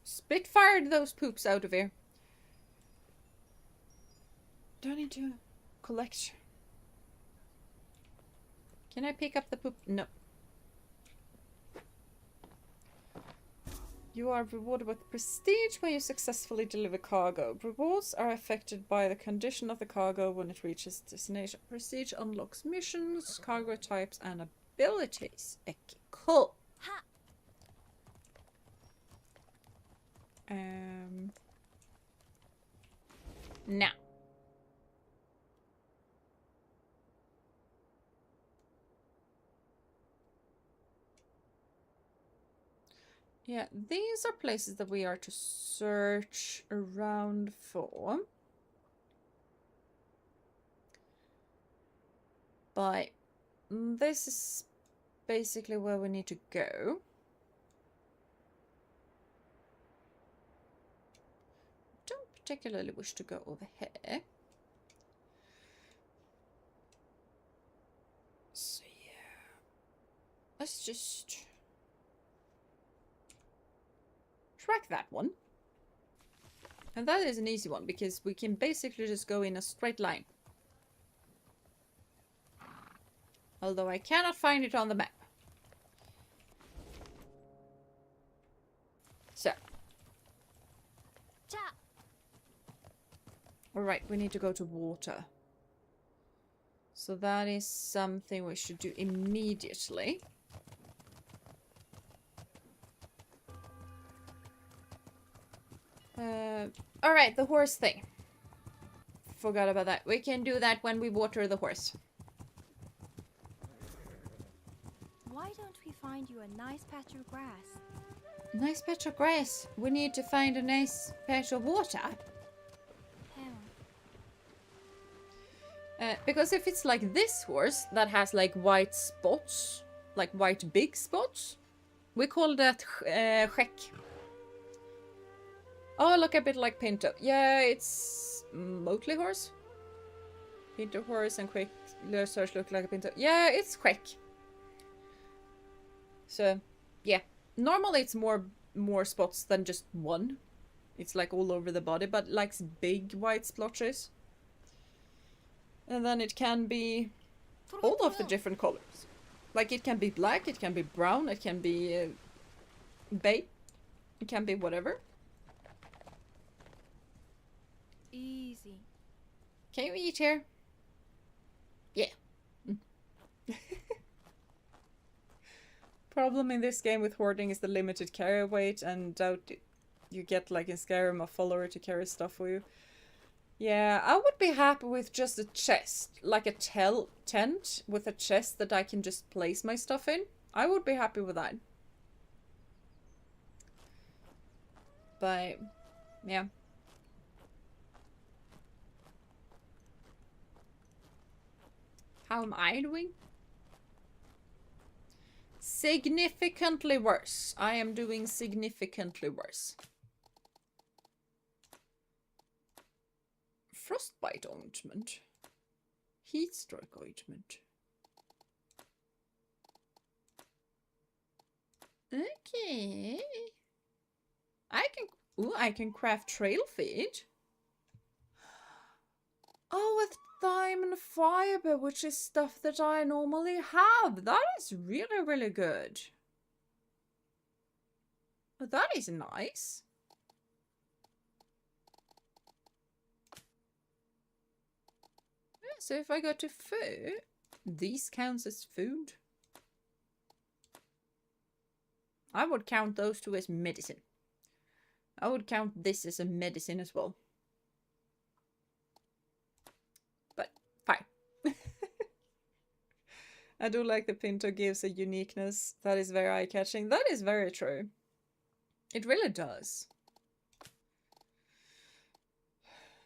spitfired those poops out of here. Do I need to collect? Can I pick up the poop? No. You are rewarded with prestige when you successfully deliver cargo. Rewards are affected by the condition of the cargo when it reaches destination. Prestige unlocks missions, cargo types, and abilities. Okay, cool. Ha! Now. Yeah, these are places that we are to search around for. But this is basically where we need to go. Don't particularly wish to go over here. So yeah. Let's just track that one. And that is an easy one because we can basically just go in a straight line. Although I cannot find it on the map. So. Cha! Alright, we need to go to water. So that is something we should do immediately. Alright, the horse thing. Forgot about that. We can do that when we water the horse. Why don't we find you a nice patch of grass? Nice patch of grass. We need to find a nice patch of water. Because if it's like this horse that has like white spots, like white big spots, we call that skäck. Oh, look a bit like Pinto. Yeah, it's Motley horse. Pinto horse and quick search look like a Pinto. Yeah, it's quick. So, yeah. Normally it's more spots than just one. It's like all over the body, but likes big white splotches. And then it can be all of the different colors. Like it can be black, it can be brown, it can be bay. It can be whatever. Easy. Can you eat here? Yeah. Problem in this game with hoarding is the limited carry weight, and doubt you get like in Skyrim a follower to carry stuff for you. Yeah, I would be happy with just a chest, like a tent with a chest that I can just place my stuff in. I would be happy with that. But, yeah. How am I doing? Significantly worse. I am doing significantly worse. Frostbite ointment. Heat stroke ointment. Okay. I can craft trail feed. Oh, with diamond fiber, which is stuff that I normally have. That is really, really good. But that is nice. Yeah, so if I go to food, these counts as food. I would count those two as medicine. I would count this as a medicine as well. But, fine. I do like the Pinto gives a uniqueness that is very eye-catching. That is very true. It really does.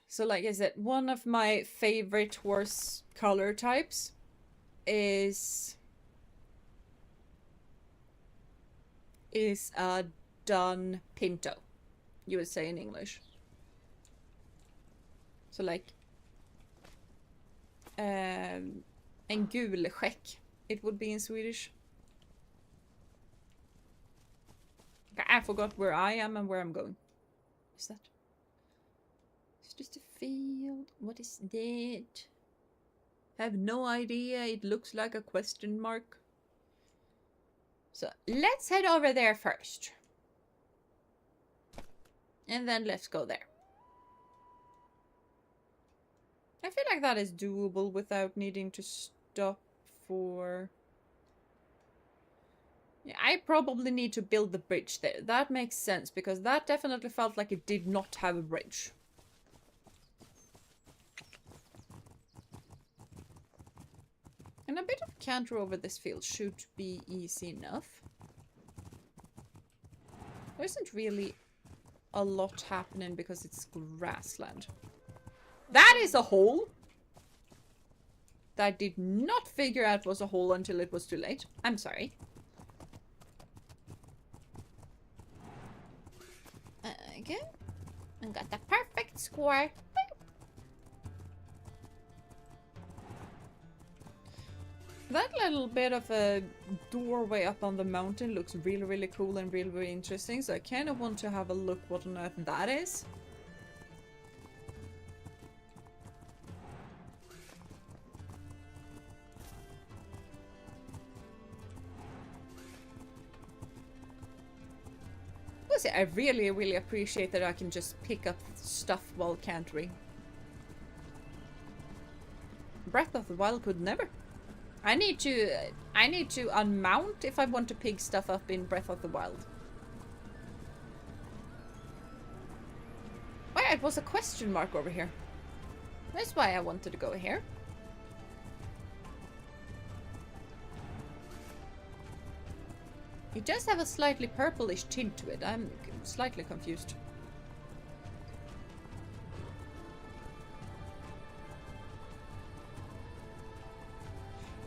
So like I said, one of my favorite horse color types is done pinto, you would say in English. So like en gulskäck, it would be in Swedish. I forgot where I am and where I'm going. Is that? It's just a field. What is that? I have no idea. It looks like a question mark. So let's head over there first. And then let's go there. I feel like that is doable without needing to stop for... Yeah, I probably need to build the bridge there. That makes sense, because that definitely felt like it did not have a bridge. And a bit of canter over this field should be easy enough. There isn't really a lot happening because it's grassland. That is a hole! That I did not figure out was a hole until it was too late. I'm sorry. Okay. I got the perfect score. That little bit of a doorway up on the mountain looks really, really cool and really, really interesting. So I kind of want to have a look what on earth that is. I really, really appreciate that I can just pick up stuff while cantering. Breath of the Wild could never. I need to unmount if I want to pick stuff up in Breath of the Wild. Oh yeah, it was a question mark over here. That's why I wanted to go here. It does have a slightly purplish tint to it. I'm slightly confused.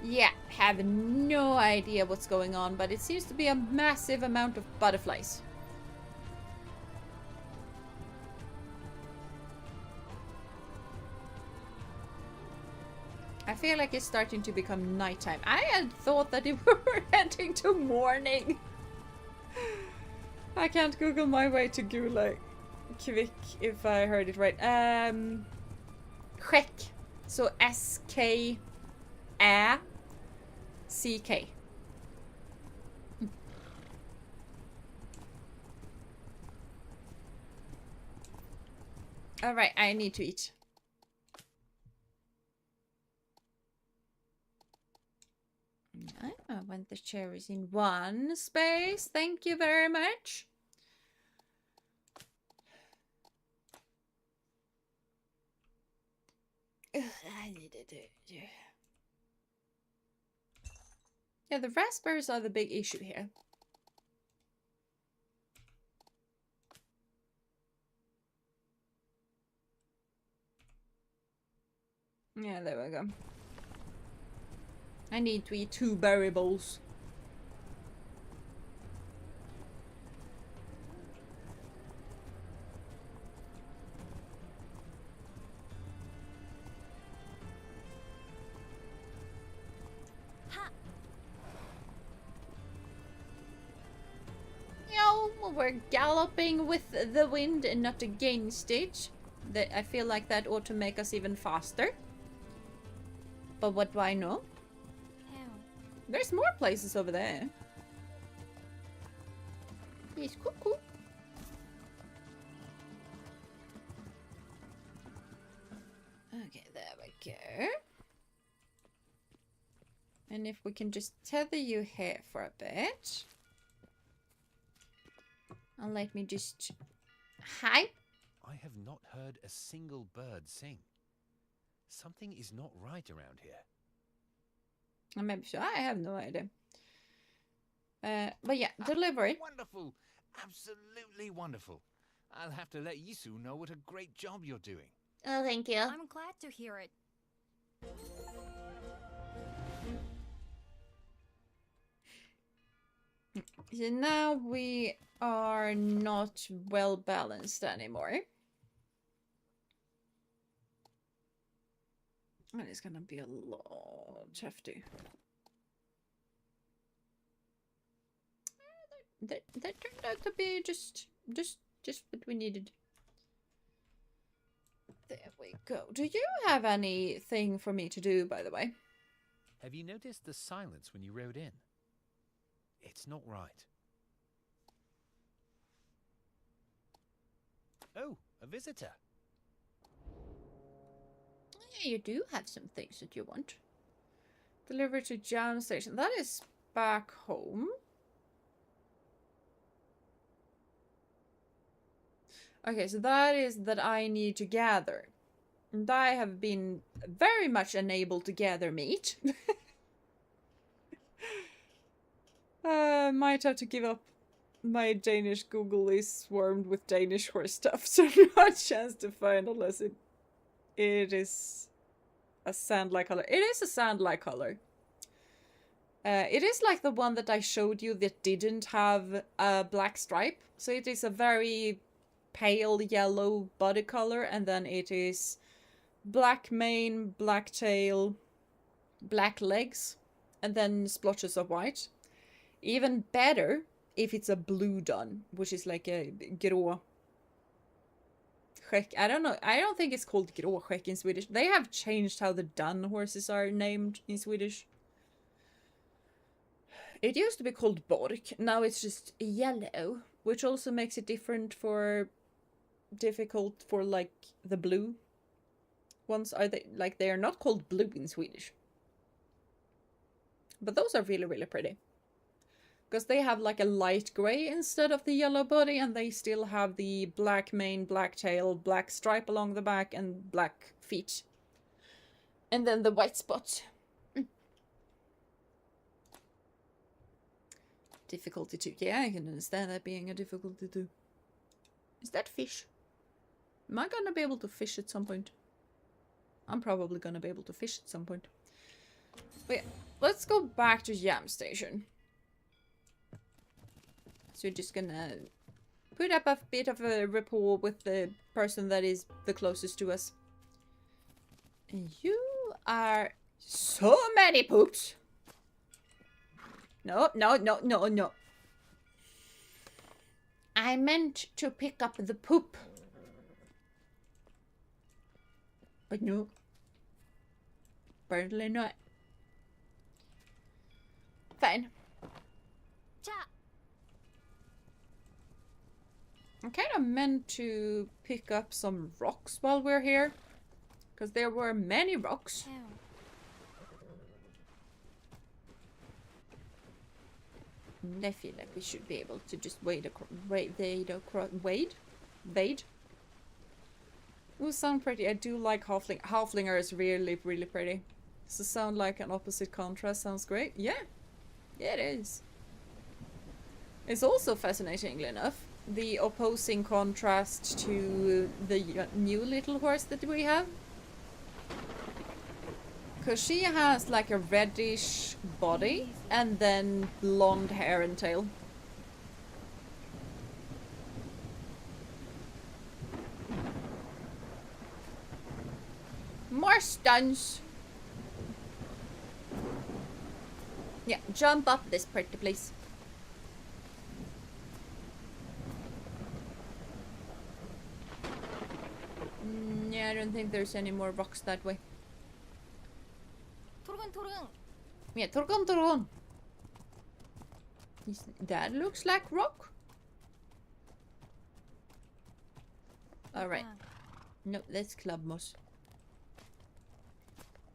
Yeah, have no idea what's going on, but it seems to be a massive amount of butterflies. I feel like it's starting to become nighttime. I had thought that we were heading to morning. I can't Google my way to Gula quick if I heard it right. Skäck. So S-K-Ä-C-K. Alright, I need to eat. I want the cherries in one space. Thank you very much. Yeah, the raspberries are the big issue here. Yeah, there we go. I need to eat 2 berry bowls. We're galloping with the wind and not against it. I feel like that ought to make us even faster. But what do I know? There's more places over there. Yes, cuckoo. Okay, there we go. And if we can just tether you here for a bit. And let me just... Hi. I have not heard a single bird sing. Something is not right around here. Maybe so. I have no idea. But yeah, delivery. Wonderful. Absolutely wonderful. I'll have to let Yisu know what a great job you're doing. Oh, thank you. I'm glad to hear it. So now we are not well balanced anymore. And it's gonna be a lot hefty. That turned out to be just what we needed. There we go. Do you have anything for me to do, by the way? Have you noticed the silence when you rode in? It's not right. Oh, a visitor. Yeah, you do have some things that you want. Deliver to Jam Station. That is back home. Okay, so that is that I need to gather. And I have been very much unable to gather meat. Might have to give up. My Danish Google is swarmed with Danish horse stuff, so no chance to find unless it is a sand-like color. It is a sand-like color. It is like the one that I showed you that didn't have a black stripe. So it is a very pale yellow body color, and then it is black mane, black tail, black legs, and then splotches of white. Even better if it's a blue dun, which is like a grå. I don't know. I don't think it's called gråskäck in Swedish. They have changed how the dun horses are named in Swedish. It used to be called bork. Now it's just yellow, which also makes it difficult for like the blue ones. Are they like they are not called blue in Swedish? But those are really, really pretty. Because they have like a light grey instead of the yellow body, and they still have the black mane, black tail, black stripe along the back, and black feet. And then the white spots. Difficulty 2. Yeah, I can understand that being a difficulty 2. Is that fish? Am I gonna be able to fish at some point? I'm probably gonna be able to fish at some point. But yeah, let's go back to Jam Station. So we're just gonna put up a bit of a rapport with the person that is the closest to us. And you are so many poops. No, no, no, no, no. I meant to pick up the poop. But no. Apparently not. Fine. I kind of meant to pick up some rocks while we're here. Because there were many rocks. And I feel like we should be able to just wade. Ooh, sound pretty. I do like halfling. Halflinger is really, really pretty. Does it sound like an opposite contrast? Sounds great. Yeah. Yeah, it is. It's also fascinatingly enough the opposing contrast to the new little horse that we have. Because she has like a reddish body and then blonde hair and tail. More stuns. Yeah, jump up this pretty place. Yeah, I don't think there's any more rocks that way. Yeah, Turgon. That looks like rock. Alright. No, that's club moss.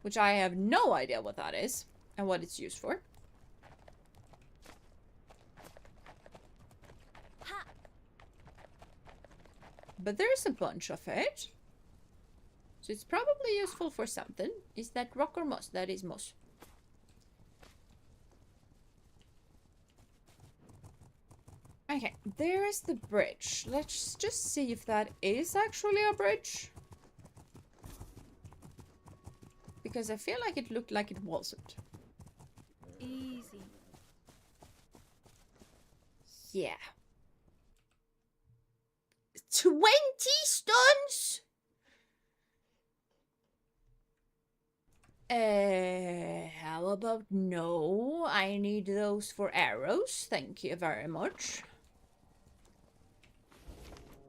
Which I have no idea what that is and what it's used for. But there's a bunch of it. So it's probably useful for something. Is that rock or moss? That is moss. Okay, there is the bridge. Let's just see if that is actually a bridge. Because I feel like it looked like it wasn't. Easy. Yeah. 20 stones? How about no? I need those for arrows. Thank you very much.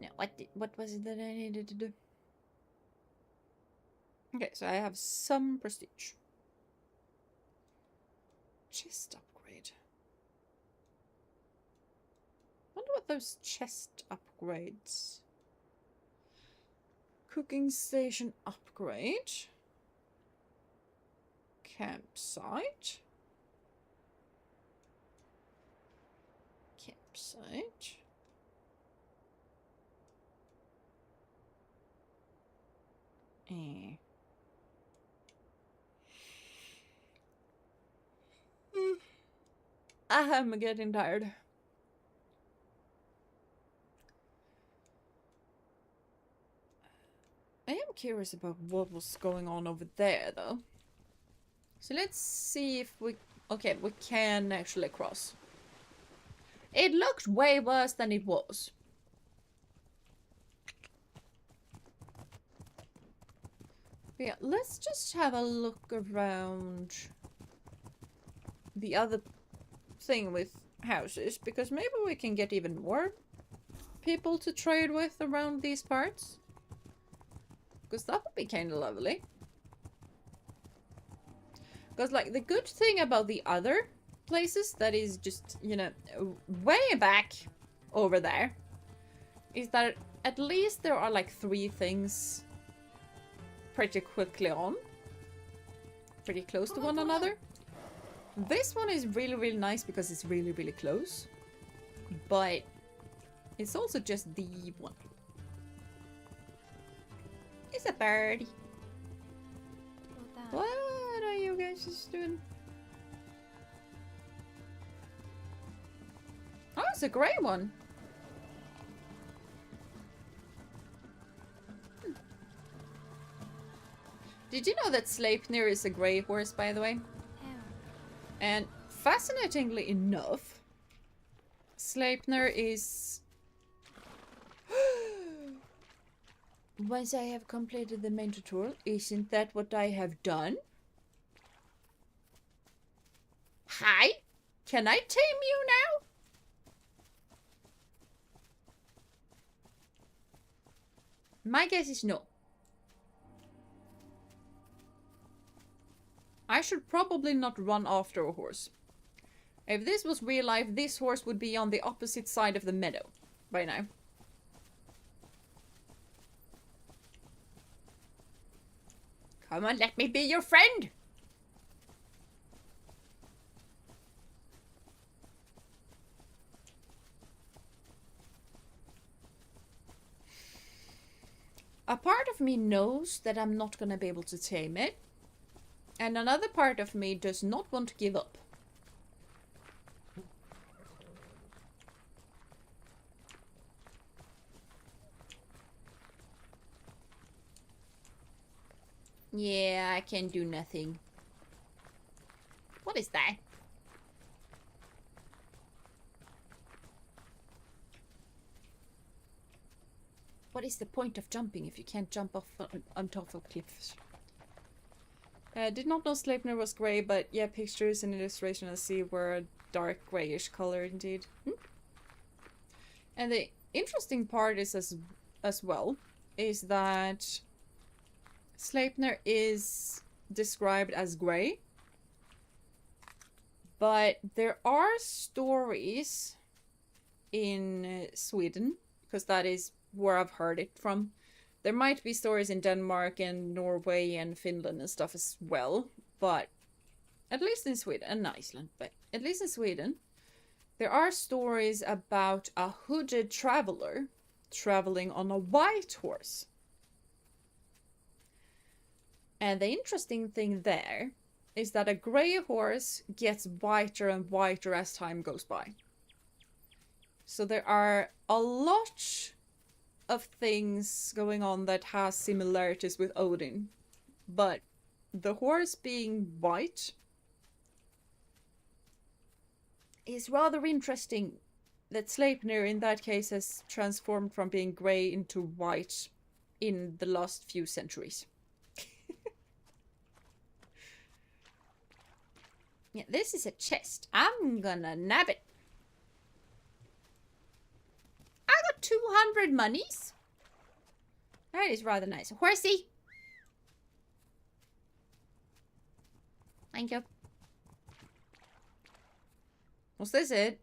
Now, what was it that I needed to do? Okay, so I have some prestige. Chest upgrade. Wonder what those chest upgrades. Cooking station upgrade. Campsite. Campsite. I'm getting tired. I am curious about what was going on over there, though. So let's see if we... Okay, we can actually cross. It looked way worse than it was. But yeah, let's just have a look around the other thing with houses, because maybe we can get even more people to trade with around these parts. Because that would be kind of lovely. Because, like, the good thing about the other places that is just, you know, way back over there is that at least there are, like, 3 things pretty quickly on. Pretty close to one another. This one is really, really nice because it's really, really close. But it's also just the one. It's a birdie. What are you guys just doing? Oh, it's a grey one. Did you know that Sleipnir is a grey horse, by the way? And fascinatingly enough, Sleipnir is... Once I have completed the main tutorial, isn't that what I have done? Hi? Can I tame you now? My guess is no. I should probably not run after a horse. If this was real life, this horse would be on the opposite side of the meadow by now. Come on, let me be your friend! A part of me knows that I'm not gonna be able to tame it. And another part of me does not want to give up. Yeah, I can do nothing. What is that? What is the point of jumping if you can't jump off on top of cliffs? Did not know Sleipnir was grey, but yeah, pictures and illustration I see were a dark greyish color indeed. And the interesting part is as well is that Sleipnir is described as grey, but there are stories in Sweden, because that is where I've heard it from. There might be stories in Denmark and Norway and Finland and stuff as well, but at least in Sweden and Iceland, but at least in Sweden, there are stories about a hooded traveler traveling on a white horse. And the interesting thing there is that a grey horse gets whiter and whiter as time goes by. So there are a lot of things going on that has similarities with Odin. But the horse being white is rather interesting that Sleipnir in that case has transformed from being grey into white in the last few centuries. Yeah, this is a chest. I'm gonna nab it. I got 200 monies. That is rather nice. Horsey. Thank you. Was this it?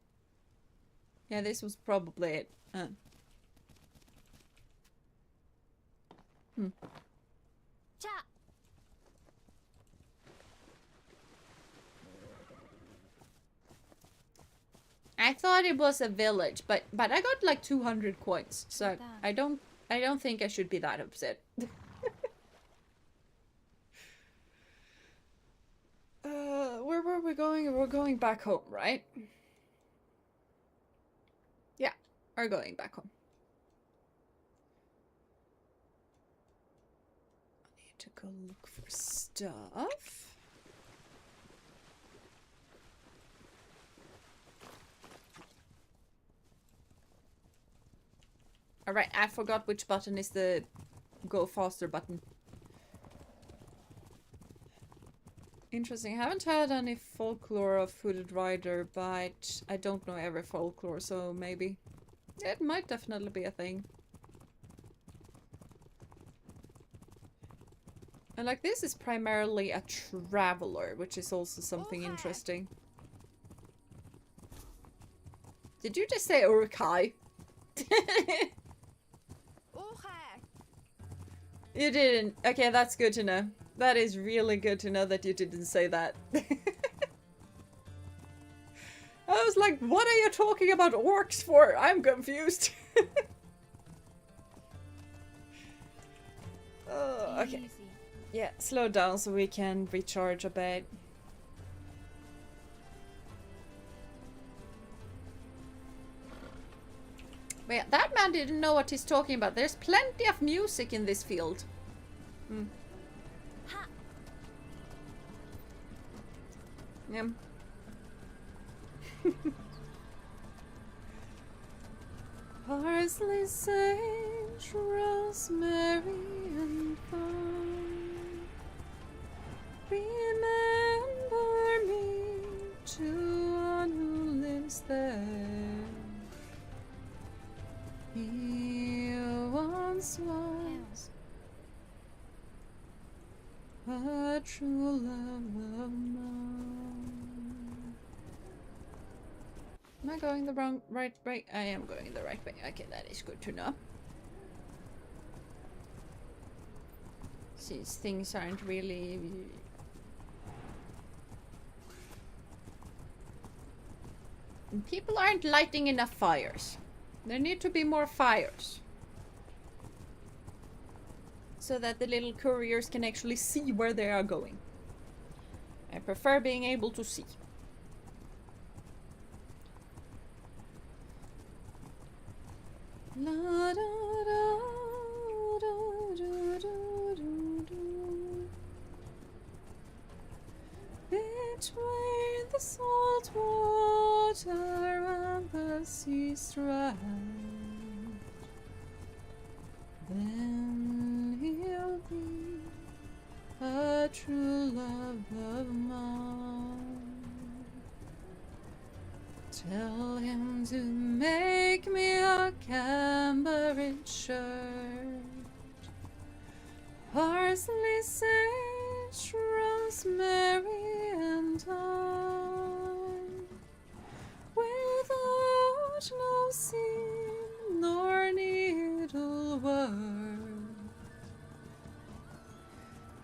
Yeah, this was probably it. Cha. I thought it was a village, but I got like 200 coins, so I don't think I should be that upset. Where were we going? We're going back home, right? Yeah, we're going back home. I need to go look for stuff. Alright, I forgot which button is the go faster button. Interesting. I haven't had any folklore of Hooded Rider, but I don't know every folklore, so maybe. It might definitely be a thing. And like this is primarily a traveler, which is also something interesting. Did you just say Urukai? You didn't. Okay, that's good to know. That is really good to know that you didn't say that. I was like, what are you talking about orcs for? I'm confused. Oh, okay. Easy. Yeah, slow down so we can recharge a bit. But yeah, that man didn't know what he's talking about. There's plenty of music in this field. Ha. Yeah. Parsley, sage, rosemary, and thyme. Remember me to one who lives there. He once was a true love of mine. Am I going the right way? I am going the right way. Okay, that is good to know. Since things aren't really... People aren't lighting enough fires. There need to be more fires. So that the little couriers can actually see where they are going. I prefer being able to see. La, da, da, da, da, da, da. Between the salt water and the sea strand, then he'll be a true love of mine. Tell him to make me a cambric shirt, parsley, sage, rosemary, and thyme, without no seam nor needlework.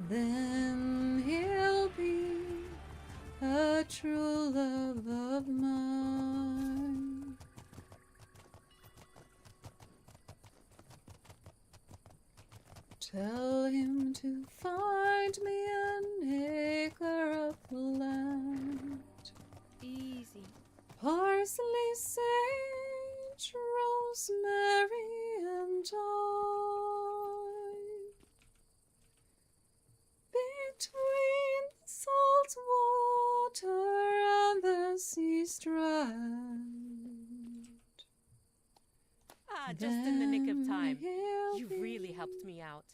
Then he'll be a true love of mine. Tell him to find me an acre of land. Easy. Parsley, sage, rosemary, and thyme. Between the salt water and the sea strand, Just in the nick of time. You really helped me out.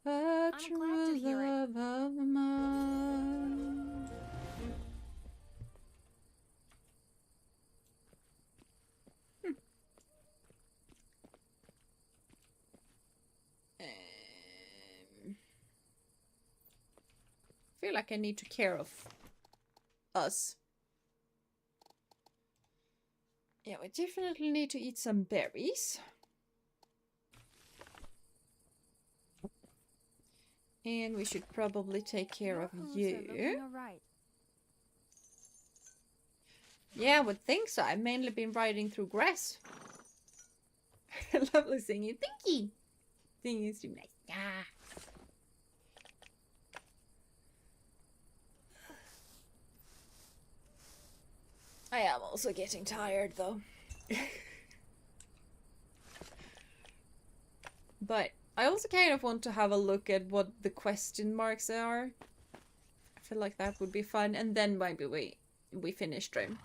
A I'm glad to hear it. love of mine. I feel like I need to care of us. Yeah, we definitely need to eat some berries. And we should probably take care of you. Right. Yeah, I would think so. I've mainly been riding through grass. Lovely singing. Thank you. Singing is too nice. Ah. I am also getting tired though. But I also kind of want to have a look at what the question marks are. I feel like that would be fun, and then maybe we finish stream.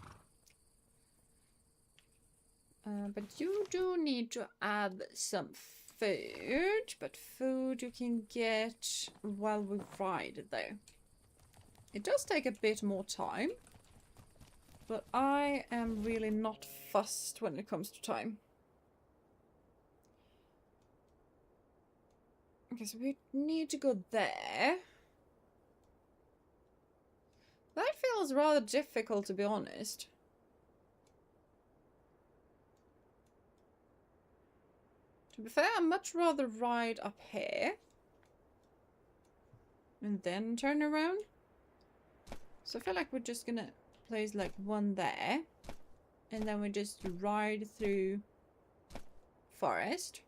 But you do need to add some food, but food you can get while we ride though. It does take a bit more time, but I am really not fussed when it comes to time. Okay, so we need to go there. That feels rather difficult, to be honest. To be fair, I'd much rather ride up here. And then turn around. So I feel like we're just gonna place like one there. And then we just ride through forest.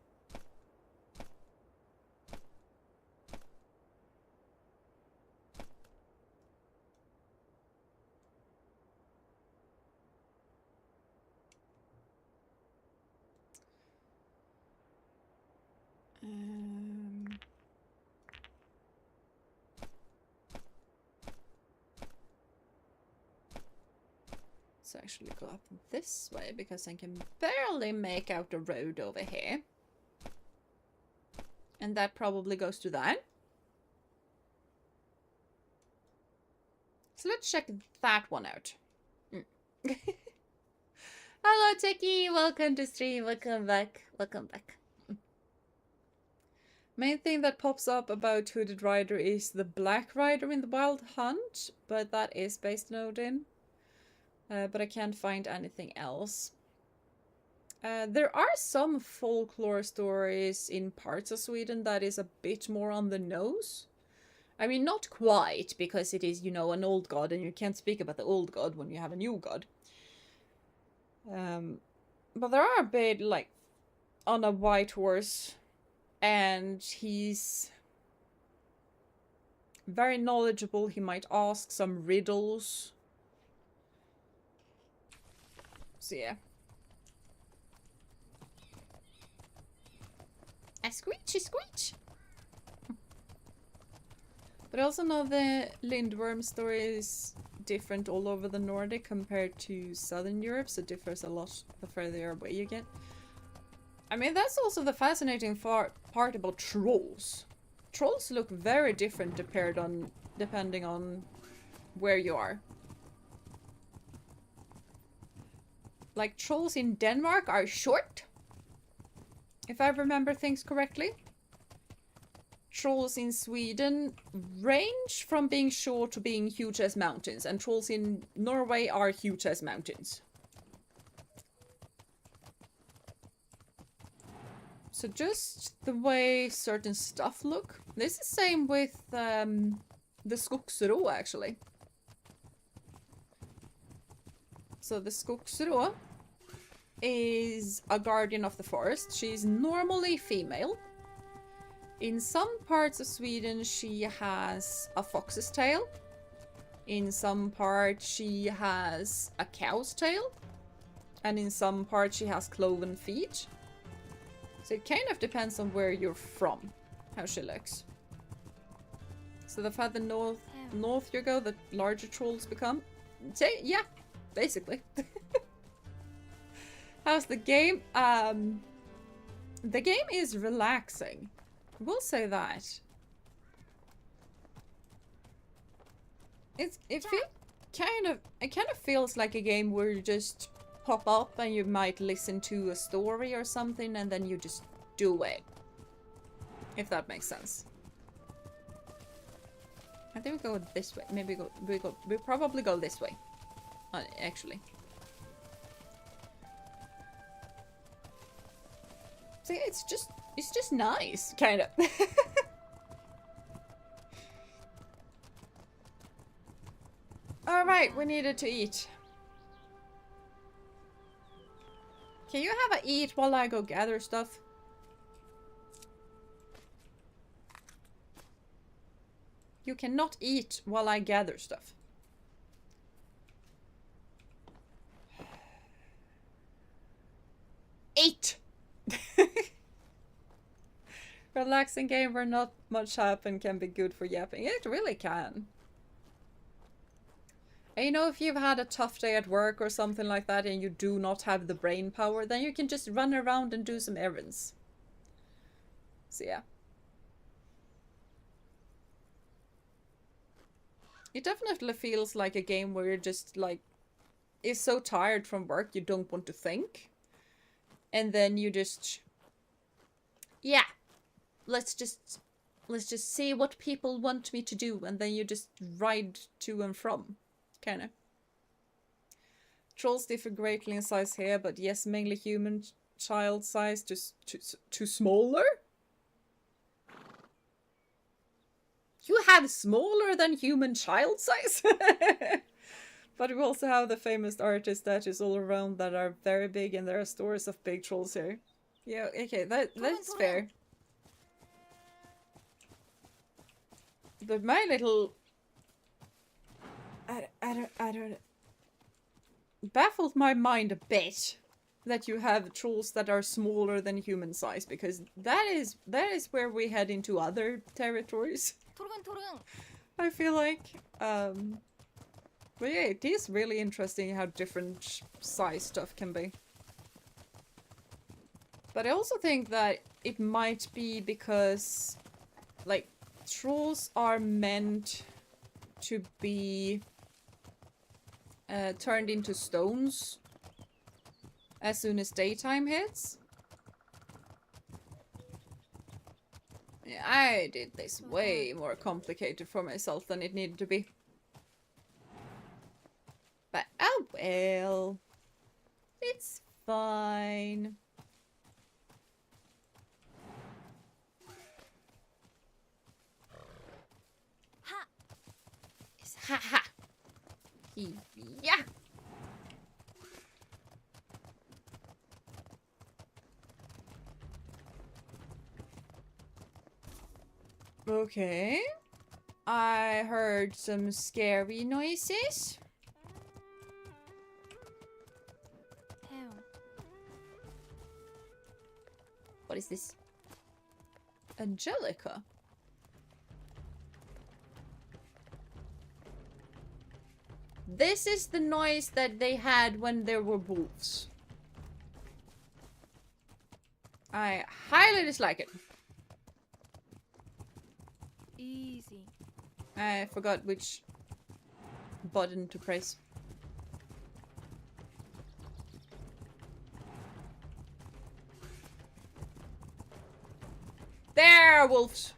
Let's actually go up this way because I can barely make out the road over here. And that probably goes to that. So let's check that one out. Hello Techie, welcome to stream, welcome back, welcome back. Main thing that pops up about Hooded Rider is the Black Rider in the Wild Hunt, but that is based on Odin. But I can't find anything else. There are some folklore stories in parts of Sweden that is a bit more on the nose. I mean, not quite, because it is, you know, an old god, and you can't speak about the old god when you have a new god. But there are a bit, like, on a white horse, and he's very knowledgeable. He might ask some riddles. So yeah. A screechy screech! But I also know the Lindworm story is different all over the Nordic compared to Southern Europe, so it differs a lot the further away you get. I mean, that's also the fascinating part about trolls. Trolls look very different depending on where you are. Like, trolls in Denmark are short, if I remember things correctly. Trolls in Sweden range from being short to being huge as mountains, and trolls in Norway are huge as mountains. So just the way certain stuff look. This is the same with the Skogsrå, actually. So the Skogsrå is a guardian of the forest. She's normally female. In some parts of Sweden, she has a fox's tail. In some parts, she has a cow's tail. And in some parts, she has cloven feet. So it kind of depends on where you're from, how she looks. So the farther north you go, the larger trolls become. Yeah, basically. How's the game? The game is relaxing. We'll say that. It kind of feels like a game where you just pop up and you might listen to a story or something and then you just do it. If that makes sense. I think we go this way. Maybe we probably go this way. Actually. See, it's just nice, kind of. All right, we needed to eat. Can you have a eat while I go gather stuff? You cannot eat while I gather stuff. Eat! Relaxing game where not much happen can be good for yapping. It really can. And you know, if you've had a tough day at work or something like that and you do not have the brain power, then you can just run around and do some errands. So yeah. It definitely feels like a game where you're just like, is so tired from work you don't want to think. And then you just, yeah, let's just see what people want me to do, and then you just ride to and from, kind of. Trolls differ greatly in size here, but yes, mainly human child size to smaller. You have smaller than human child size. But we also have the famous artist statues all around that are very big, and there are stores of big trolls here. Yeah, okay, that's fair. But my little... I don't... baffled my mind a bit that you have trolls that are smaller than human size, because that is where we head into other territories. I feel like, but yeah, it is really interesting how different size stuff can be. But I also think that it might be because, like, trolls are meant to be turned into stones as soon as daytime hits. Yeah, I did this way more complicated for myself than it needed to be. But oh well. It's fine. Ha! It's ha ha. Yeah. Okay. I heard some scary noises. What is this? Angelica? This is the noise that they had when there were wolves. I highly dislike it. Easy. I forgot which button to press. There, wolves!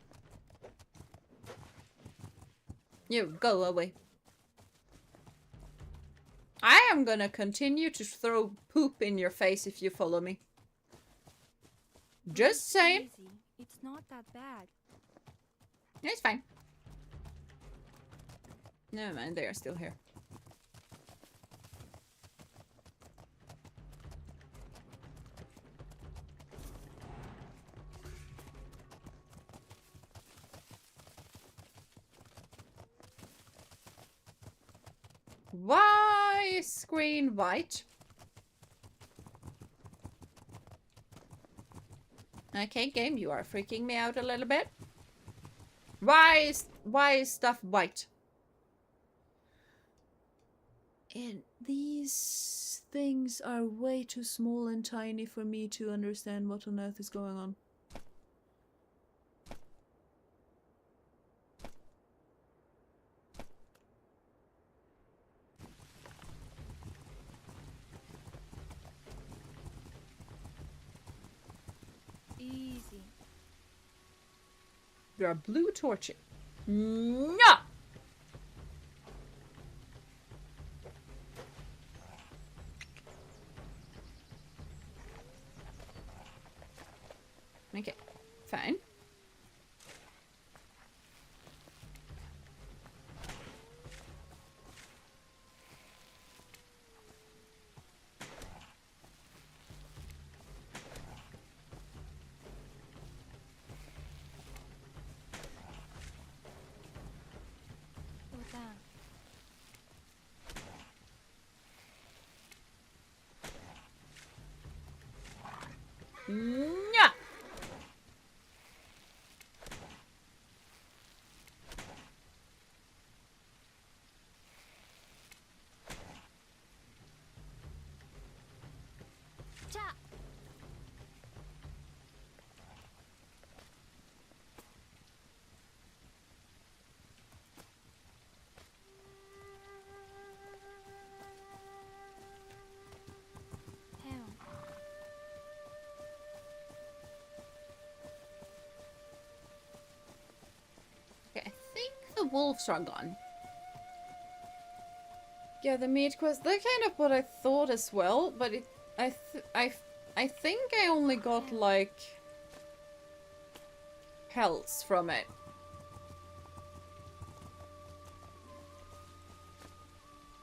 You go away. I am gonna continue to throw poop in your face if you follow me. Just saying. Easy. It's not that bad. It's fine. Never mind, they are still here. Why is screen white? Okay, game, you are freaking me out a little bit. Why is stuff white? And these things are way too small and tiny for me to understand what on earth is going on. Easy. There are blue torches. Yeah! Okay, fine. Uta. Yeah! Cha. Hell. Okay, I think the wolves are gone. Yeah, the meat quest, that's kind of what I thought as well, but I think I only got like pelts from it.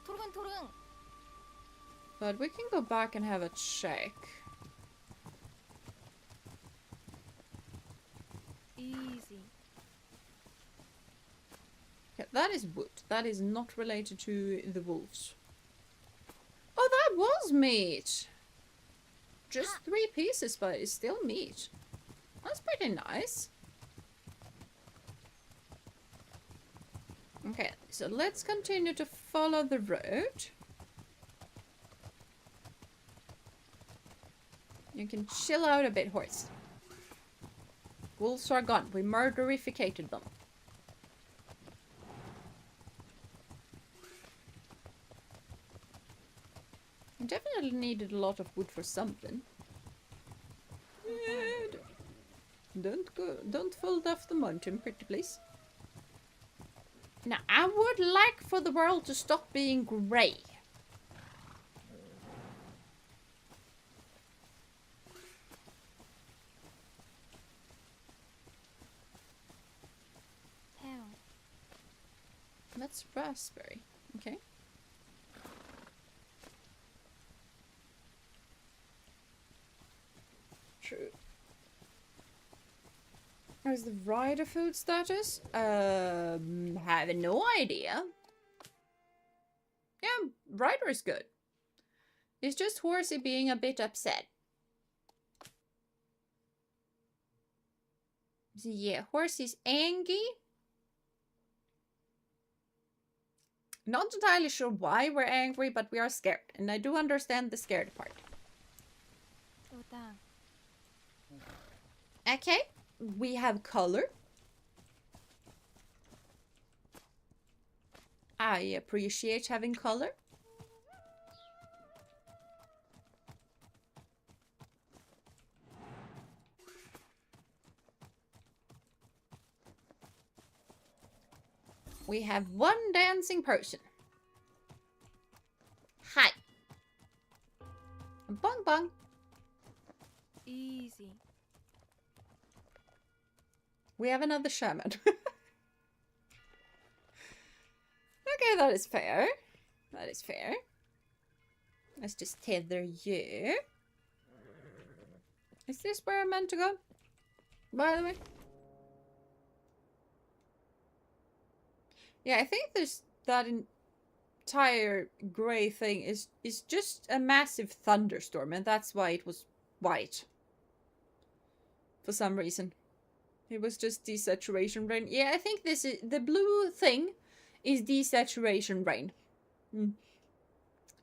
토르근. But we can go back and have a check. Easy. Yeah, that is wood. That is not related to the wolves. Oh, that was meat! Just 3 pieces, but it's still meat. That's pretty nice. Okay, so let's continue to follow the road. You can chill out a bit, horse. Wolves are gone. We murderificated them. I definitely needed a lot of wood for something. Don't fall off the mountain, pretty please. Now, I would like for the world to stop being grey. Hell. That's raspberry. Okay. True. How's the rider food status? Have no idea. Yeah, rider is good. It's just Horsey being a bit upset. So yeah, Horsey's angry. Not entirely sure why we're angry, but we are scared. And I do understand the scared part. Uta. Okay, we have color. I appreciate having color. We have 1 dancing person. Hi. Bong bong. Easy. We have another shaman. Okay, that is fair. That is fair. Let's just tether you. Is this where I'm meant to go? By the way. Yeah, I think that entire grey thing is just a massive thunderstorm, and that's why it was white. For some reason. It was just desaturation rain. Yeah, I think this is the blue thing is desaturation rain.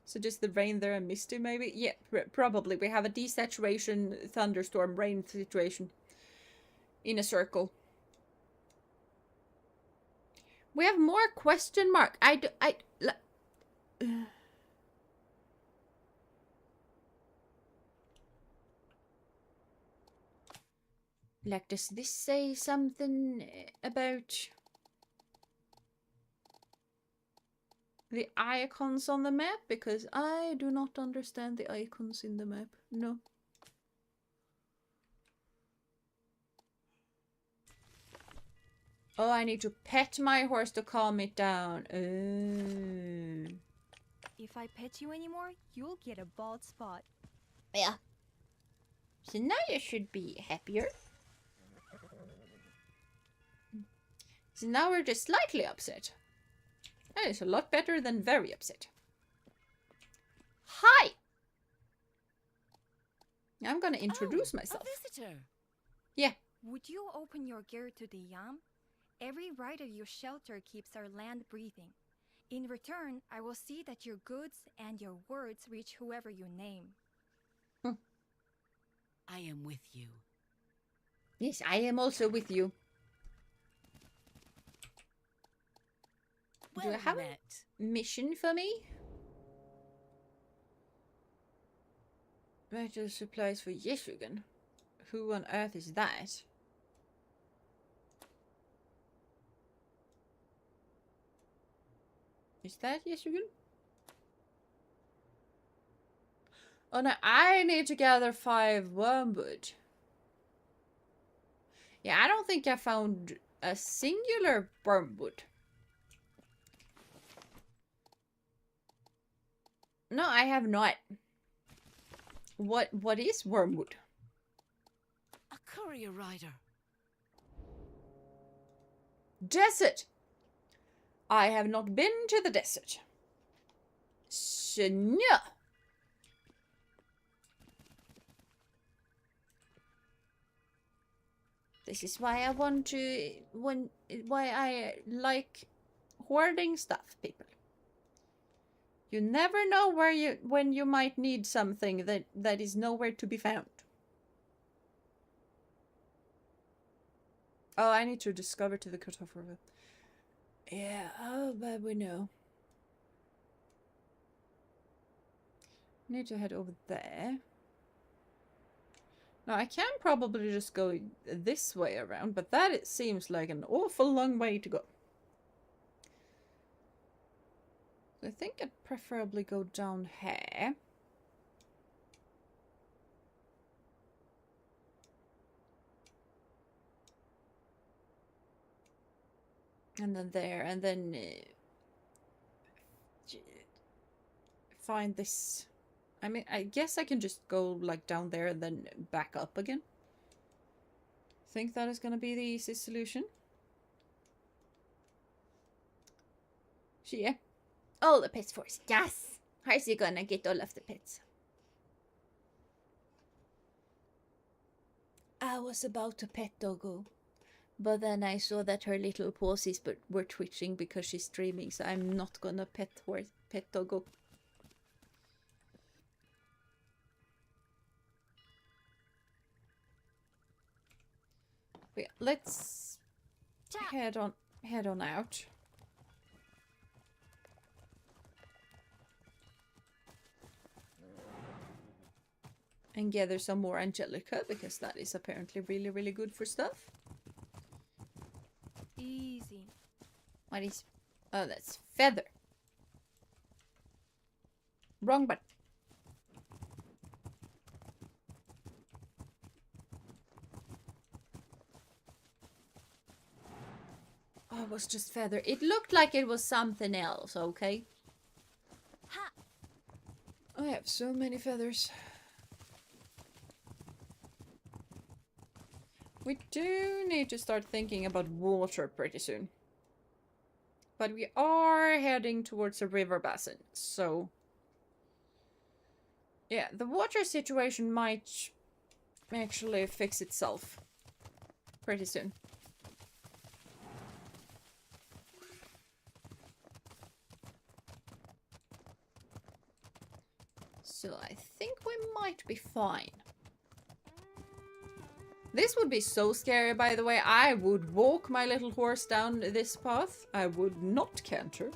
So just the rain there and misty maybe? Yeah, probably. We have a desaturation, thunderstorm, rain situation in a circle. We have more question mark. Like, does this say something about the icons on the map? Because I do not understand the icons in the map. No. Oh, I need to pet my horse to calm it down. If I pet you anymore, you'll get a bald spot. Yeah. So now you should be happier. So now we're just slightly upset. That is a lot better than very upset. Hi! I'm gonna introduce myself. A visitor. Yeah. Would you open your gear to the Yam? Every rider you shelter keeps our land breathing. In return, I will see that your goods and your words reach whoever you name. I am with you. Yes, I am also with you. Well Do you have met. a mission for me? Vital supplies for Yeshugan. Who on earth is that? Is that Yeshugan? Oh no, I need to gather 5 wormwood. Yeah, I don't think I found a singular wormwood. No, I have not. What is wormwood? A courier rider. Desert! I have not been to the desert. So no. This is why I want to why I like hoarding stuff, people. You never know when you might need something that is nowhere to be found. Oh, I need to discover to the cutoff river. Yeah, oh, but we know. Need to head over there. Now, I can probably just go this way around, but that it seems like an awful long way to go. I think I'd preferably go down here. And then there, and then find this. I mean, I guess I can just go like down there and then back up again. Think that is gonna be the easiest solution. Yeah. All the pets first. Yes! How's he gonna get all of the pets? I was about to pet Doggo. But then I saw that her little paws were twitching because she's streaming, so I'm not gonna pet Doggo. Yeah, let's head on out. And gather some more Angelica, because that is apparently really, really good for stuff. Easy. What is... Oh, that's feather. Wrong button. Oh, it was just feather. It looked like it was something else, okay? Ha! I have so many feathers. We do need to start thinking about water pretty soon. But we are heading towards a river basin, so... Yeah, the water situation might actually fix itself pretty soon. So I think we might be fine. This would be so scary, by the way. I would walk my little horse down this path. I would not canter.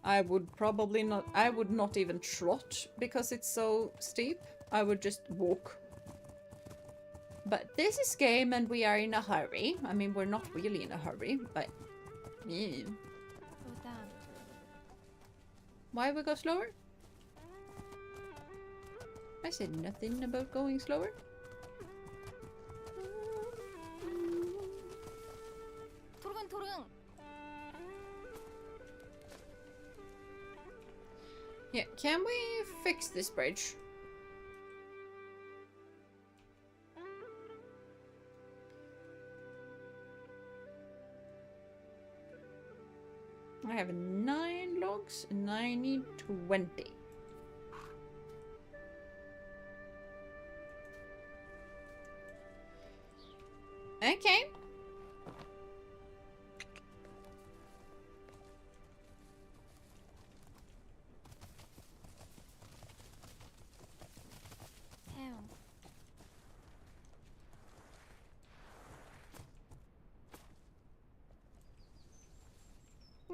I would probably not... I would not even trot because it's so steep. I would just walk. But this is game and we are in a hurry. I mean, we're not really in a hurry, but... Yeah. Oh, damn. Why we go slower? I said nothing about going slower. 토릉토릉. Yeah, can we fix this bridge? I have 9 logs and I need 20. Okay. Damn.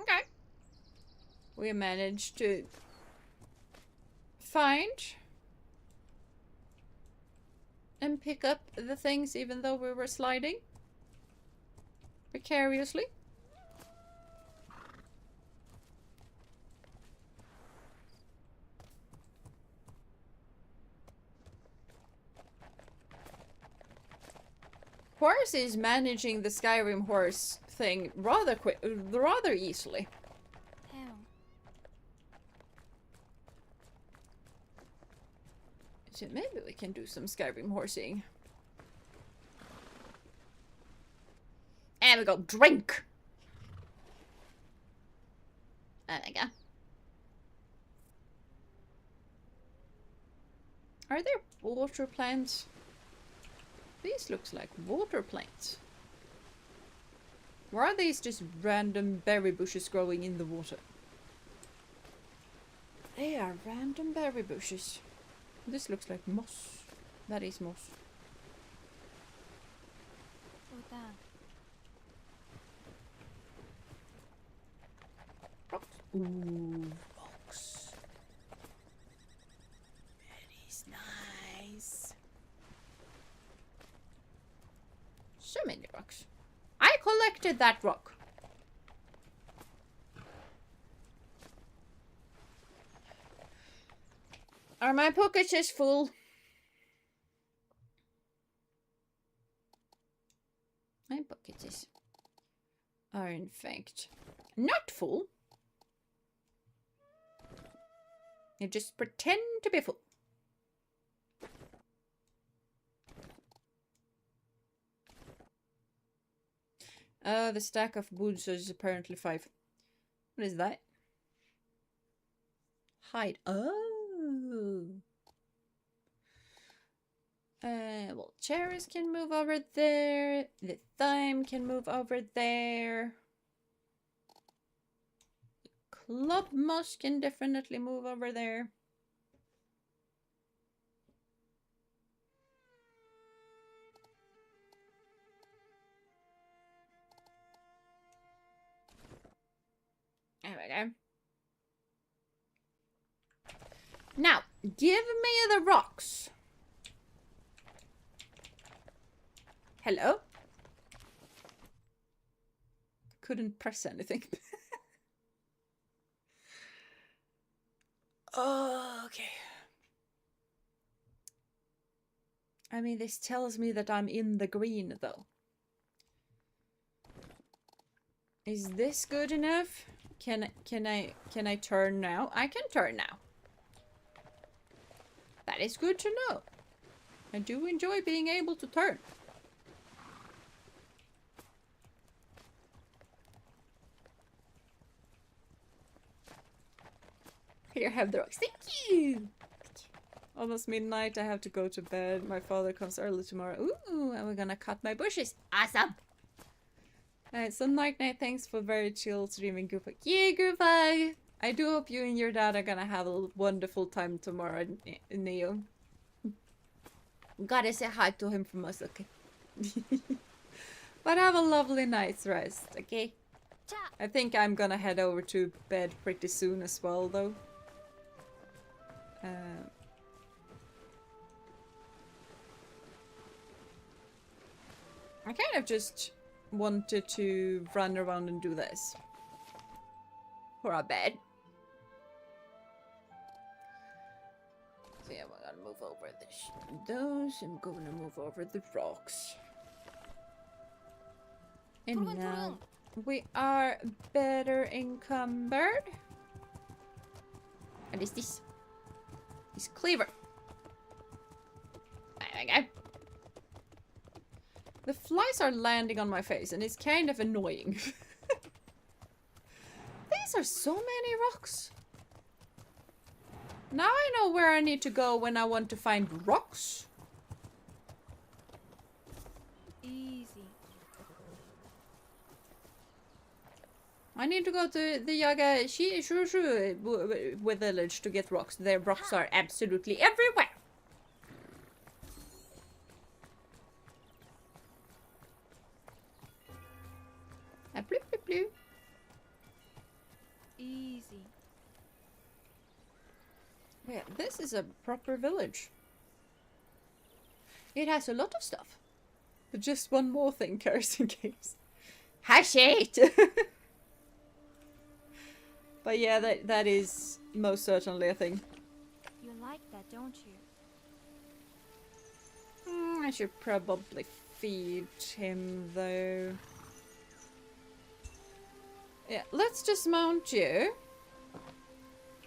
Okay. We managed to find and pick up the things even though we were sliding precariously. Horse is managing the Skyrim horse thing rather easily. Damn. So maybe we can do some Skyrim horsing. And we got drink. There we go. Are there water plants? These looks like water plants. Or are these just random berry bushes growing in the water? They are random berry bushes. This looks like moss. That is moss. Oh, damn. Rocks. Ooh, rocks. That is nice. So many rocks. I collected that rock. Are my pockets just full? My pockets are in fact not full. You just pretend to be full. The stack of woods is apparently 5. What is that? Hide. Oh. Well, cherries can move over there. The thyme can move over there. The club moss can definitely move over there. There we go. Now, give me the rocks. Hello? Couldn't press anything. Oh, okay. I mean, this tells me that I'm in the green, though. Is this good enough? Can I turn now? I can turn now. That is good to know. I do enjoy being able to turn. Here, have the rocks. Thank you! Almost midnight, I have to go to bed. My father comes early tomorrow. Ooh, and we're gonna cut my bushes. Awesome! Alright, so night, thanks for very chill streaming, Group. Yeah, Group. I do hope you and your dad are gonna have a wonderful time tomorrow, Neo. Gotta say hi to him from us, okay? But have a lovely night's rest, okay? I think I'm gonna head over to bed pretty soon as well, though. I kind of just wanted to run around and do this. For our bed. So yeah, we're gonna move over those. I'm gonna move over the rocks. And now we are better encumbered. What is this? This cleaver. There we go. The flies are landing on my face and it's kind of annoying. These are so many rocks. Now I know where I need to go when I want to find rocks. Easy. I need to go to the Yaga with village to get rocks. Their rocks are absolutely everywhere. A bloop bloop bloop. Easy. Yeah, this is a proper village. It has a lot of stuff. But just one more thing carries in case. Hash it! But yeah, that is most certainly a thing. You like that, don't you? I should probably feed him though. Yeah, let's just mount you.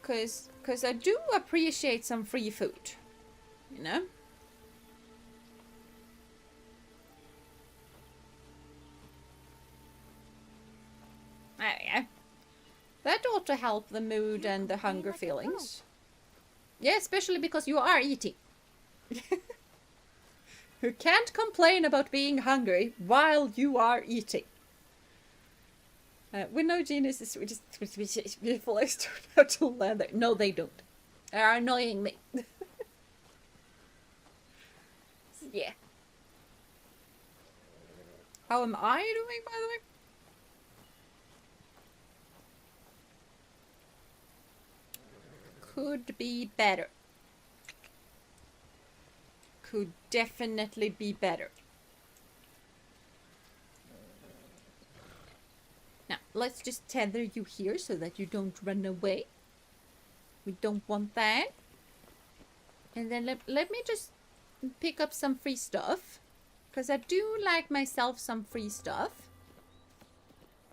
Cause I do appreciate some free food. You know? There we go. That ought to help the mood and the hunger feelings. Yeah, especially because you are eating. You can't complain about being hungry while you are eating. We know Genius is sweetest, beautiful. I start out to land there. No, they don't. They're annoying me. Yeah. How am I doing, by the way? Could be better. Could definitely be better. Now, let's just tether you here so that you don't run away. We don't want that. And then let me just pick up some free stuff. Because I do like myself some free stuff.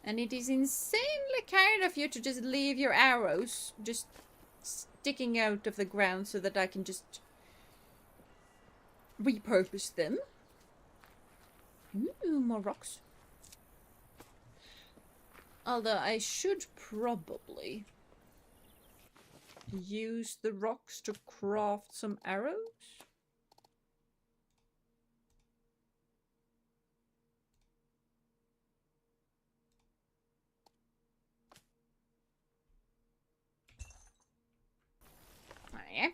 And it is insanely kind of you to just leave your arrows just sticking out of the ground so that I can just repurpose them. Ooh, more rocks. Although I should probably use the rocks to craft some arrows. There.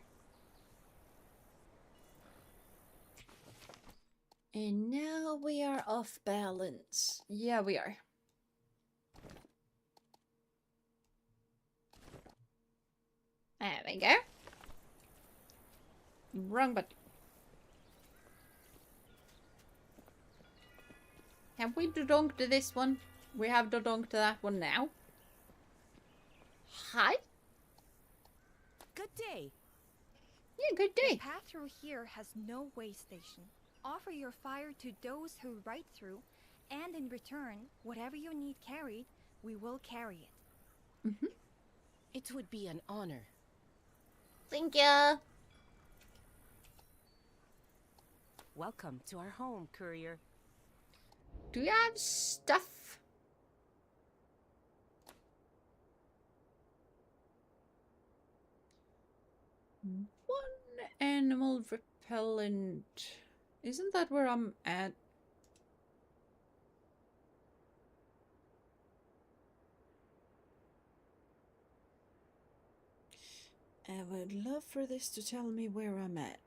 And now we are off balance. Yeah, we are. There we go. Wrong button. Have we dodonked this one? We have dodonked that one now. Hi. Good day. Yeah, good The day. path through here has no way station. Offer your fire to those who ride through, and in return, whatever you need carried, we will carry it. Mm-hmm. It would be an honor. Thank you. Welcome to our home, courier. Do you have stuff? One animal repellent. Isn't that where I'm at? I would love for this to tell me where I'm at.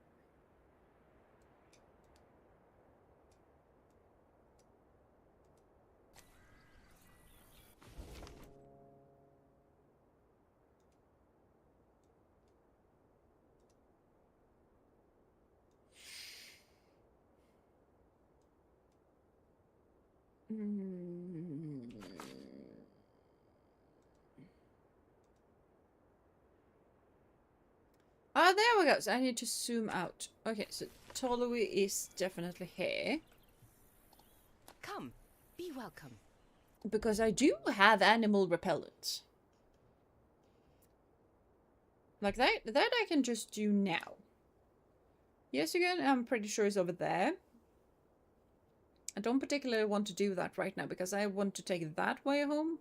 Oh, there we go. So I need to zoom out. Okay, so Tolui is definitely here. Come, be welcome. Because I do have animal repellent. Like that I can just do now. Yes, again, I'm pretty sure it's over there. I don't particularly want to do that right now because I want to take that way home.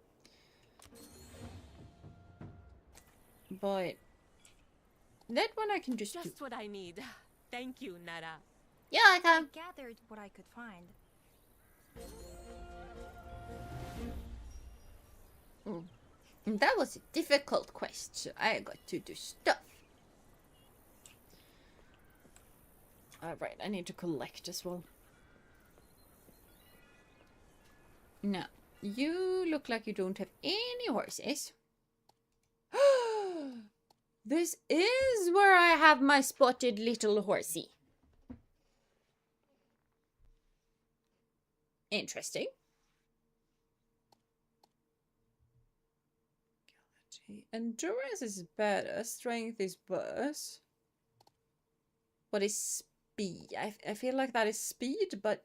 But that one I can just do. What I need. Thank you, Nara. Yeah, I I can. gathered what I could find. That was a difficult quest, so I got to do stuff. Alright, I need to collect as well. Now, you look like you don't have any horses. This is where I have my spotted little horsey. Interesting. Endurance is better, strength is worse. What is speed? I feel like that is speed, but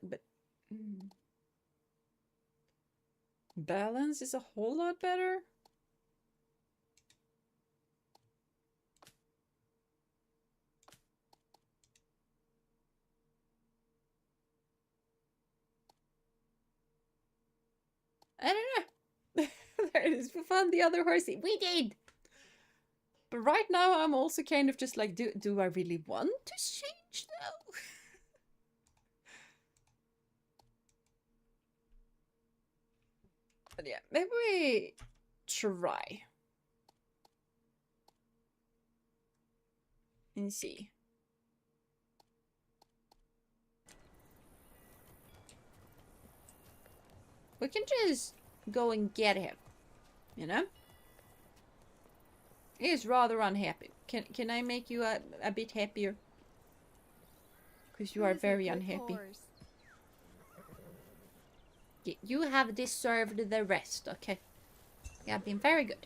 balance is a whole lot better. I don't know. There it is. We found the other horsey. We did! But right now I'm also kind of just like, do I really want to change now? But yeah, maybe we try. And see. We can just go and get him. You know? He is rather unhappy. Can I make you a bit happier? Because you are very unhappy. You have deserved the rest, okay? You have been very good.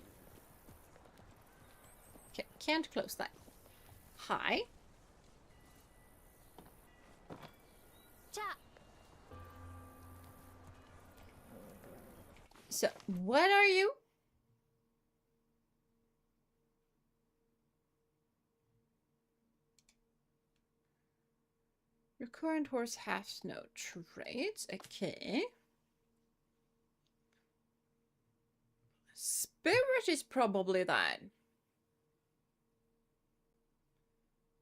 Okay, can't close that. Hi. So, what are you? Your current horse has no traits. Okay. Spirit is probably that.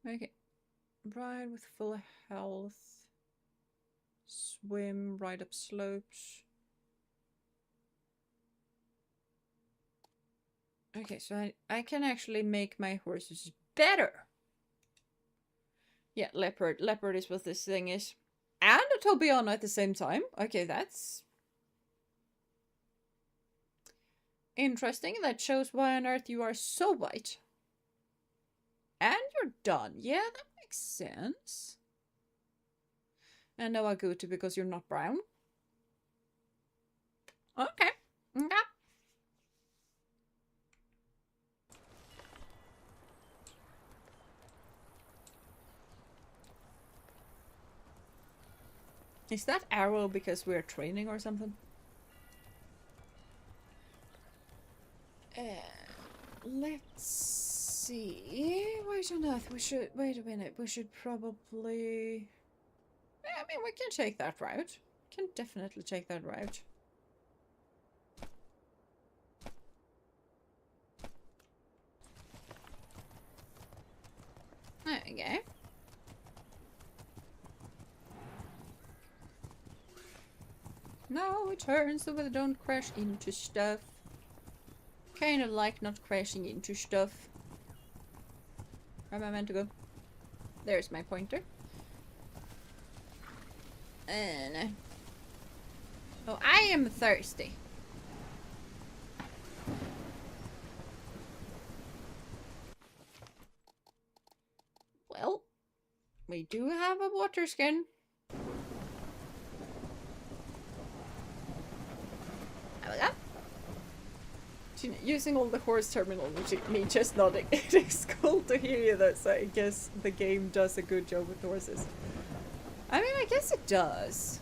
Okay. Ride with full health. Swim, ride up slopes. Okay, so I can actually make my horses better. Yeah, leopard. Leopard is what this thing is. And a Tobiano at the same time. Okay, that's interesting. That shows why on earth you are so white. And you're done. Yeah, that makes sense. And no Agutu because you're not brown. Okay. Okay. Is that arrow because we're training or something? Let's see. Wait on earth. We should... Wait a minute. We should probably... I mean, we can take that route. Can definitely take that route. There we go. No, it turns so we don't crash into stuff. Kind of like not crashing into stuff. Where am I meant to go? There's my pointer. And oh, I am thirsty. Well, we do have a water skin. There we go. Using all the horse terminology, me just nodding. It is cool to hear you though, so I guess the game does a good job with horses. I mean, I guess it does.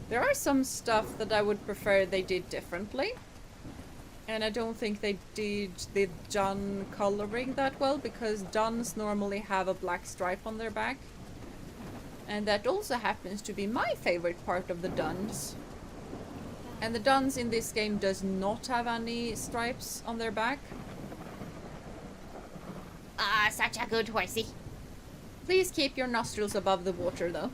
There are some stuff that I would prefer they did differently. And I don't think they did the dun coloring that well, because duns normally have a black stripe on their back. And that also happens to be my favorite part of the duns. And the duns in this game does not have any stripes on their back. Ah, such a good horsey. Please keep your nostrils above the water though.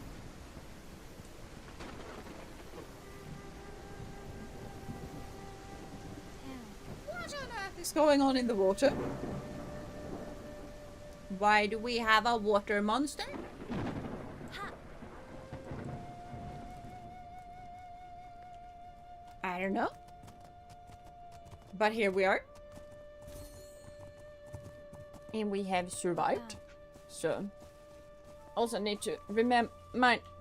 What on earth is going on in the water? Why do we have a water monster? I don't know. But here we are. And we have survived. So. Also need to remember.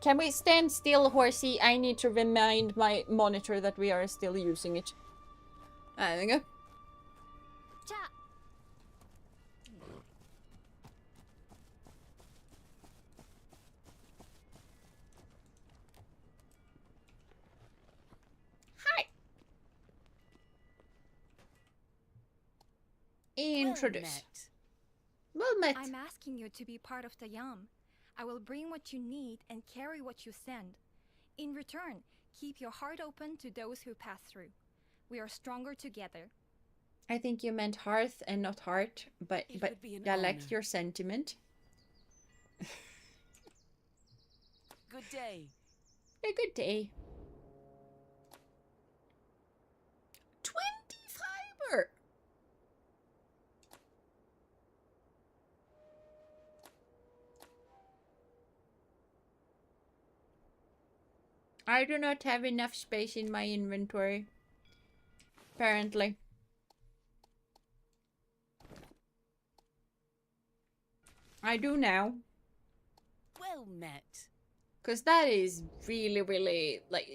Can we stand still, horsey? I need to remind my monitor that we are still using it. There we go. Introduce. Well met. I'm asking you to be part of the Yam. I will bring what you need and carry what you send. In return, keep your heart open to those who pass through. We are stronger together. I think you meant hearth and not heart, but I like your sentiment. Good day. A good day. 20 fiber. I do not have enough space in my inventory. Apparently. I do now. Well met. Because that is really, really, like,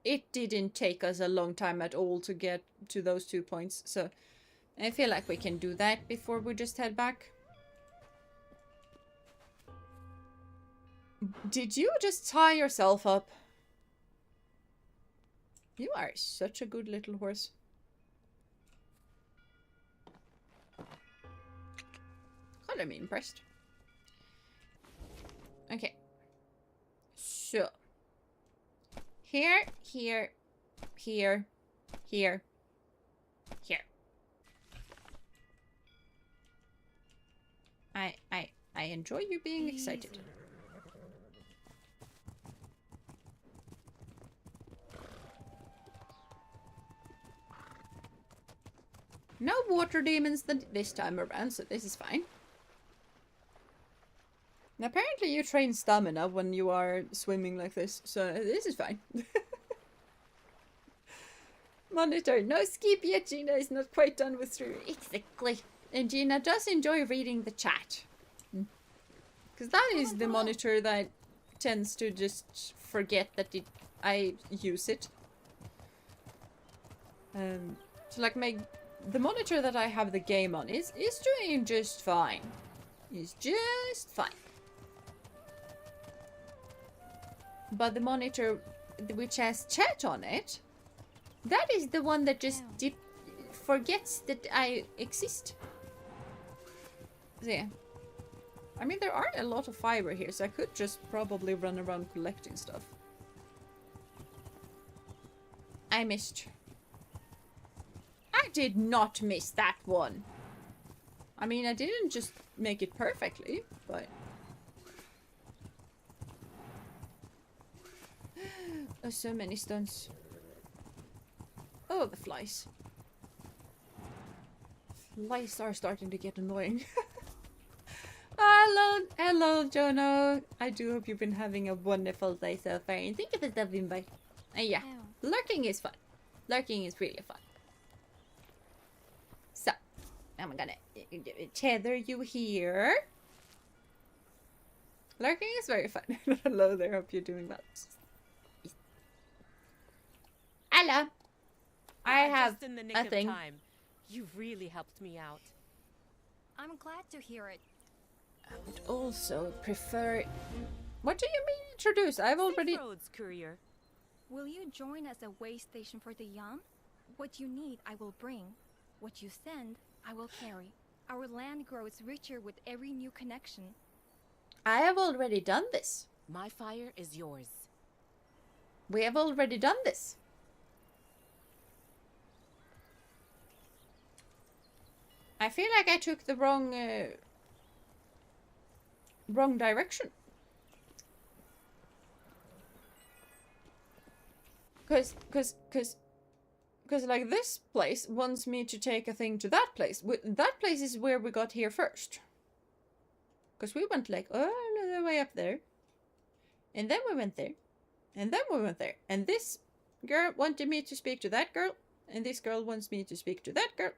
it didn't take us a long time at all to get to those 2 points. So I feel like we can do that before we just head back. Did you just tie yourself up? You are such a good little horse. God, I'm impressed. Okay. So. Here, here, here, here, here. I enjoy you being excited. No water demons this time around, so this is fine. And apparently you train stamina when you are swimming like this, so this is fine. Monitor, no skip yet, Jeena is not quite done with streaming. Exactly. And Jeena does enjoy reading the chat. Because that is the monitor that tends to just forget that I use it. So like the monitor that I have the game on is doing just fine. It's just fine. But the monitor which has chat on it, that is the one that just forgets that I exist. So yeah. I mean, there are a lot of fiber here, so I could just probably run around collecting stuff. I missed. I did not miss that one. I mean, I didn't just make it perfectly, but... Oh, so many stones. Oh, the flies. Lights are starting to get annoying. Hello, Jono. I do hope you've been having a wonderful day so far. And thank you for stopping by. Yeah, lurking is fun. Lurking is really fun. So, I'm gonna tether you here. Lurking is very fun. Hello there, hope you're doing well. Hello. I have just in the nick a of thing. time. You've really helped me out. I'm glad to hear it. I would also prefer... What do you mean introduce? I've already... Safe roads, courier. Will you join as a way station for the Yam? What you need, I will bring. What you send, I will carry. Our land grows richer with every new connection. I have already done this. My fire is yours. We have already done this. I feel like I took the wrong direction. Cause like this place wants me to take a thing to that place. That place is where we got here first. Cause we went like all the way up there. And then we went there. And then we went there. And this girl wanted me to speak to that girl. And this girl wants me to speak to that girl.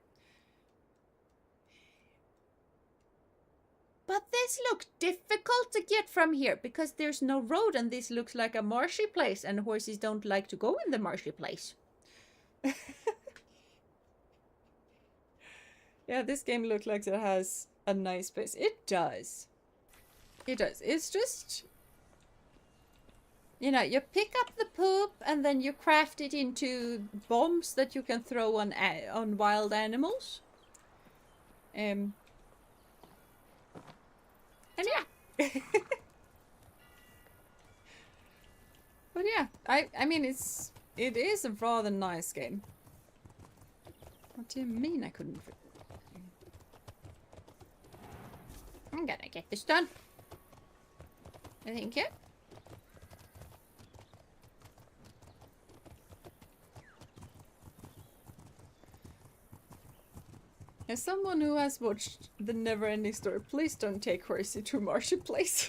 But this looks difficult to get from here because there's no road and this looks like a marshy place and horses don't like to go in the marshy place. Yeah, this game looks like it has a nice place. It does. It does. It's just... You know, you pick up the poop and then you craft it into bombs that you can throw on wild animals. And yeah. But yeah, I mean it is a rather nice game. What do you mean I couldn't? I'm gonna get this done. I think, yeah. As someone who has watched the Never-Ending Story, please don't take Horsey to Marshy Place.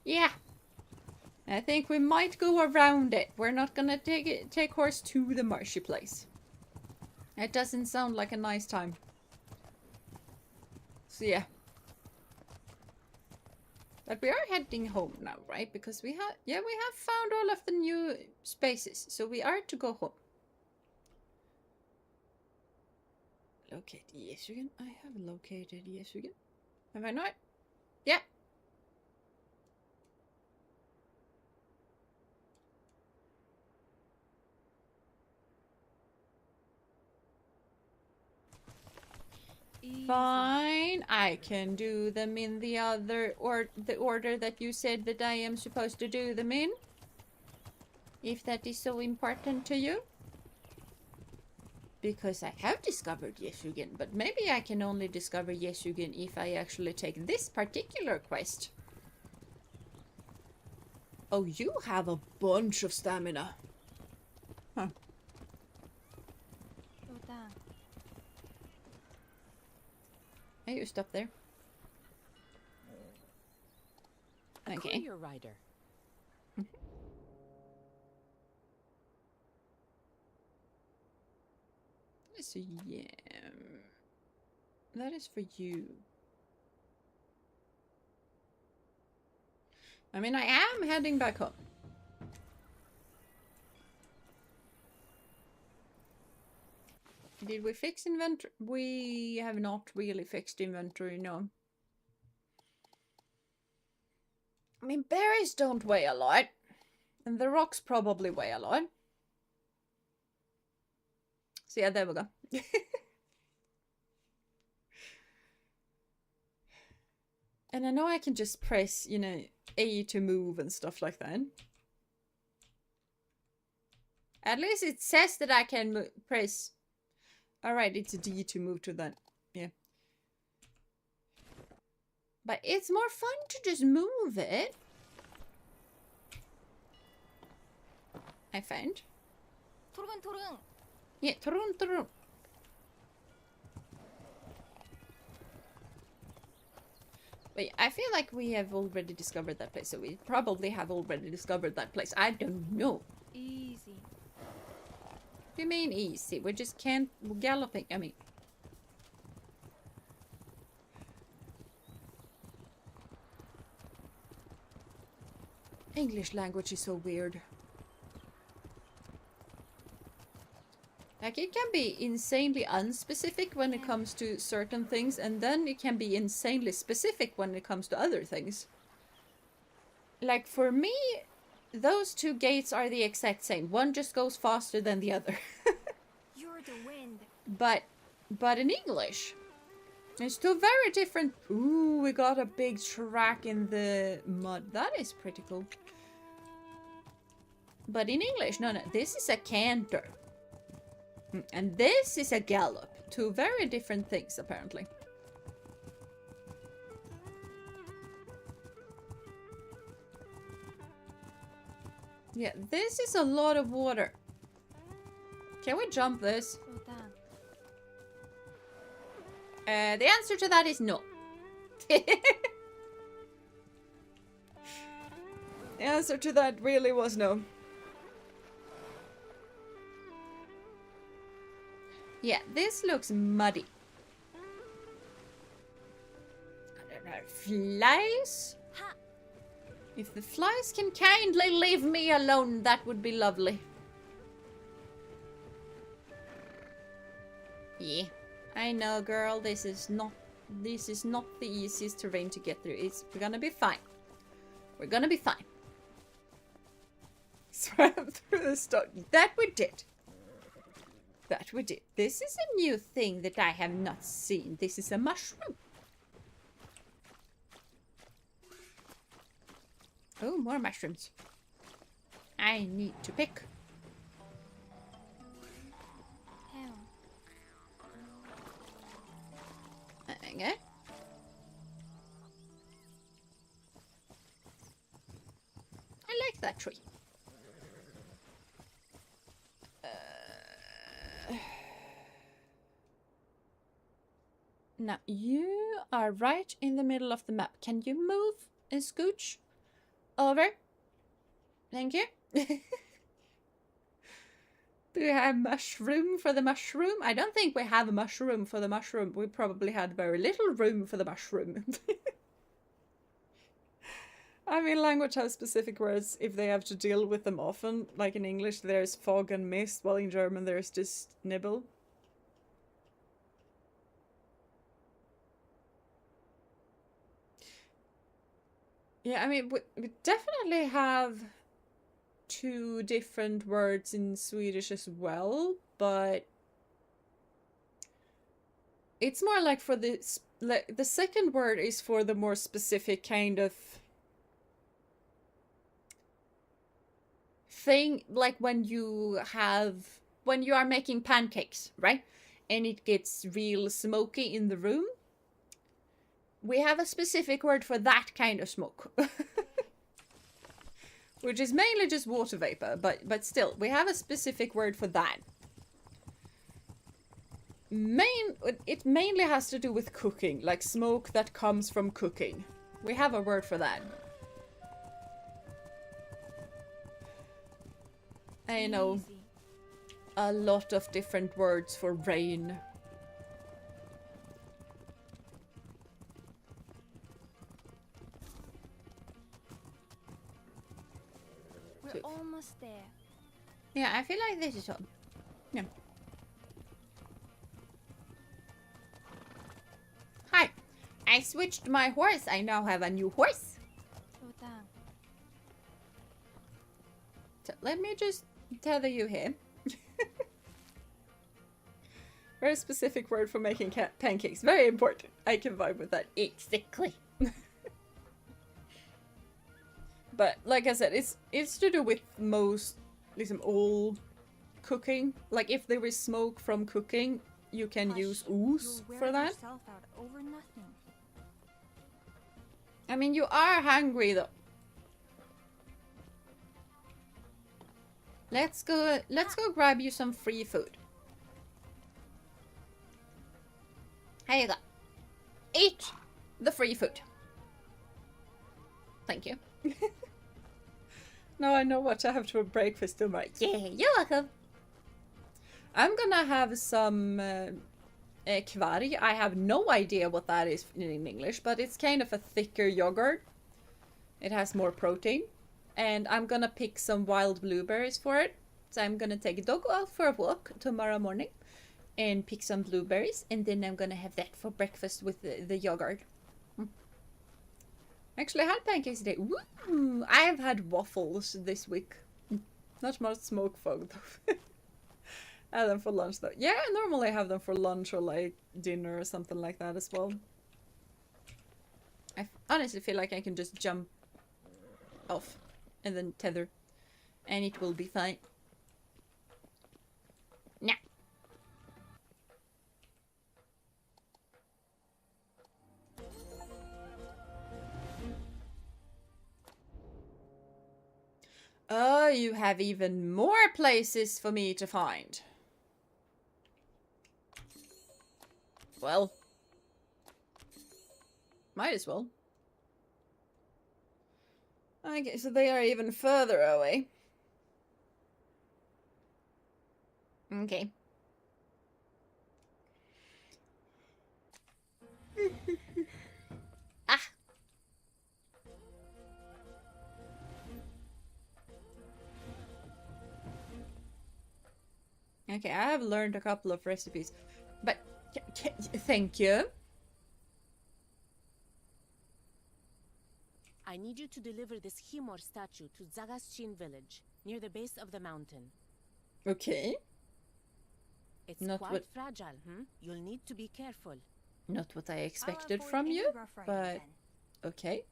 Yeah. I think we might go around it. We're not gonna take Horse to the Marshy Place. It doesn't sound like a nice time. So yeah. But we are heading home now, right? Because we have found all of the new spaces. So we are to go home. Locate Yesugen. I have located Yesugen. Have I not? Yeah. Fine. I can do them in the order that you said that I am supposed to do them in. If that is so important to you. Because I have discovered Yesugen, but maybe I can only discover Yesugen if I actually take this particular quest. Oh, you have a bunch of stamina. Huh. Hey, you stop there. Okay. Courier rider. So yeah, that is for you. I mean, I am heading back home. Did we fix inventory? We have not really fixed inventory, no. I mean, berries don't weigh a lot. And the rocks probably weigh a lot. So yeah, there we go. And I know I can just press, you know, A to move and stuff like that. At least it says that I can press... Alright, it's a D to move to that. Yeah. But it's more fun to just move it. I found. Yeah, turun. Wait, I feel like we have already discovered that place, so we probably have already discovered that place. I don't know. Easy. What do you mean easy? We just can't... We're galloping, I mean... English language is so weird. Like, it can be insanely unspecific when it comes to certain things, and then it can be insanely specific when it comes to other things. Like, for me, those two gates are the exact same. One just goes faster than the other. You're the wind. But in English, it's two very different... Ooh, we got a big track in the mud. That is pretty cool. But in English, no, this is a canter. And this is a gallop. Two very different things, apparently. Yeah, this is a lot of water. Can we jump this? Oh, damn. The answer to that is no. The answer to that really was no. Yeah, this looks muddy. I don't know, flies? Ha! If the flies can kindly leave me alone, that would be lovely. Yeah, I know, girl, this is not the easiest terrain to get through. We're gonna be fine. We're gonna be fine. Swam through the stone. That we did. That we did. This is a new thing that I have not seen. This is a mushroom. Oh, more mushrooms. I need to pick. Okay. I like that tree. Now, you are right in the middle of the map. Can you move and scooch over? Thank you. Do we have mushroom for the mushroom? I don't think we have a mushroom for the mushroom. We probably had very little room for the mushroom. I mean, language has specific words if they have to deal with them often. Like in English, there's fog and mist, while in German, there's just nibble. Yeah, I mean, we definitely have two different words in Swedish as well, but it's more like for the second word is for the more specific kind of thing, like when you are making pancakes, right? And it gets real smoky in the room. We have a specific word for that kind of smoke. Which is mainly just water vapor, but still, we have a specific word for that. It mainly has to do with cooking, like smoke that comes from cooking. We have a word for that. I know a lot of different words for rain. We're almost there. Yeah, I feel like this is all. Yeah. Hi. I switched my horse. I now have a new horse. Oh, damn. So let me just tether you here. Very specific word for making pancakes. Very important. I can vibe with that. Exactly. But like I said, it's to do with most, all cooking. Like if there is smoke from cooking, you can Hush, use ooze you're for wearing that. yourself out over nothing. I mean, you are hungry though. Let's go grab you some free food. Here you go. Eat the free food. Thank you. Now I know what to have for breakfast tomorrow. Yeah, you're welcome. I'm gonna have some kvarg. I have no idea what that is in English, but it's kind of a thicker yogurt. It has more protein. And I'm gonna pick some wild blueberries for it. So I'm gonna take a dog out for a walk tomorrow morning and pick some blueberries, and then I'm gonna have that for breakfast with the yogurt. Actually, I had pancakes today. Woo! I have had waffles this week. Not much smoke fog though. I had them for lunch though. Yeah, I normally have them for lunch or like dinner or something like that as well. I honestly feel like I can just jump off and then tether and it will be fine. Nah. Oh, you have even more places for me to find. Well, might as well. Okay, so they are even further away. Okay. Ah. Okay, I have learned a couple of recipes, but thank you. I need you to deliver this Khiimori statue to Zagas'chin village, near the base of the mountain. Okay. It's Not quite what- fragile, You'll need to be careful. Not what I I'll expected avoid from any you, rough riding but then. okay.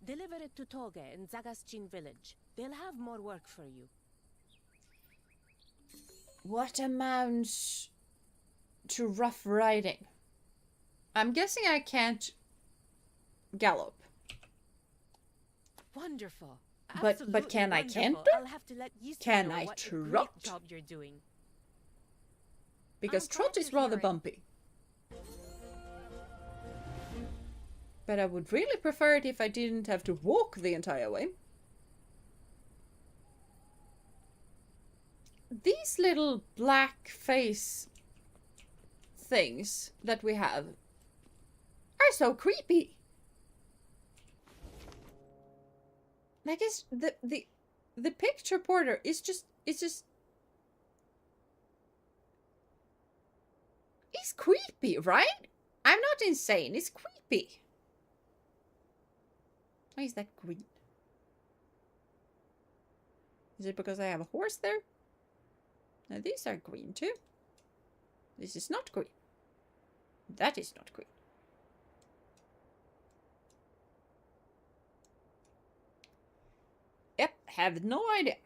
Deliver it to Toge in Zagas'chin village. They'll have more work for you. What amounts to rough riding? I'm guessing I can't gallop. Wonderful. But can I Absolutely canter? wonderful. I'll have to let Yisra Can know I what a trot? great job you're doing. Because I'm trot glad is to rather hear it. bumpy. But I would really prefer it if I didn't have to walk the entire way. These little black face things that we have are so creepy. Like it's the picture border is just it's creepy, right? I'm not insane, it's creepy. Why is that green? Is it because I have a horse there? Now these are green too. This is not green. That is not green. Yep, have no idea.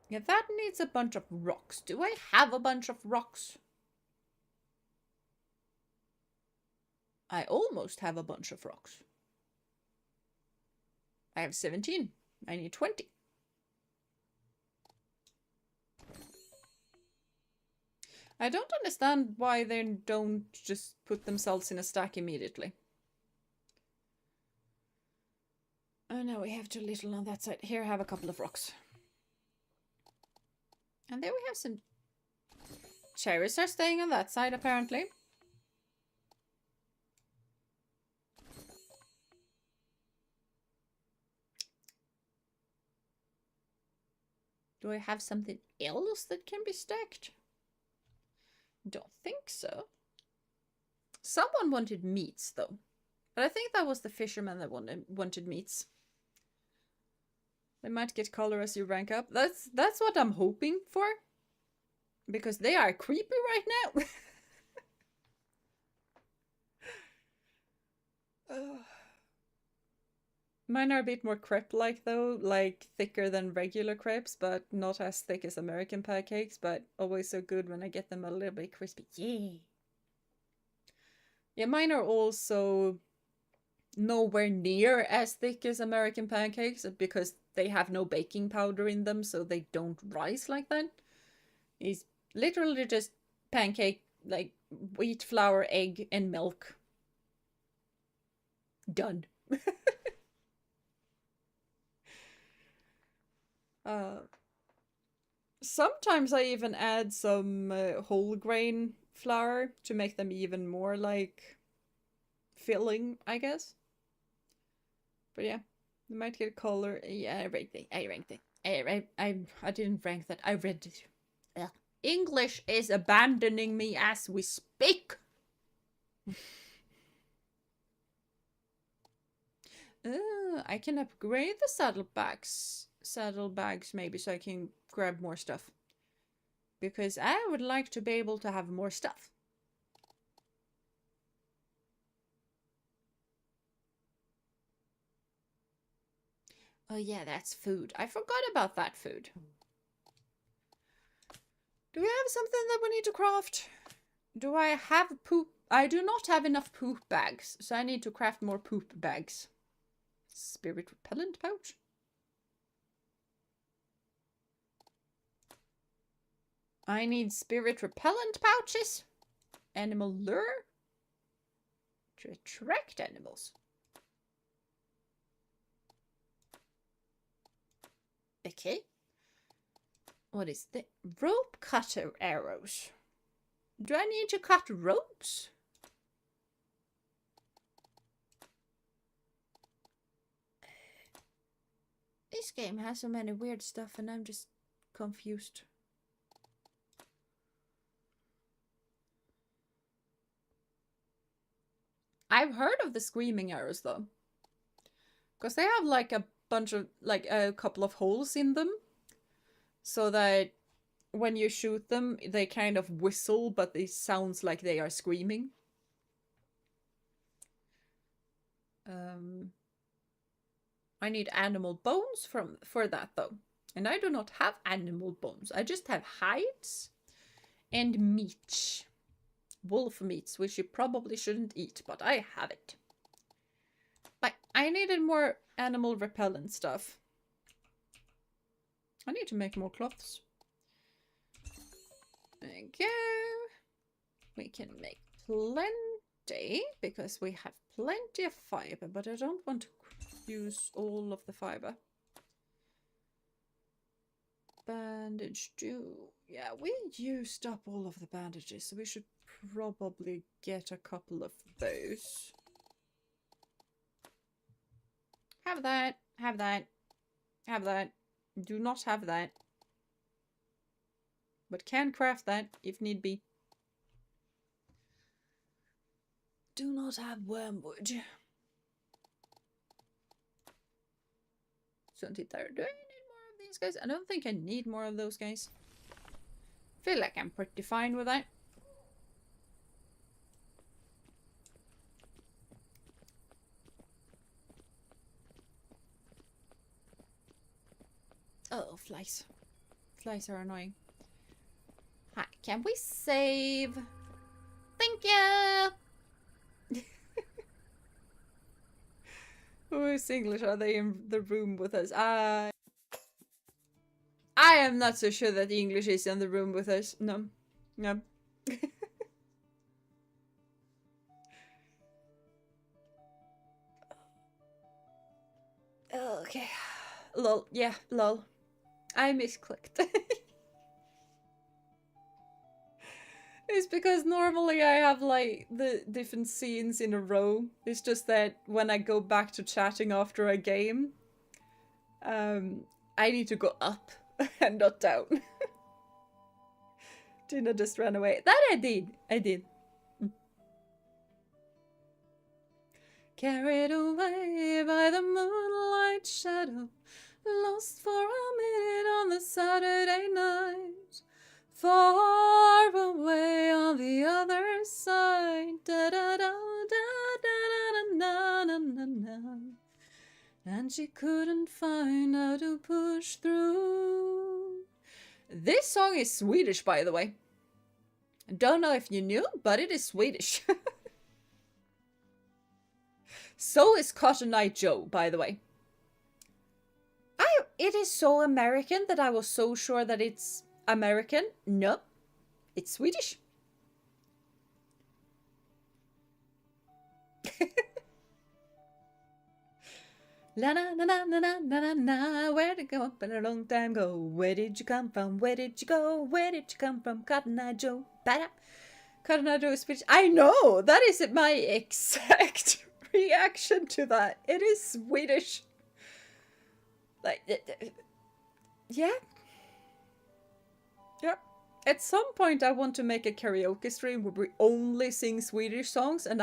Yeah, that needs a bunch of rocks. Do I have a bunch of rocks? I almost have a bunch of rocks. I have 17. I need 20. I don't understand why they don't just put themselves in a stack immediately. Oh no, we have too little on that side. Here, I have a couple of rocks. And there we have some cherries are staying on that side, apparently. Do I have something else that can be stacked? Don't think so. Someone wanted meats, though. But I think that was the fisherman that wanted meats. They might get color as you rank up. That's what I'm hoping for. Because they are creepy right now. Mine are a bit more crepe-like though, like thicker than regular crepes, but not as thick as American pancakes, but always so good when I get them a little bit crispy. Yay! Yeah, mine are also nowhere near as thick as American pancakes because they have no baking powder in them, so they don't rise like that. It's literally just pancake, like wheat flour, egg, and milk. Done. Sometimes I even add some whole grain flour to make them even more like filling, I guess. But yeah, you might get color. Yeah, I ranked it. I didn't rank that. I read it. Ugh. English is abandoning me as we speak. I can upgrade the saddlebags maybe so I can grab more stuff. Because I would like to be able to have more stuff. Oh yeah, that's food. I forgot about that food. Do we have something that we need to craft? Do I have poop? I do not have enough poop bags, so I need to craft more poop bags. Spirit repellent pouch? I need spirit repellent pouches. Animal lure. To attract animals. Okay. What is the rope cutter arrows? Do I need to cut ropes? This game has so many weird stuff and I'm just confused. I've heard of the screaming arrows though. Because they have like a bunch of, like a couple of holes in them. So that when you shoot them, they kind of whistle, but it sounds like they are screaming. I need animal bones for that though. And I do not have animal bones. I just have hides and meat. Wolf meats, which you probably shouldn't eat, but I have it. But I needed more animal repellent stuff. I need to make more cloths. There you go. We can make plenty because we have plenty of fiber, but I don't want to use all of the fiber. Bandage do. Yeah, we used up all of the bandages, so we should probably get a couple of those. Have that, have that, have that. Do not have that. But can craft that if need be. Do not have wormwood. So do I need more of these guys? I don't think I need more of those guys. Feel like I'm pretty fine with that. Oh, flies. Flies are annoying. Hi, can we save? Thank you! Who is English? Are they in the room with us? I am not so sure that English is in the room with us. No. No. Okay. Lol. Yeah, lol. I misclicked. It's because normally I have like the different scenes in a row. It's just that when I go back to chatting after a game, I need to go up and not down. Tina just ran away. That I did. I did. Carried away by the moonlight shadow, lost for a minute on the Saturday night, far away on the other side. Da da da da da da da da da. And she couldn't find how to push through. This song is Swedish, by the way. I don't know if you knew, but it is Swedish. So is Cotton Eye Joe, by the way. It is so American that I was so sure that it's American. No, it's Swedish. La na na na na na na na na. Where'd it go up in a long time ago? Where did you come from? Where did you go? Where did you come from? Cotton Eye Joe. Bada. Cotton Eye Joe is Swedish. I know! That is my exact reaction to that. It is Swedish. Like, yeah. Yeah. At some point I want to make a karaoke stream where we only sing Swedish songs, and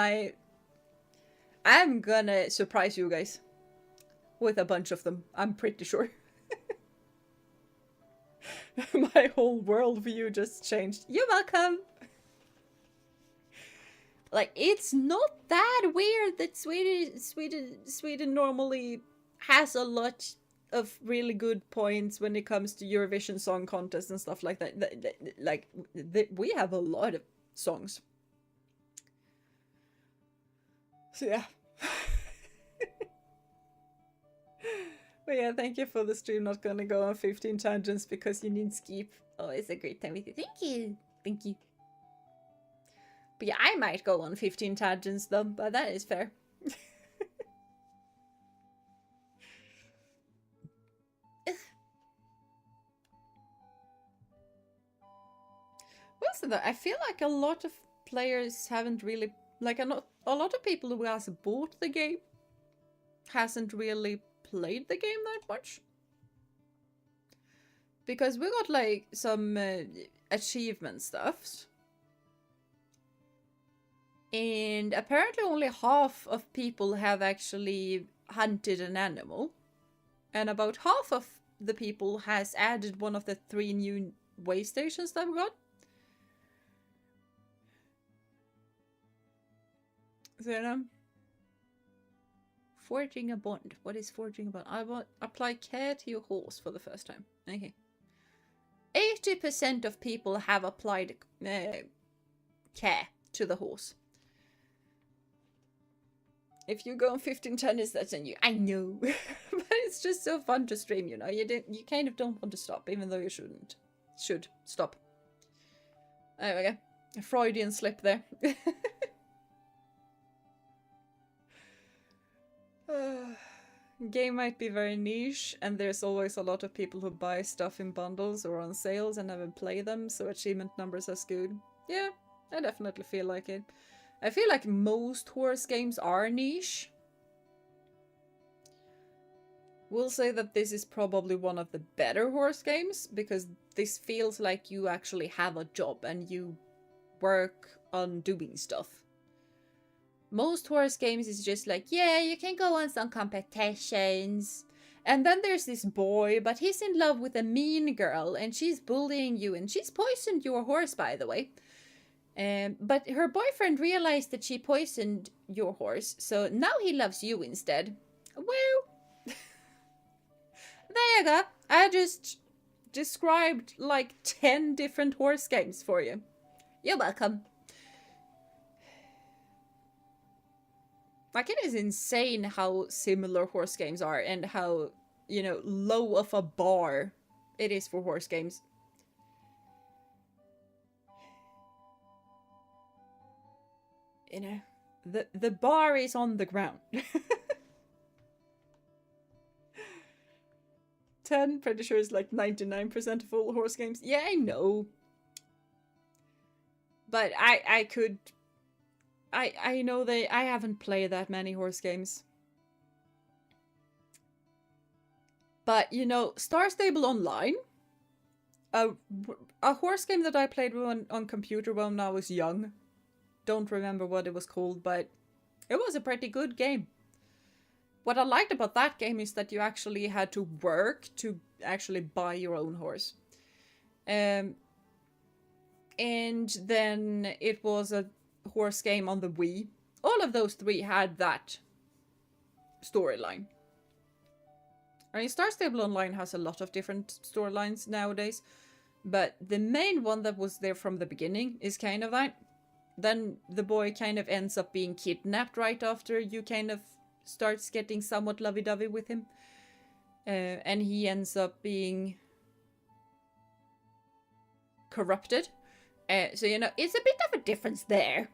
I'm gonna surprise you guys with a bunch of them, I'm pretty sure. My whole worldview just changed. You're welcome! Like, it's not that weird that Sweden normally has a lot of really good points when it comes to Eurovision Song Contest and stuff like that. We have a lot of songs. So yeah. But yeah, thank you for the stream. Not gonna go on 15 tangents because you need skip. Oh, it's a great time with you. Thank you. Thank you. But yeah, I might go on 15 tangents though, but that is fair. Also though, I feel like a lot of players haven't really, like a lot of people who has bought the game hasn't really played the game that much. Because we got like some achievement stuffs. And apparently only half of people have actually hunted an animal. And about half of the people has added one of the 3 new way stations that we got. So, you know, forging a bond. What is forging a bond? I will apply care to your horse for the first time. Okay. 80% of people have applied care to the horse. If you go on 15 tennis, that's on you. I know. But it's just so fun to stream, you know. You kind of don't want to stop, even though you shouldn't. Should stop. There we go. A Freudian slip there. Game might be very niche, and there's always a lot of people who buy stuff in bundles or on sales and never play them, so achievement numbers are skewed. Yeah, I definitely feel like it. I feel like most horse games are niche. We'll say that this is probably one of the better horse games, because this feels like you actually have a job and you work on doing stuff. Most horse games is just like, yeah, you can go on some competitions. And then there's this boy, but he's in love with a mean girl, and she's bullying you, and she's poisoned your horse, by the way. But her boyfriend realized that she poisoned your horse, so now he loves you instead. Woo! There you go. I just described like 10 different horse games for you. You're welcome. Like, it is insane how similar horse games are and how, you know, low of a bar it is for horse games. You know, the bar is on the ground. 10, pretty sure is like 99% of all horse games. Yeah, I know. But I know I haven't played that many horse games. But, you know, Star Stable Online, a horse game that I played on computer when I was young. Don't remember what it was called, but it was a pretty good game. What I liked about that game is that you actually had to work to actually buy your own horse. And then it was a horse game on the Wii. All of those 3 had that storyline. I mean, Star Stable Online has a lot of different storylines nowadays, but the main one that was there from the beginning is kind of that. Then the boy kind of ends up being kidnapped right after you kind of starts getting somewhat lovey-dovey with him. And he ends up being corrupted. So, you know, it's a bit of a difference there.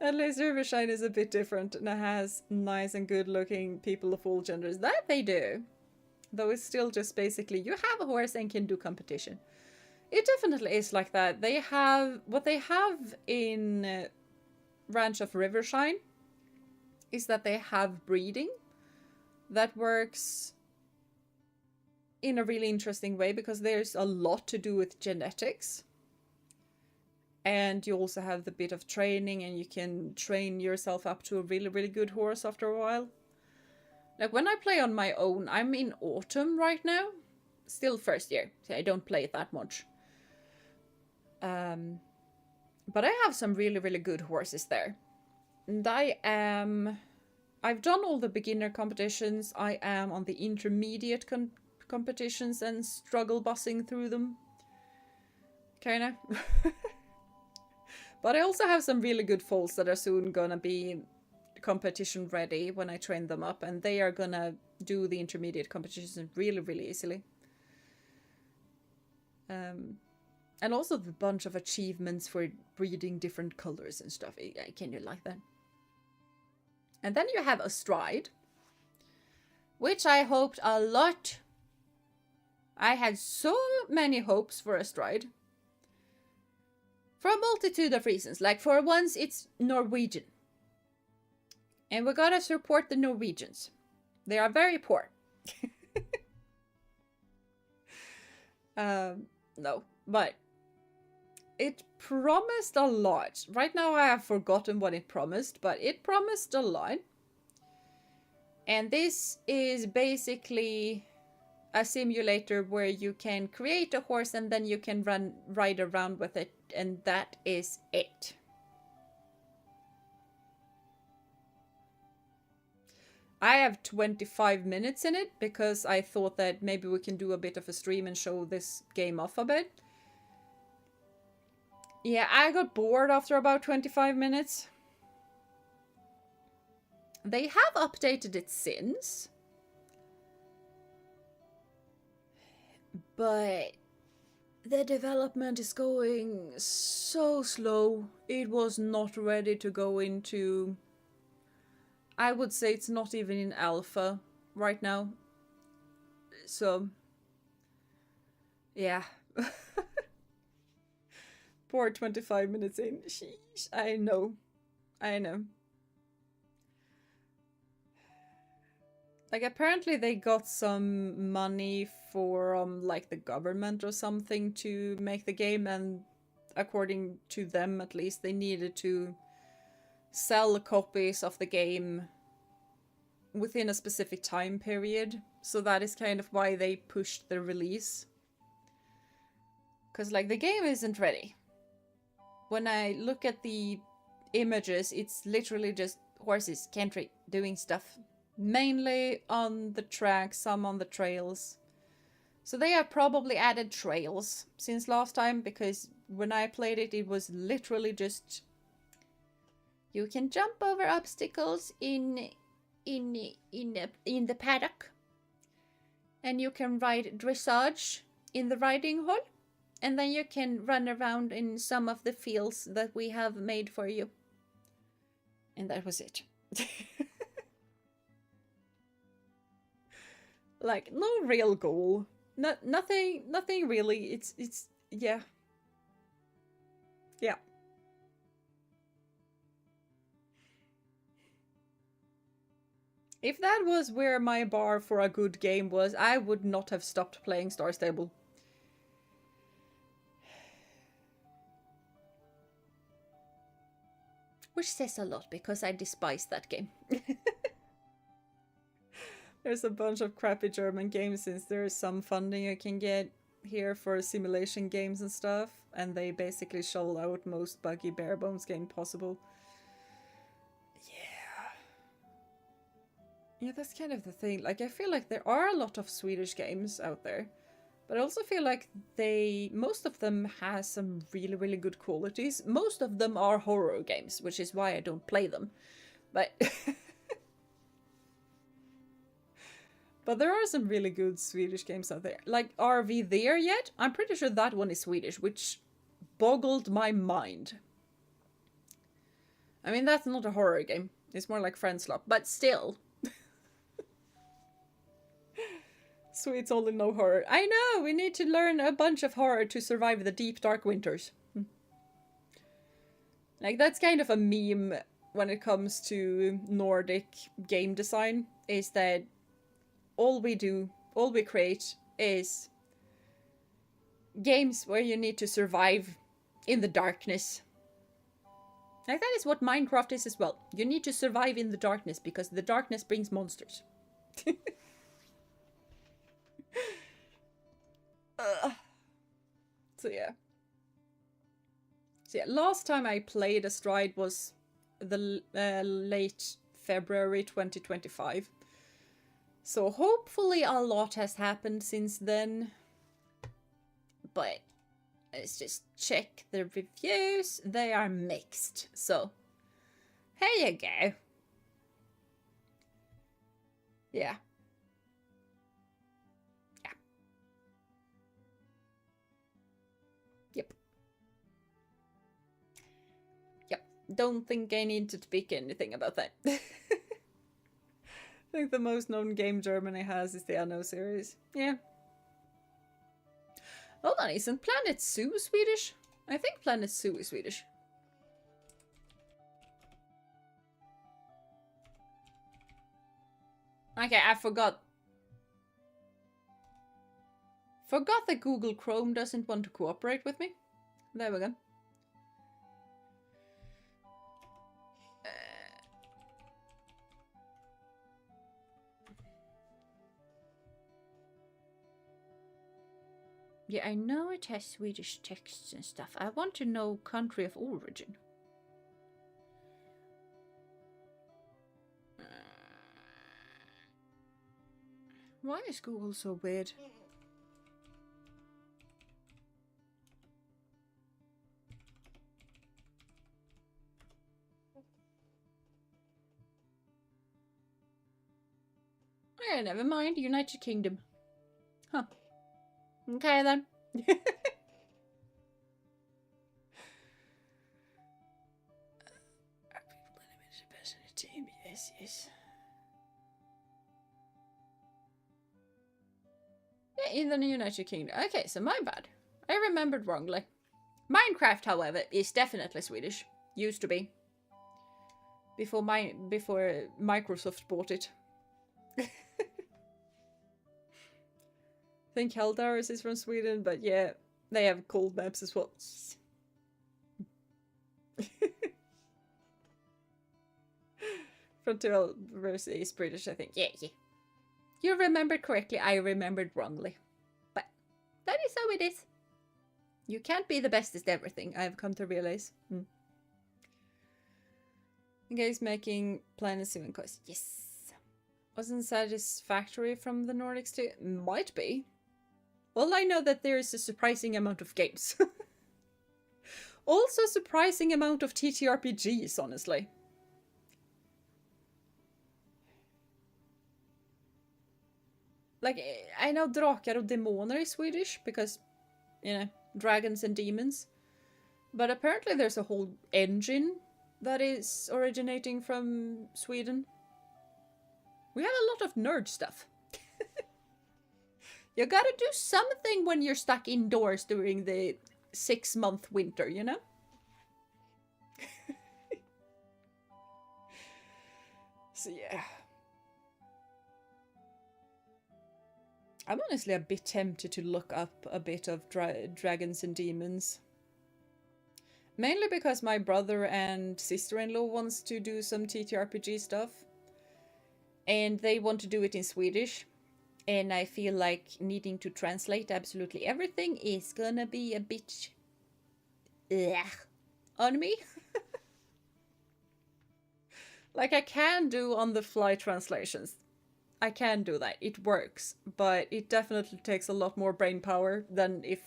At least Rivershine is a bit different and it has nice and good looking people of all genders. That they do. Though it's still just basically you have a horse and can do competition. It definitely is like that. They have what they have in Ranch of Rivershine is that they have breeding that works in a really interesting way because there's a lot to do with genetics. And you also have the bit of training and you can train yourself up to a really, really good horse after a while. Like when I play on my own, I'm in autumn right now. Still first year, so I don't play it that much. But I have some really, really good horses there. And I've done all the beginner competitions. I am on the intermediate competitions and struggle bussing through them. Kinda. But I also have some really good foals that are soon gonna be competition ready when I train them up, and they are gonna do the intermediate competitions really, really easily. And also the bunch of achievements for breeding different colors and stuff. I can do like that. And then you have Astride, which I hoped a lot. I had so many hopes for Astride. For a multitude of reasons. Like for once, it's Norwegian. And we gotta support the Norwegians. They are very poor. No, but it promised a lot. Right now I have forgotten what it promised, but it promised a lot. And this is basically a simulator where you can create a horse and then you can ride around with it, and that is it. I have 25 minutes in it because I thought that maybe we can do a bit of a stream and show this game off a bit. Yeah, I got bored after about 25 minutes. They have updated it since. But the development is going so slow. It was not ready to go into... I would say it's not even in alpha right now. So, yeah. Poor 25 minutes in. Sheesh. I know. I know. Like, apparently they got some money from, like, the government or something to make the game, and according to them, at least, they needed to sell copies of the game within a specific time period. So that is kind of why they pushed the release. Because, like, the game isn't ready. When I look at the images, it's literally just horses, country, doing stuff. Mainly on the track, some on the trails. So they have probably added trails since last time, because when I played it, it was literally just... You can jump over obstacles in the paddock. And you can ride dressage in the riding hall. And then you can run around in some of the fields that we have made for you. And that was it. Like, no real goal. Nothing really. It's, yeah. Yeah. If that was where my bar for a good game was, I would not have stopped playing Star Stable. Which says a lot, because I despise that game. There's a bunch of crappy German games, since there is some funding you can get here for simulation games and stuff. And they basically shell out most buggy bare bones game possible. Yeah, that's kind of the thing. Like, I feel like there are a lot of Swedish games out there, but I also feel like most of them has some really, really good qualities. Most of them are horror games, which is why I don't play them. But but there are some really good Swedish games out there. Like, Are We There Yet? I'm pretty sure that one is Swedish, which boggled my mind. I mean, that's not a horror game. It's more like Friend Swap, but still. Sweet's only no horror. I know, we need to learn a bunch of horror to survive the deep, dark winters. Like, that's kind of a meme when it comes to Nordic game design, is that all we create is games where you need to survive in the darkness. Like, that is what Minecraft is as well. You need to survive in the darkness because the darkness brings monsters. So yeah. Last time I played a Stride was the late February 2025. So hopefully a lot has happened since then. But let's just check the reviews. They are mixed. So here you go. Yeah. Don't think I need to speak anything about that. I think the most known game Germany has is the Anno series. Yeah. Hold on, isn't Planet Zoo Swedish? I think Planet Zoo is Swedish. Okay, I forgot. Forgot that Google Chrome doesn't want to cooperate with me. There we go. Yeah, I know it has Swedish texts and stuff. I want to know country of origin. Why is Google so weird? Yeah, never mind. United Kingdom. Huh. Okay then. Yes, yes. Yeah, in the United Kingdom. Okay, so my bad. I remembered wrongly. Minecraft, however, is definitely Swedish. Used to be. Before Microsoft bought it. I think Helldars is from Sweden, but yeah, they have cold maps as well. Frontier is British, I think. Yeah. You remembered correctly, I remembered wrongly. But that is how it is. You can't be the best at everything, I've come to realize. You guys making Planet Zoo and Quest. Yes. Wasn't satisfactory from the Nordics too? Might be. Well, I know that there is a surprising amount of games. Also surprising amount of TTRPGs, honestly. Like, I know Drakar och Demoner is Swedish, because, you know, dragons and demons. But apparently there's a whole engine that is originating from Sweden. We have a lot of nerd stuff. You gotta do something when you're stuck indoors during the 6-month winter, you know? So yeah. I'm honestly a bit tempted to look up a bit of dragons and demons. Mainly because my brother and sister-in-law wants to do some TTRPG stuff. And they want to do it in Swedish. And I feel like needing to translate absolutely everything is gonna be a bit on me. Like, I can do on-the-fly translations. I can do that. It works. But it definitely takes a lot more brain power than if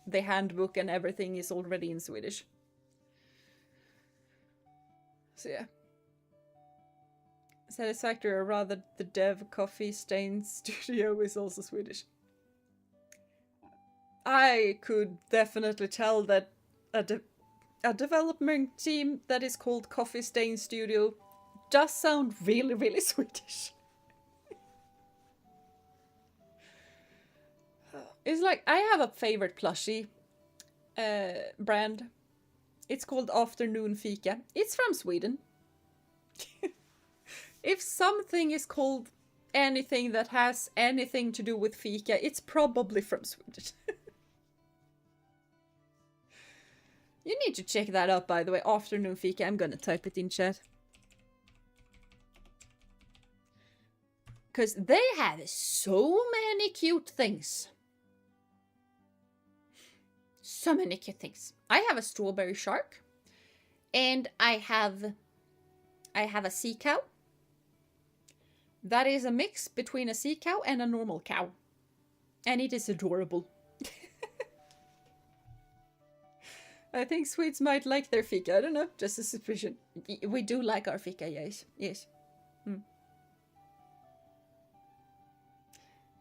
the handbook and everything is already in Swedish. So yeah. Satisfactory, or rather the Dev Coffee Stain Studio is also Swedish. I could definitely tell that a development team that is called Coffee Stain Studio does sound really, really Swedish. It's like, I have a favorite plushie brand. It's called Afternoon Fika. It's from Sweden. If something is called anything that has anything to do with fika, it's probably from Sweden. You need to check that out, by the way. Afternoon Fika. I'm gonna type it in chat. Because they have so many cute things. So many cute things. I have a strawberry shark. And I have a sea cow. That is a mix between a sea cow and a normal cow. And it is adorable. I think Swedes might like their fika. I don't know, just a suspicion. We do like our fika, yes. Yes.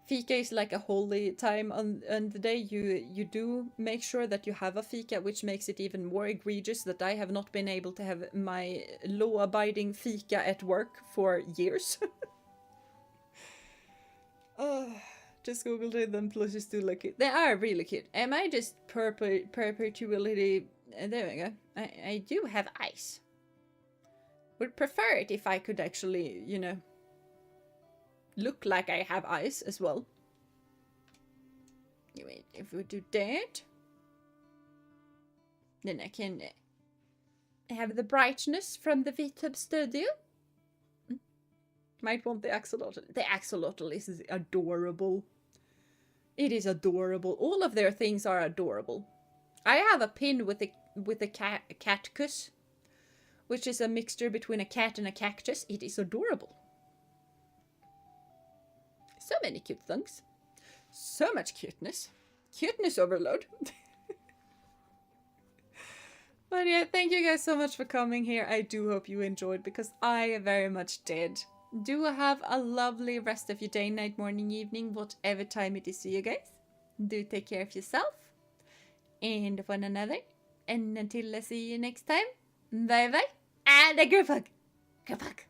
Fika is like a holy time on the day. You do make sure that you have a fika, which makes it even more egregious that I have not been able to have my law-abiding fika at work for years. Just googled it, them plushies do look cute. They are really cute. Am I just perpetually... there we go. I do have eyes. Would prefer it if I could actually, you know, look like I have eyes as well. Wait, if we do that, then I can have the brightness from the VTube studio. Might want the axolotl. The axolotl is adorable. It is adorable. All of their things are adorable. I have a pin with a cactus, which is a mixture between a cat and a cactus. It is adorable. So many cute things. So much cuteness. Cuteness overload. But yeah, thank you guys so much for coming here. I do hope you enjoyed, because I very much did. Do have a lovely rest of your day, night, morning, evening, whatever time it is to you guys. Do take care of yourself and of one another. And until I see you next time, bye bye and a good luck. Good luck.